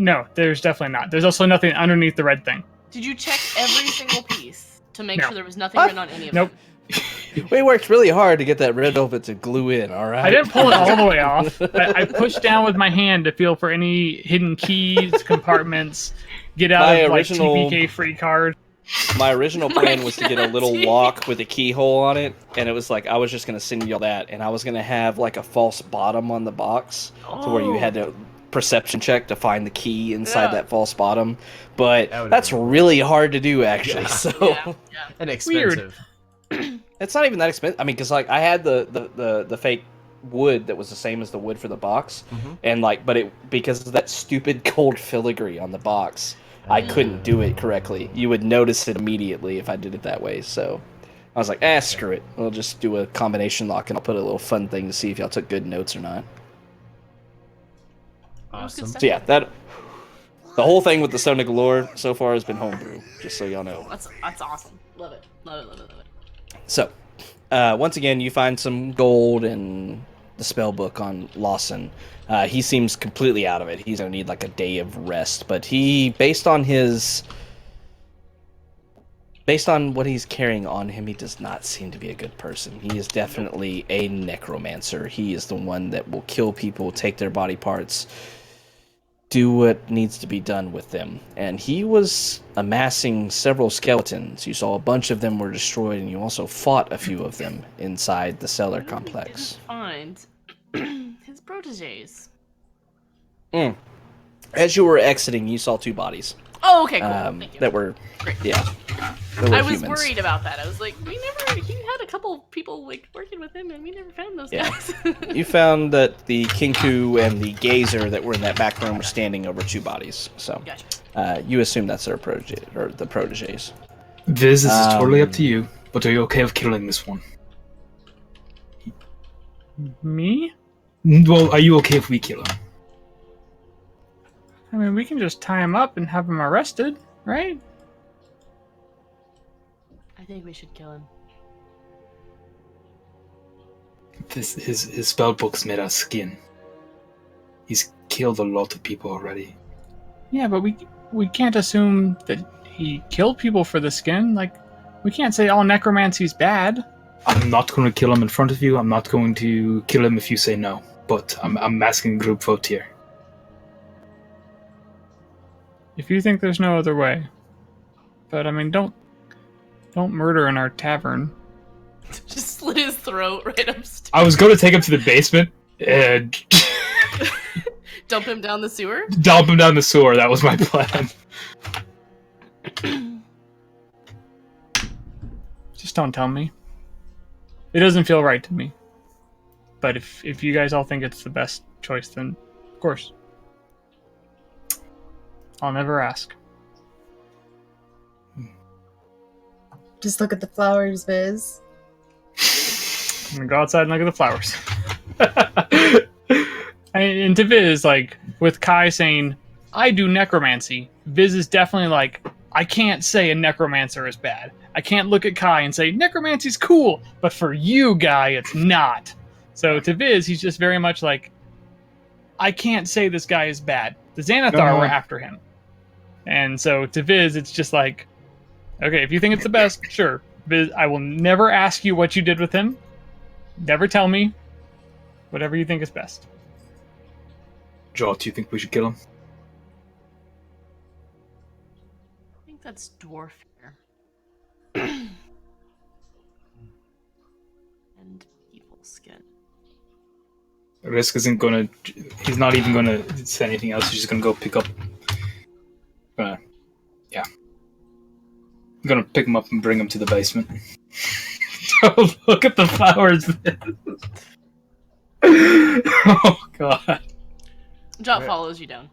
No, there's definitely not. There's also nothing underneath the red thing. Did you check every single piece to make No. sure there was nothing written on any of Nope. them? We worked really hard to get that red velvet to glue in. All right. I didn't pull it all the way off. I pushed down with my hand to feel for any hidden keys, compartments, get out My of original- like TPK free card. My original plan was to get a little lock with a keyhole on it, and it was like I was just gonna send y'all that, and I was gonna have like a false bottom on the box, to where you had to perception check to find the key inside that false bottom. But That would've that's been- really hard to do, actually. Yeah. So Yeah. And expensive. it's not even that expensive. I mean, because like I had the fake wood that was the same as the wood for the box, and like, but it because of that stupid gold filigree on the box. I couldn't do it correctly. You would notice it immediately if I did it that way. So I was like, screw it. We'll just do a combination lock, and I'll put a little fun thing to see if y'all took good notes or not. Awesome. So yeah, the whole thing with the Stone of Golorr so far has been homebrew, just so y'all know. That's awesome. Love it. Love it. Love it. Love it. So, once again, you find some gold and the spell book on Lawson. He seems completely out of it. He's gonna need like a day of rest, but based on what he's carrying on him, he does not seem to be a good person. He is definitely a necromancer. He is the one that will kill people, take their body parts, do what needs to be done with them. And he was amassing several skeletons. You saw a bunch of them were destroyed, and you also fought a few of them inside the cellar complex. Find his proteges. As you were exiting, you saw two bodies. Oh, okay, cool. Thank you. That were, Great. yeah. That were I was humans. worried about that. I was like, he had a couple people like working with him, and we never found those Yeah. guys. You found that the Kinku and the Gazer that were in that back room were standing over two bodies. So, Gotcha. you assume that's their protege or the proteges. Viz, this is totally up to you, but are you okay with killing this one? Me? Well, are you okay if we kill him? I mean, we can just tie him up and have him arrested, right? I think we should kill him. His spell book's made out of skin. He's killed a lot of people already. Yeah, but we can't assume that he killed people for the skin. Like, we can't say all necromancy's bad. I'm not going to kill him in front of you. I'm not going to kill him if you say no. But I'm asking group vote here. If you think there's no other way. But I mean, don't murder in our tavern. Just slit his throat right upstairs. I was going to take him to the basement and Dump him down the sewer? dump him down the sewer. That was my plan. Just don't tell me. It doesn't feel right to me. But if you guys all think it's the best choice, then of course. I'll never ask. Just look at the flowers, Viz. I'm gonna go outside and look at the flowers. And to Viz, like, with Kai saying, I do necromancy, Viz is definitely like, I can't say a necromancer is bad. I can't look at Kai and say, necromancy's cool, but for you, Guy, it's not. So to Viz, he's just very much like, I can't say this guy is bad. The Xanathar were after him. And so to Viz, it's just like, okay, if you think it's the best, sure. Viz, I will never ask you what you did with him. Never tell me. Whatever you think is best. Joe, do you think we should kill him? I think that's dwarf hair. And evil skin. Risk isn't gonna. He's not even gonna say anything else. He's just gonna go pick up. Yeah. I'm gonna pick him up and bring him to the basement. Oh, look at the flowers. Oh god. Jot Where- follows you down.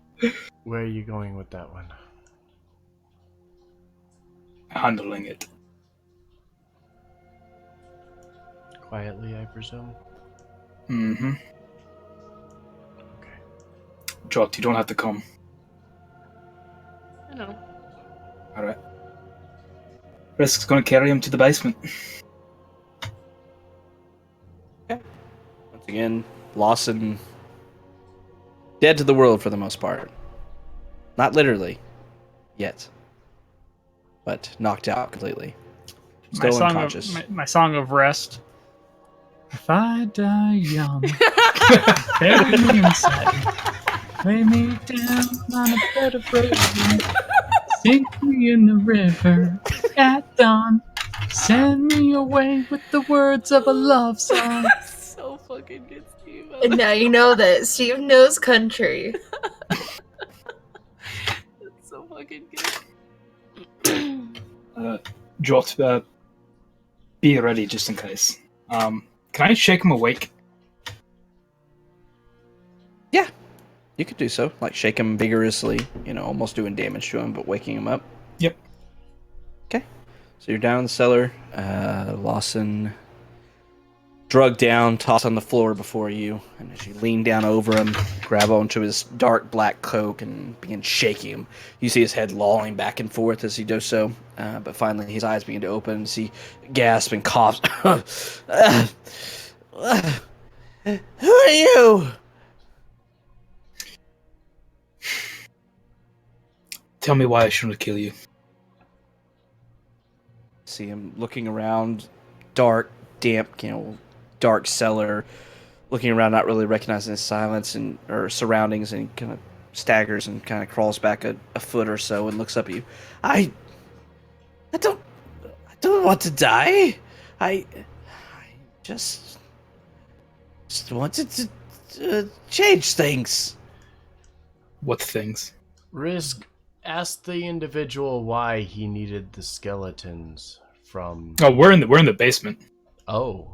Where are you going with that one? Handling it. Quietly, I presume. Mm-hmm. Okay. Jot, you don't have to come. I know. Alright. Risk's gonna carry him to the basement. Once again, Lawson dead to the world for the most part. Not literally, yet, but knocked out completely. Still unconscious. My song of rest. If I die young, bury me inside. Lay me down on a bed of roses. Sink me in the river at dawn. Send me away with the words of a love song. So fucking good, Steve. And now you know that Steve knows country. That's so fucking good. Jot, be ready just in case. Can I shake him awake? Yeah, you could do so. Like shake him vigorously, almost doing damage to him, but waking him up. Yep. Okay. So you're down in the cellar. Lawson drugged down, tossed on the floor before you, and as you lean down over him, grab onto his dark black cloak and begin shaking him, you see his head lolling back and forth as he does so, but finally his eyes begin to open as he gasps and coughs. Who are you? Tell me why I shouldn't kill you. See him looking around, dark, damp, dark cellar, looking around, not really recognizing his silence or surroundings, and he kind of staggers and kind of crawls back a foot or so and looks up at you. I don't want to die. I just wanted to change things. What things? Risk asked the individual why he needed the skeletons from. Oh, we're in the basement. Oh.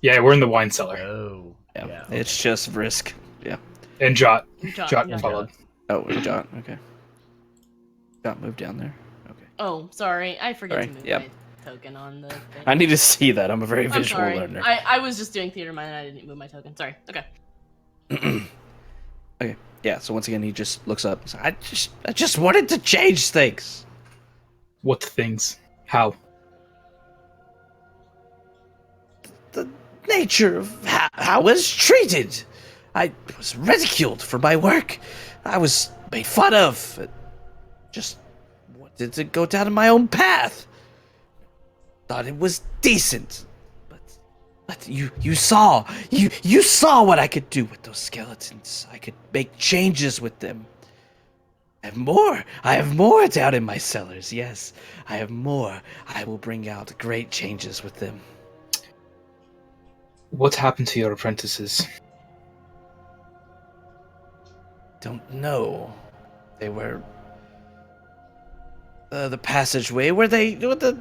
Yeah, we're in the wine cellar. Oh. Yeah, it's just risk. Yeah. And Jot Jot, yeah. followed. Oh, Jot. Okay. Jot moved down there. Okay. Oh, sorry. I forget Sorry, to move yep. my token on the thing. I need to see that. I'm a very I'm visual sorry. learner. I was just doing theater mind and I didn't move my token. Sorry. Okay. Okay. Yeah. So once again, he just looks up. And says, I just wanted to change things. What things? How? The nature of how I was treated. I was ridiculed for my work. I was made fun of. Just wanted to go down my own path. Thought it was decent. But you saw what I could do with those skeletons. I could make changes with them. I have more down in my cellars. Yes, I have more. I will bring out great changes with them. What happened to your apprentices? Don't know. They were the passageway where those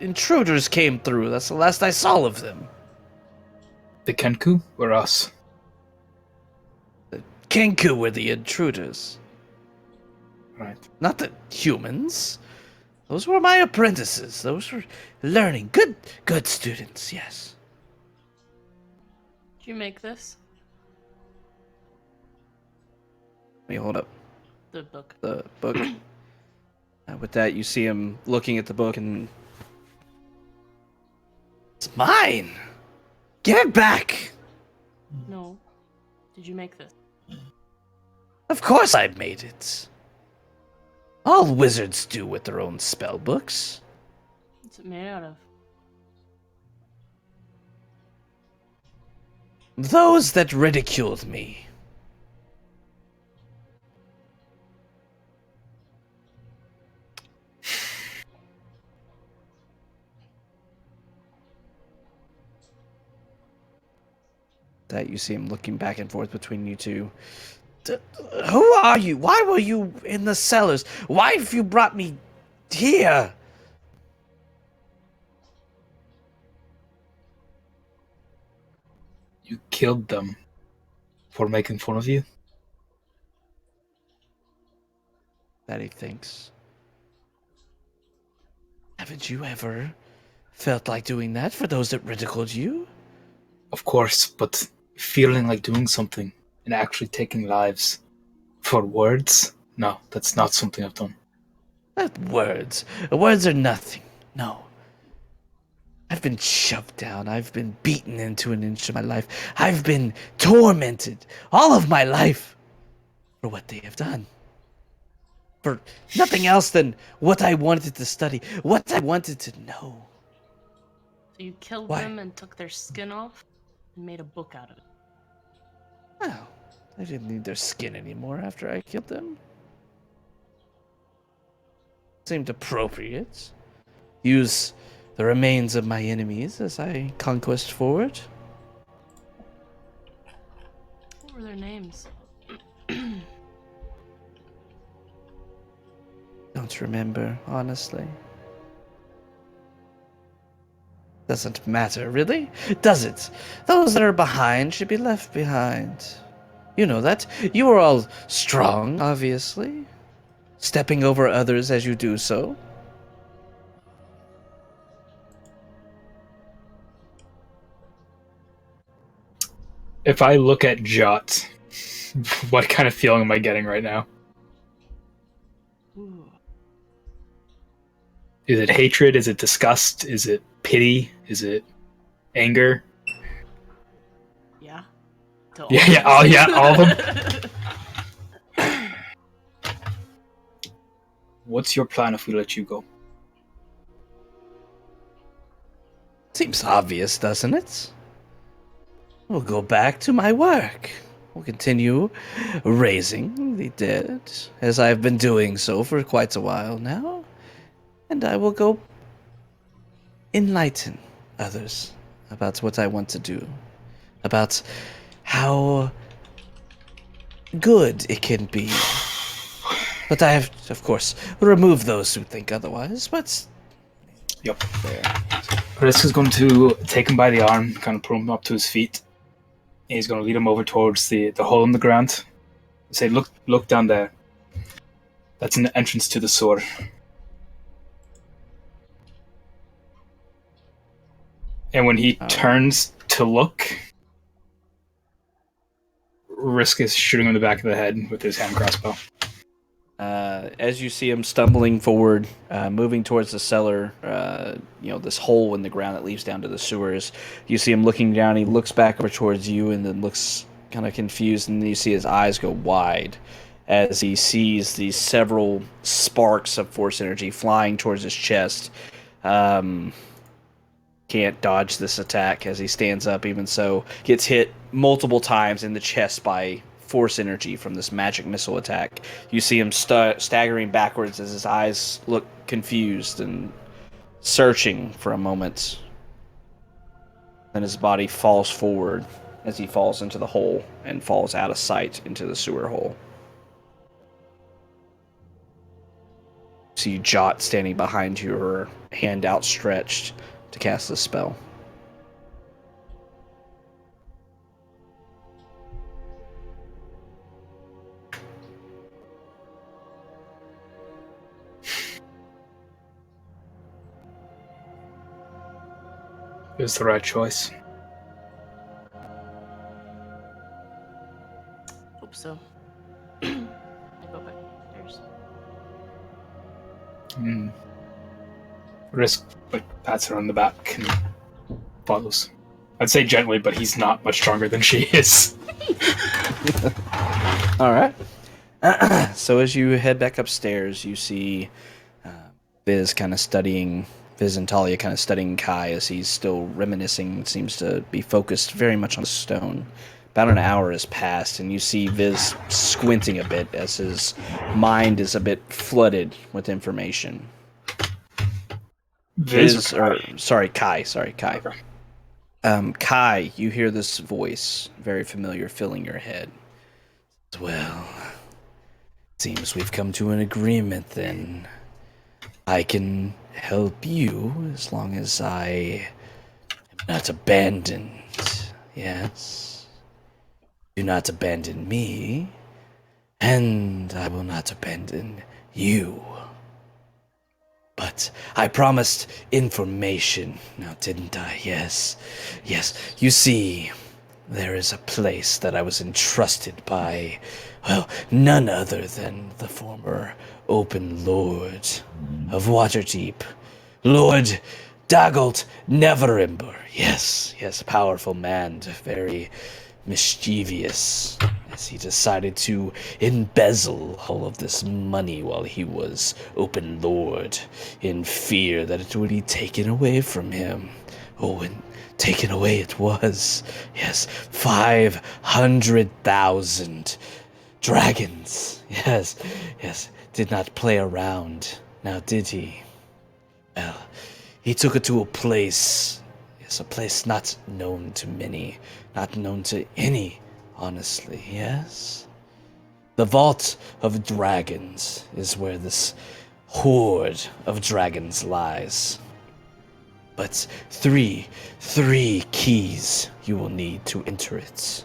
intruders came through. That's the last I saw of them. The Kenku or us? The Kenku were the intruders. Right. Not the humans. Those were my apprentices. Those were learning. Good students, yes. Did you make this? Let me hold up The book. the book. With that, you see him looking at the book and... It's mine! Give it back! No. Did you make this? Of course I made it. All wizards do with their own spell books. What's it made out of? Those that ridiculed me. That you see him looking back and forth between you two. Who are you? Why were you in the cellars? Why have you brought me here? killed them for making fun of you? That he thinks. Haven't you ever felt like doing that for those that ridiculed you? Of course, but feeling like doing something and actually taking lives for words? No, that's not something I've done. Not words. Words are nothing. No. I've been shoved down. I've been beaten into an inch of my life. I've been tormented all of my life for what they have done. For nothing else than what I wanted to study, what I wanted to know. So you killed Why? them and took their skin off and made a book out of it. Well, I didn't need their skin anymore after I killed them. Seemed appropriate. Use the remains of my enemies as I conquest forward. What were their names? Don't remember, honestly. Doesn't matter, really? Does it? Those that are behind should be left behind. You know that. You are all strong, obviously. Stepping over others as you do so. If I look at Jot, what kind of feeling am I getting right now? Ooh. Is it hatred? Is it disgust? Is it pity? Is it anger? Yeah. To Yeah, all of them. What's your plan if we let you go? Seems obvious, doesn't it? We'll go back to my work. We'll continue raising the dead, as I've been doing so for quite a while now. And I will go enlighten others about what I want to do. About how good it can be. But I have, of course, removed those who think otherwise, but... Yep. There. Risk is going to take him by the arm, kind of pull him up to his feet. And he's going to lead him over towards the hole in the ground. Say, look down there. That's an entrance to the sewer. And when he turns to look, Risk is shooting him in the back of the head with his hand crossbow. As you see him stumbling forward, moving towards the cellar, this hole in the ground that leads down to the sewers, you see him looking down. He looks back over towards you and then looks kind of confused, and then you see his eyes go wide as he sees these several sparks of force energy flying towards his chest. Can't dodge this attack as he stands up, even so. Gets hit multiple times in the chest by force energy from this magic missile attack. You see him staggering backwards as his eyes look confused and searching for a moment. Then his body falls forward as he falls into the hole and falls out of sight into the sewer hole. See Jot standing behind you, her hand outstretched to cast the spell. It was the right choice. Hope so. I go back upstairs. Risk pats her on the back and follows. I'd say gently, but he's not much stronger than she is. All right. So as you head back upstairs, you see Viz and Talia kind of studying Kai as he's still reminiscing, seems to be focused very much on the stone. About an hour has passed, and you see Viz squinting a bit as his mind is a bit flooded with information. Kai. Okay. Kai, you hear this voice, very familiar, filling your head. Well, seems we've come to an agreement then. I can help you as long as I am not abandoned. Yes? Do not abandon me, and I will not abandon you. But I promised information, now didn't I? Yes. You see, there is a place that I was entrusted by, well, none other than the former Open Lord of Waterdeep, Lord Dagult Neverimber. Yes, powerful man, very mischievous, as he decided to embezzle all of this money while he was Open Lord, in fear that it would be taken away from him. Oh, and taken away it was. Yes, 500,000 dragons. Yes, did not play around, now did he? Well, he took it to a place, yes, a place not known to many, not known to any, honestly, yes? The Vault of Dragons is where this horde of dragons lies. But three keys you will need to enter it.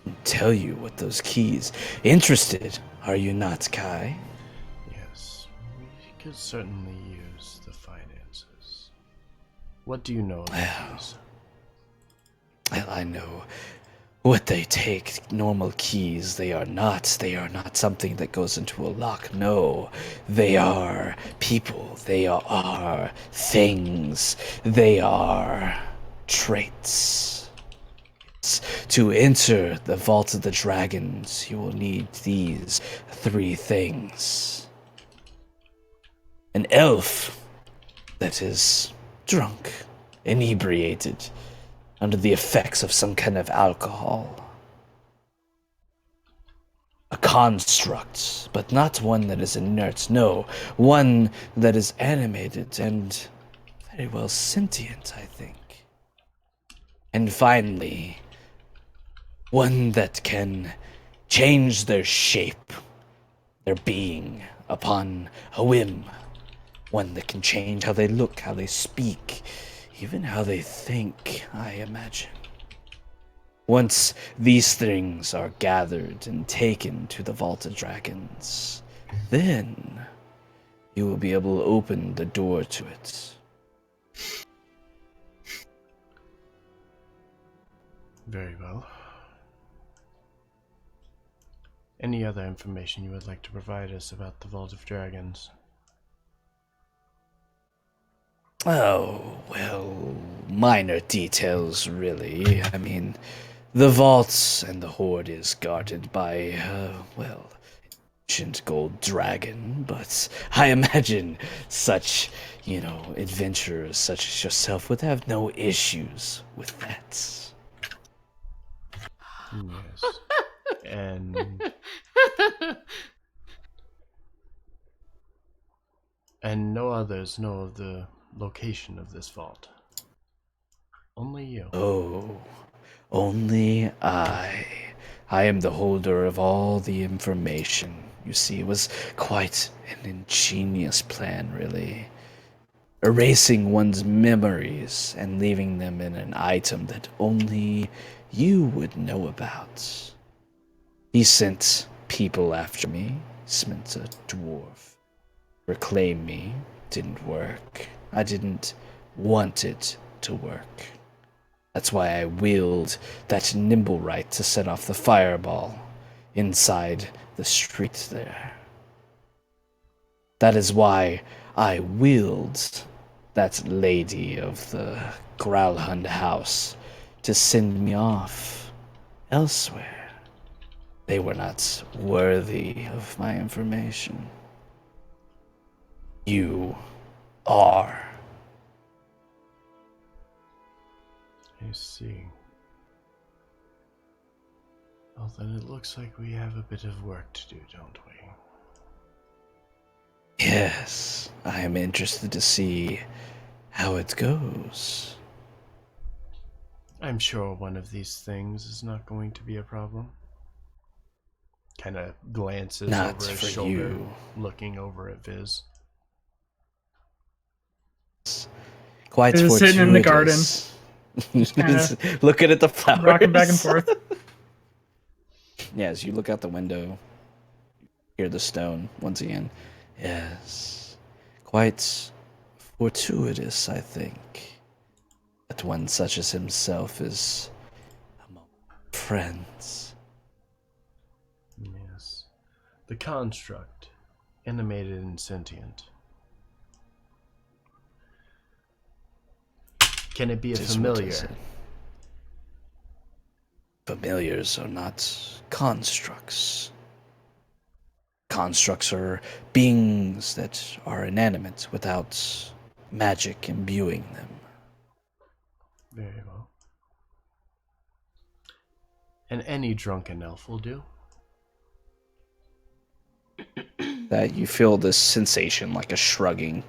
I'll tell you what those keys. Interested, are you not, Kai? Yes, we could certainly use the finances. What do you know of these? Well, I know what they take. Normal keys, they are not something that goes into a lock. No, they are people. They are things. They are traits. To enter the Vault of the Dragons, you will need these 3 things. An elf that is drunk, inebriated, under the effects of some kind of alcohol. A construct, but not one that is inert, no, one that is animated and very well sentient, I think. And finally, one that can change their shape, their being, upon a whim. One that can change how they look, how they speak, even how they think, I imagine. Once these things are gathered and taken to the Vault of Dragons, then you will be able to open the door to it. Very well. Any other information you would like to provide us about the Vault of Dragons? Oh, well, minor details, really. I mean, the vaults and the hoard is guarded by, ancient gold dragon, but I imagine such, adventurers such as yourself would have no issues with that. Yes. And no others know of the location of this vault. Only you. Oh, only I. I am the holder of all the information. You see, it was quite an ingenious plan, really. Erasing one's memories and leaving them in an item that only you would know about. He sent people after me, sent a dwarf. Reclaim me, didn't work. I didn't want it to work. That's why I wield that nimble right to set off the fireball inside the street there. That is why I willed that lady of the Growlhund house to send me off elsewhere. They were not worthy of my information. You are. I see. Well, then it looks like we have a bit of work to do, don't we? Yes, I am interested to see how it goes. I'm sure one of these things is not going to be a problem. Kind of glances Not over his for shoulder, you. looking over at Viz. Quite Just fortuitous. sitting in the garden, Looking at the flowers. rocking back and forth. yeah, as you look out the window, hear the stone once again. Yes, quite fortuitous, I think, that one such as himself is among friends. Yes. The construct, animated and sentient. Can it be a Tis what I familiar? said. Familiars are not constructs. Constructs are beings that are inanimate without magic imbuing them. Very well. And any drunken elf will do. That you feel this sensation like a shrugging.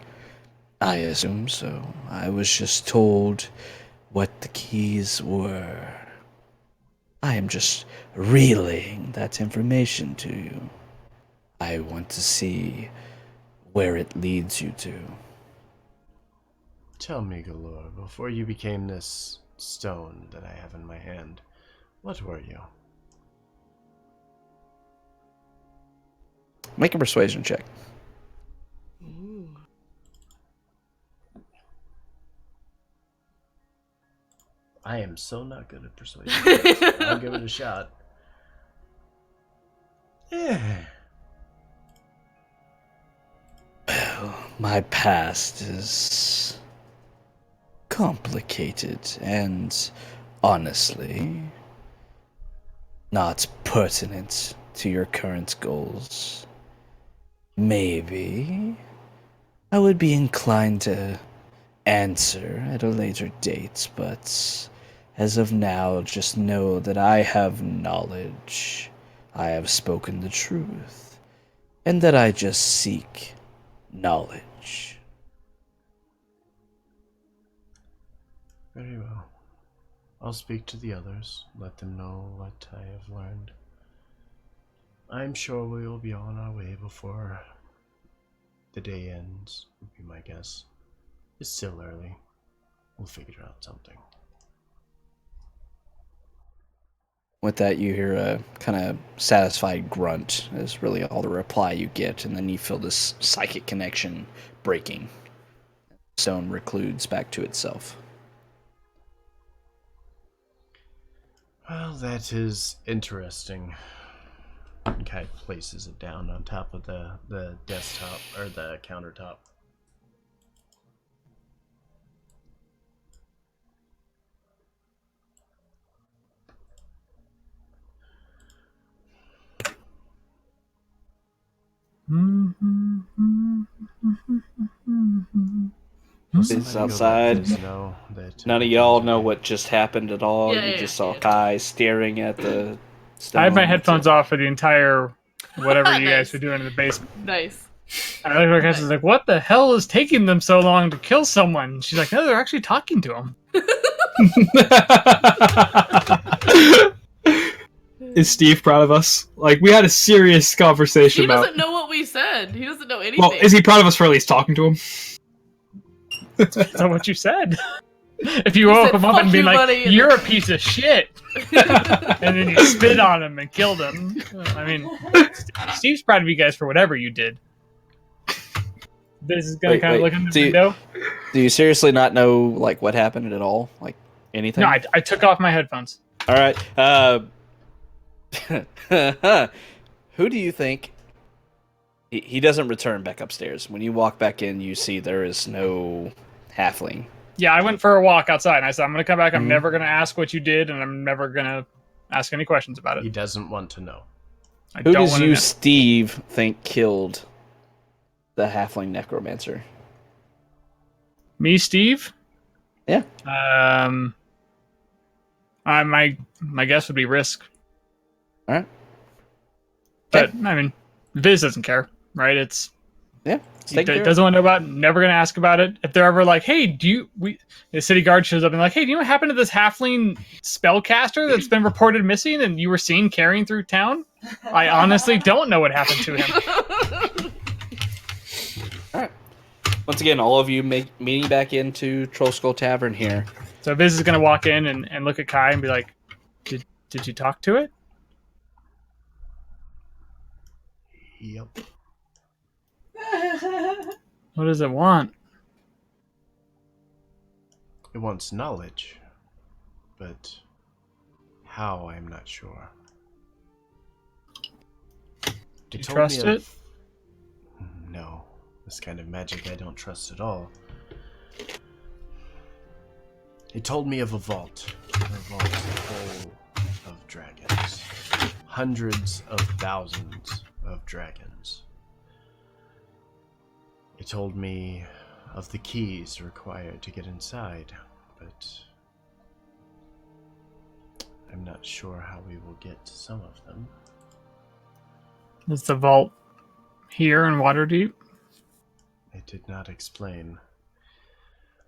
I assume so. I was just told what the keys were. I am just relaying that information to you. I want to see where it leads you to. Tell me, Golorr, before you became this stone that I have in my hand, what were you? Make a persuasion check. Ooh. I am so not good at persuasion. checks. I'll give it a shot. Yeah. Well, my past is complicated and, honestly, not pertinent to your current goals. Maybe I would be inclined to answer at a later date, but as of now, just know that I have knowledge. I have spoken the truth, and that I just seek knowledge. Very well. I'll speak to the others, let them know what I have learned. I'm sure we will be on our way before the day ends, would be my guess. It's still early. We'll figure out something. With that, you hear a kind of satisfied grunt, is really all the reply you get, and then you feel this psychic connection breaking. Stone recludes back to itself. Well, that is interesting. And kind of places it down on top of the desktop, or the countertop. Will It's somebody go let outside. Fizz know that, None of y'all know what just happened at all. Yeah, You yeah, just saw yeah. Kai staring at the stone. I had my That's headphones it. off for the entire whatever you guys Nice. were doing in the basement. Nice. And I look at her, like, what the hell is taking them so long to kill someone? She's like, no, they're actually talking to him. Is Steve proud of us? Like, we had a serious conversation He about. doesn't know what we said. He doesn't know anything. Well, is he proud of us for at least talking to him? That's not what you said. If you You woke said, him up "Fuck and be you, like, buddy," and you're then- a piece of shit, and then you spit on him and killed him. I mean, Steve's proud of you guys for whatever you did. This is gonna Wait, kind of wait, look in the do you- window. Do you seriously not know like what happened at all? Like anything? No, I took off my headphones. All right. Who do you think? He doesn't return back upstairs. When you walk back in, you see there is no halfling. Yeah, I went for a walk outside, and I said, I'm gonna come back. I'm Mhm. never gonna ask what you did, and I'm never gonna ask any questions about He it. doesn't want to know. I Who don't does want to you, know. Steve, think killed the halfling necromancer? Me, Steve? Yeah. My guess would be Risk. All right. But I mean, Viz doesn't care, right? It's Yeah. he doesn't want to know about it, never gonna ask about it. If they're ever like, hey, the city guard shows up and like, hey, do you know what happened to this halfling spellcaster that's been reported missing and you were seen carrying through town? I honestly don't know what happened to him. Once again, all of you meeting back into Troll Skull Tavern here. So Viz is gonna walk in and look at Kai and be like, did you talk to it? Yep. What does it want? It wants knowledge, but how, I'm not sure. Do you trust it? No. This kind of magic I don't trust at all. It told me of a vault. A vault full of dragons. Hundreds of thousands of dragons. It told me of the keys required to get inside, but I'm not sure how we will get to some of them. Is the vault here in Waterdeep? It did not explain.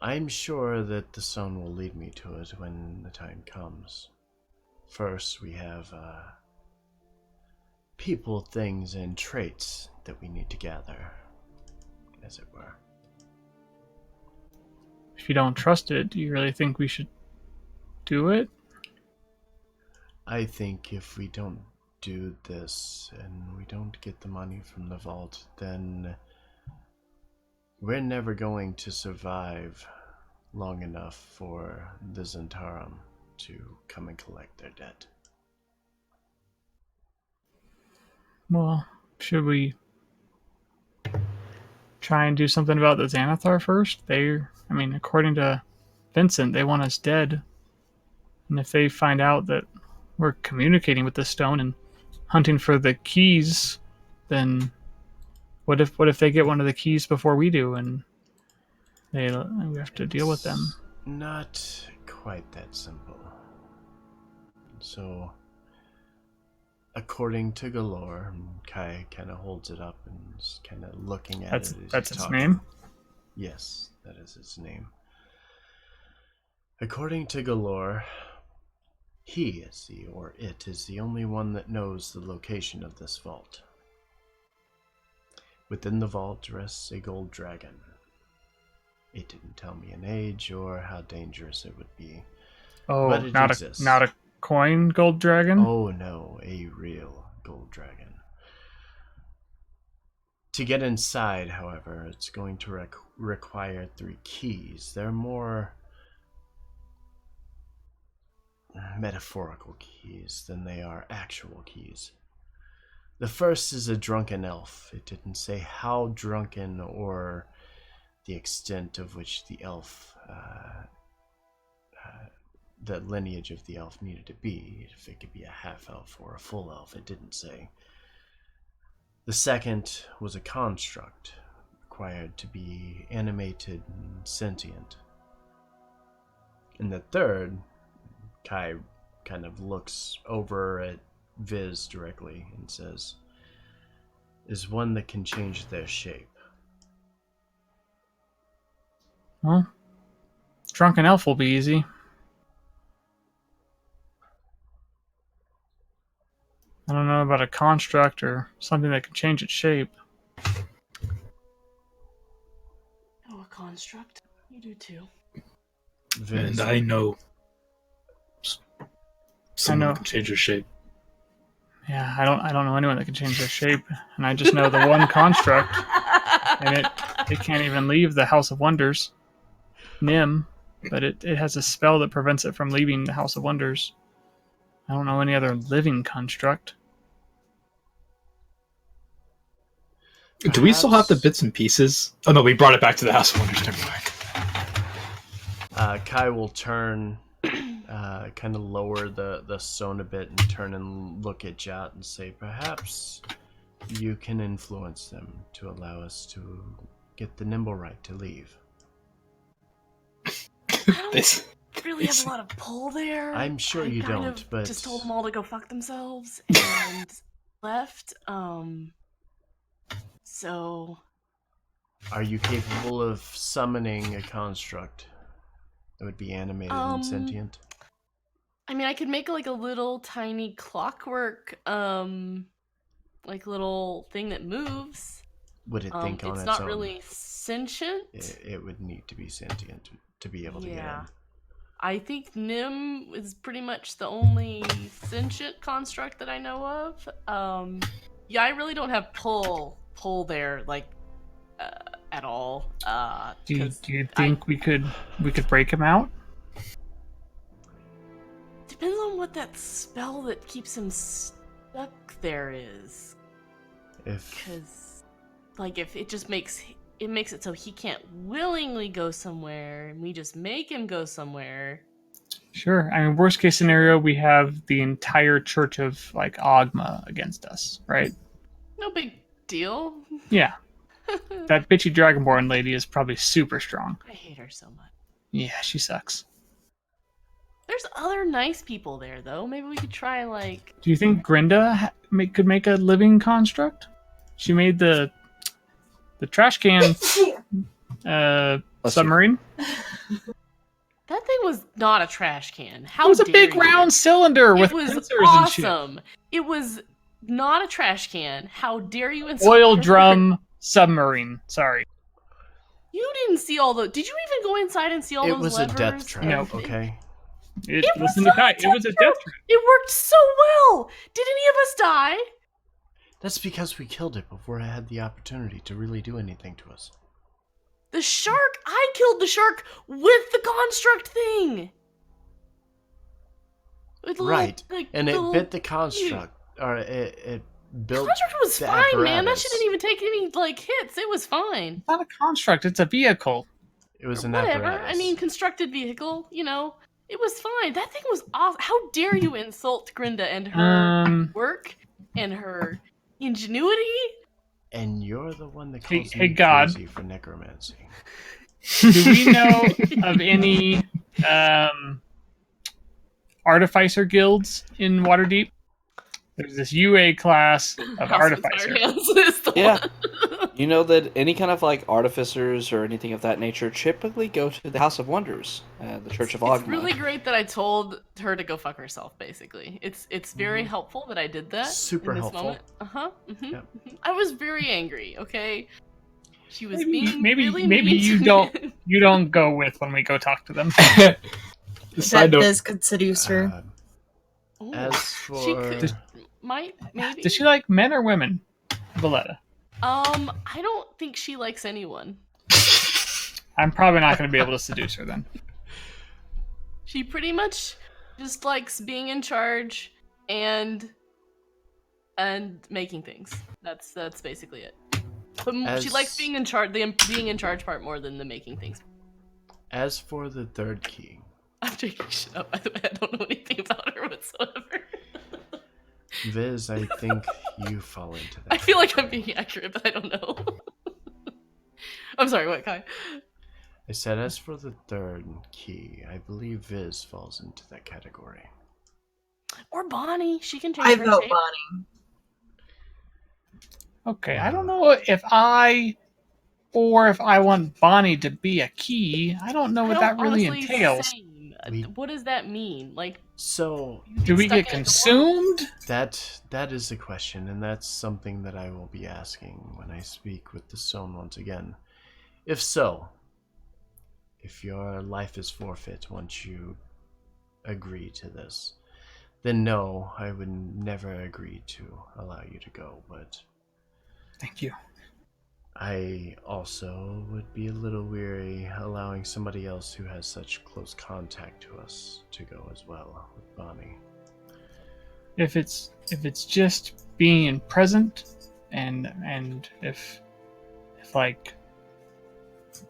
I'm sure that the stone will lead me to it when the time comes. First, we have people, things, and traits that we need to gather, as it were. If you don't trust it, do you really think we should do it? I think if we don't do this and we don't get the money from the vault, then we're never going to survive long enough for the Zentarum to come and collect their debt. Well, should we try and do something about the Xanathar first? According to Vincent, they want us dead. And if they find out that we're communicating with the stone and hunting for the keys, then what if they get one of the keys before we do, and we have to deal with them? Not quite that simple. So, according to Golorr, Kai kind of holds it up and is kind of looking at it. That's its name? Yes, that is its name. According to Golorr, it is the only one that knows the location of this vault. Within the vault rests a gold dragon. It didn't tell me an age or how dangerous it would be. Oh, but it exists. Not a coin gold dragon? Oh no, a real gold dragon. To get inside, however, it's going to require 3 keys. They're more metaphorical keys than they are actual keys. The first is a drunken elf. It didn't say how drunken or the extent of which the elf, the lineage of the elf needed to be. If it could be a half-elf or a full elf, it didn't say. The second was a construct, required to be animated and sentient. And the third, Kai kind of looks over at Viz directly and says, is one that can change their shape. Well, drunken elf will be easy. I don't know about a construct or something that can change its shape. Oh, a construct? You do too. Viz, And I know someone can change your shape. Yeah, I don't know anyone that can change their shape, and I just know the one construct, and it can't even leave the House of Wonders, Nim, but it has a spell that prevents it from leaving the House of Wonders. I don't know any other living construct. Do we still have the bits and pieces? Oh no, we brought it back to the House of Wonders. Never mind. Kai will turn, kind of lower the stone a bit and turn and look at Jot and say, perhaps you can influence them to allow us to get the nimble right to leave. I don't really have a lot of pull there. I'm sure you don't, but just told them all to go fuck themselves and left. So, are you capable of summoning a construct that would be animated and sentient? I mean, I could make like a little tiny clockwork, like little thing that moves. Would it think on its own? It's not really sentient. It would need to be sentient to be able to get in. I think Nim is pretty much the only sentient construct that I know of. Yeah, I really don't have pull there, like, at all. Do you, 'Cause do you think we could break him out? depends on what that spell that keeps him stuck there is. If Because, like, if it just makes it so he can't willingly go somewhere, and we just make him go somewhere. Sure. I mean, worst case scenario, we have the entire Church of like Ogma against us, right? No big deal. Yeah. That bitchy Dragonborn lady is probably super strong. I hate her so much. Yeah, she sucks. There's other nice people there, though. Maybe we could try, like... Do you think Grinda could make a living construct? She made the trash can submarine. That thing was not a trash can. How It was a dare big you. round cylinder with It was pincers and shit. awesome. It was not a trash can. How dare you insult Oil her? drum submarine. Sorry. You didn't see all the... Did you even go inside and see all it those was levers? a death trap, No. okay? It was wasn't not a a kite. It was a death death trap. It worked so well. Did any of us die? That's because we killed it before it had the opportunity to really do anything to us. The shark? I killed the shark with the construct thing. With the Right, little, and it little- bit the construct, or it The built construct was the fine, man. That apparatus. shit didn't even take any like hits. It was fine. It's not a construct. It's a vehicle. It was an Whatever. apparatus. I mean, constructed vehicle. You know, it was fine. That thing was awesome. How dare you insult Grinda and her work and her ingenuity? And you're the one that Hey- calls hey, me God. crazy for necromancy. Do we know of any artificer guilds in Waterdeep? There's this UA class of House of artificer. Fire Hands is the Yeah. one. You know that any kind of like artificers or anything of that nature typically go to the House of Wonders, the Church of Ogma. It's really great that I told her to go fuck herself. Basically, it's very helpful that I did that. Super in this helpful. Moment. Yep. I was very angry. Okay, she was Maybe being maybe really maybe mean you to don't me. you don't go with when we go talk to them. Side That note, Biz could seduce her. Ooh, As she for could, might maybe. Does she like men or women? Valletta. I don't think she likes anyone. I'm probably not going to be able to seduce her then. She pretty much just likes being in charge and making things. That's basically it. But she likes being in charge, the being in charge part more than the making things. as for the third key, I'm taking shit up. By the way, I don't know anything about her whatsoever. Viz, I think you fall into that. I feel like I'm being accurate, but I don't know. I'm sorry, what, Kai? I said, as for the third key, I believe Viz falls into that category. Or Bonnie. She can change I her vote shape. Bonnie. Okay, I don't know if I want Bonnie to be a key. I don't know what that really Honestly, entails. same. We- What does that mean? Like, So Do we stuck get in a door? consumed? that is the question, and that's something that I will be asking when I speak with the Stone once again. If so, if your life is forfeit once you agree to this, then no, I would never agree to allow you to go, but Thank you. I also would be a little weary allowing somebody else who has such close contact to us to go as well with Bonnie. If it's just being present and if like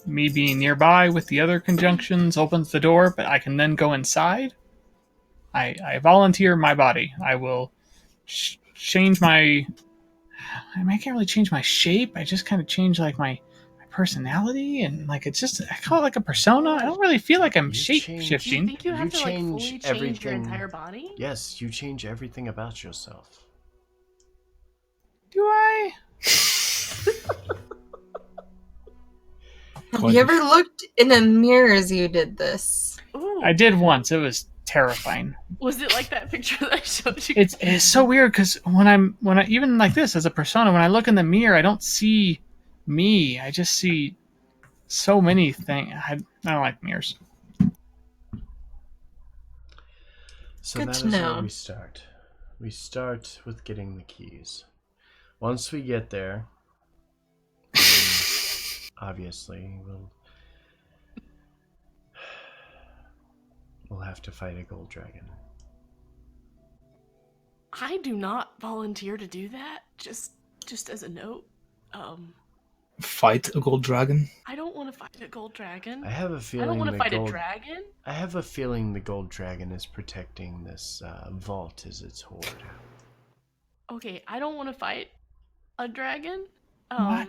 me being nearby with the other conjunctions opens the door, but I can then go inside, I volunteer my body. I will change my. I mean, I can't really change my shape. I just kind of change like my personality, and like it's just I call it like a persona. I don't really feel like I'm You shape change- do you shifting. think you have You to like fully change change your everything. entire body? Yes, you change everything about yourself. Do I? Have you ever looked in a mirror as you did this? Ooh. I did once. It was terrifying. Was it like that picture that I showed you? It's so weird because when I even like this as a persona, when I look in the mirror, I don't see me. I just see so many things. I don't like mirrors. So Good that to is know. how we start. We start with getting the keys. Once we get there, obviously, we'll have to fight a gold dragon. I do not volunteer to do that. Just as a note. Fight a gold dragon? I don't want to fight a gold dragon. I have a I feeling don't want the to fight gold... a dragon. I have a feeling the gold dragon is protecting this vault as its hoard. Okay, I don't want to fight a dragon. What?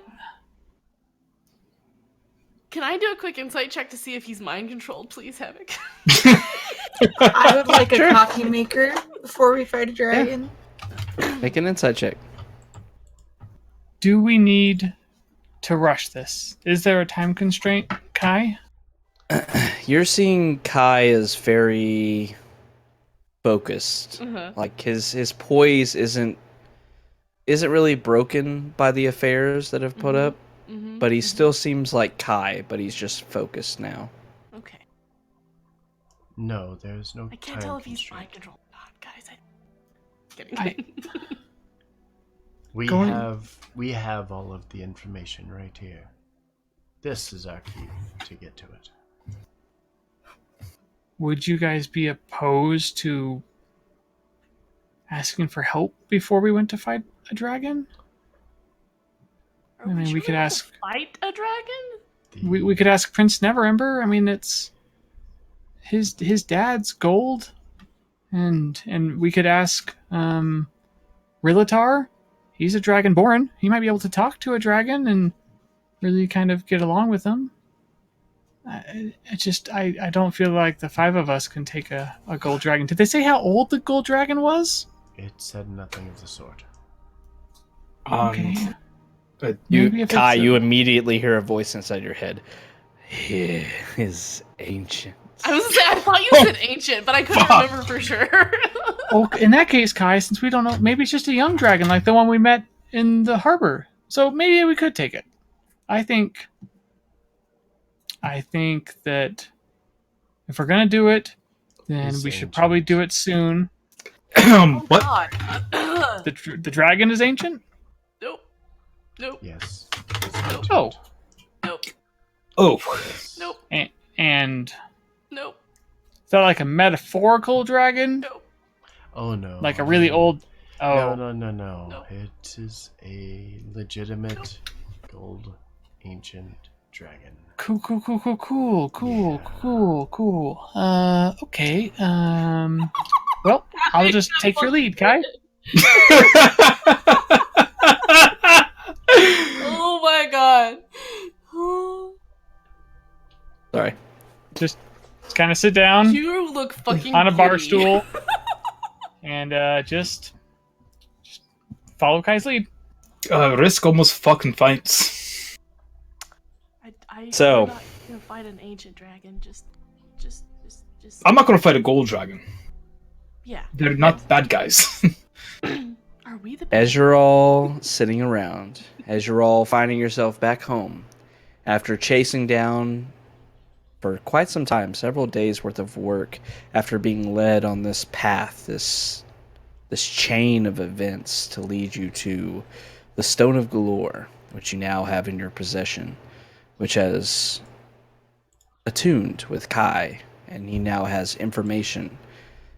Can I do a quick insight check to see if he's mind controlled, please, Havoc? I would like a coffee maker before we fight a dragon. Make an insight check. Do we need to rush this? Is there a time constraint, Kai? You're seeing Kai as very focused. Uh-huh. Like his poise isn't really broken by the affairs that have put up, but he still seems like Kai, but he's just focused now. Okay. No, there's no I can't time tell if he's constraint. mind controlled or not, guys. Kidding. We Going- have all of the information right here. This is our key to get to it. Would you guys be opposed to asking for help before we went to fight a dragon? Are I mean, we sure could have ask- to fight a dragon? We could ask Prince Neverember. I mean, it's his dad's gold, and we could ask Rillatar. He's a dragonborn. He might be able to talk to a dragon and really kind of get along with them. I don't feel like the five of us can take a gold dragon. Did they say how old the gold dragon was? It said nothing of the sort. Okay. But Maybe if Kai, it's you immediately hear a voice inside your head. He is ancient. I was gonna say, I thought you said ancient, but I couldn't Fuck. remember for sure. Well, in that case, Kai, since we don't know, maybe it's just a young dragon like the one we met in the harbor. So maybe we could take it. I think that if we're gonna do it, then It's we should ancient. probably do it soon. Oh, what? God. The dragon is ancient? Nope. Nope. Yes. Oh. Nope. Oh, Nope. And Nope. is that like a metaphorical dragon? Nope. Oh no. Like a really old... Oh. No. No. It is a legitimate gold ancient dragon. Cool. Okay. Well, I'll just take your lead, Kai. Oh my god. Sorry. Just kind of sit down You look fucking on a bar giddy. stool and just follow Kai's lead. Risk almost fucking fights. So- I'm not gonna fight an ancient dragon. Just. I'm not gonna fight a gold dragon. Yeah. They're not bad guys. Are we the? As you're all sitting around, as you're all finding yourself back home, after chasing down for quite some time, several days worth of work, after being led on this path, this chain of events to lead you to the Stone of Golorr, which you now have in your possession, which has attuned with Kai, and he now has information,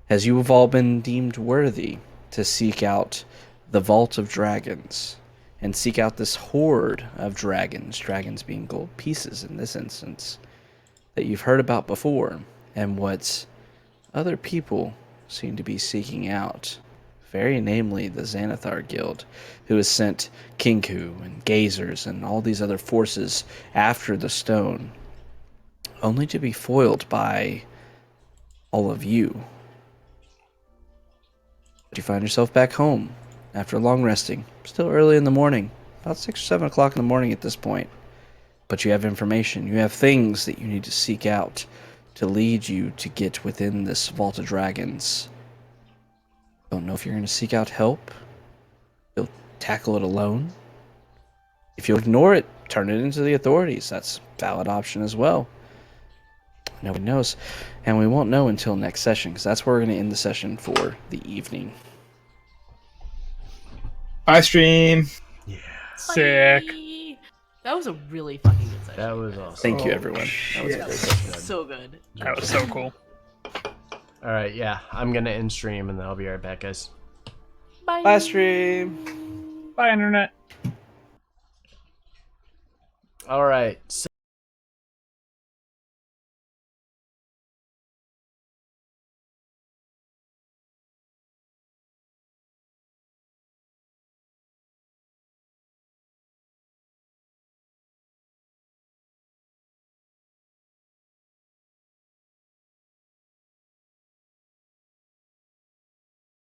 as you have all been deemed worthy to seek out the Vault of Dragons, and seek out this horde of dragons being gold pieces in this instance, that you've heard about before, and what other people seem to be seeking out, very namely the Xanathar Guild, who has sent Kinku and Gazers and all these other forces after the stone, only to be foiled by all of you. But you find yourself back home after long resting, still early in the morning, about 6 or 7 o'clock in the morning at this point. But you have information, you have things that you need to seek out to lead you to get within this Vault of Dragons. Don't know if you're going to seek out help. You'll tackle it alone. If you'll ignore it, turn it into the authorities. That's a valid option as well. Nobody knows. And we won't know until next session, because that's where we're going to end the session for the evening. Bye, stream. Sick. Bye. That was a really fucking good session. That was awesome. Thank you, everyone. That was a shit. great session. So good. That was so cool. All right, yeah, I'm gonna end stream and then I'll be right back, guys. Bye. Bye, stream. Bye, internet. All right, so.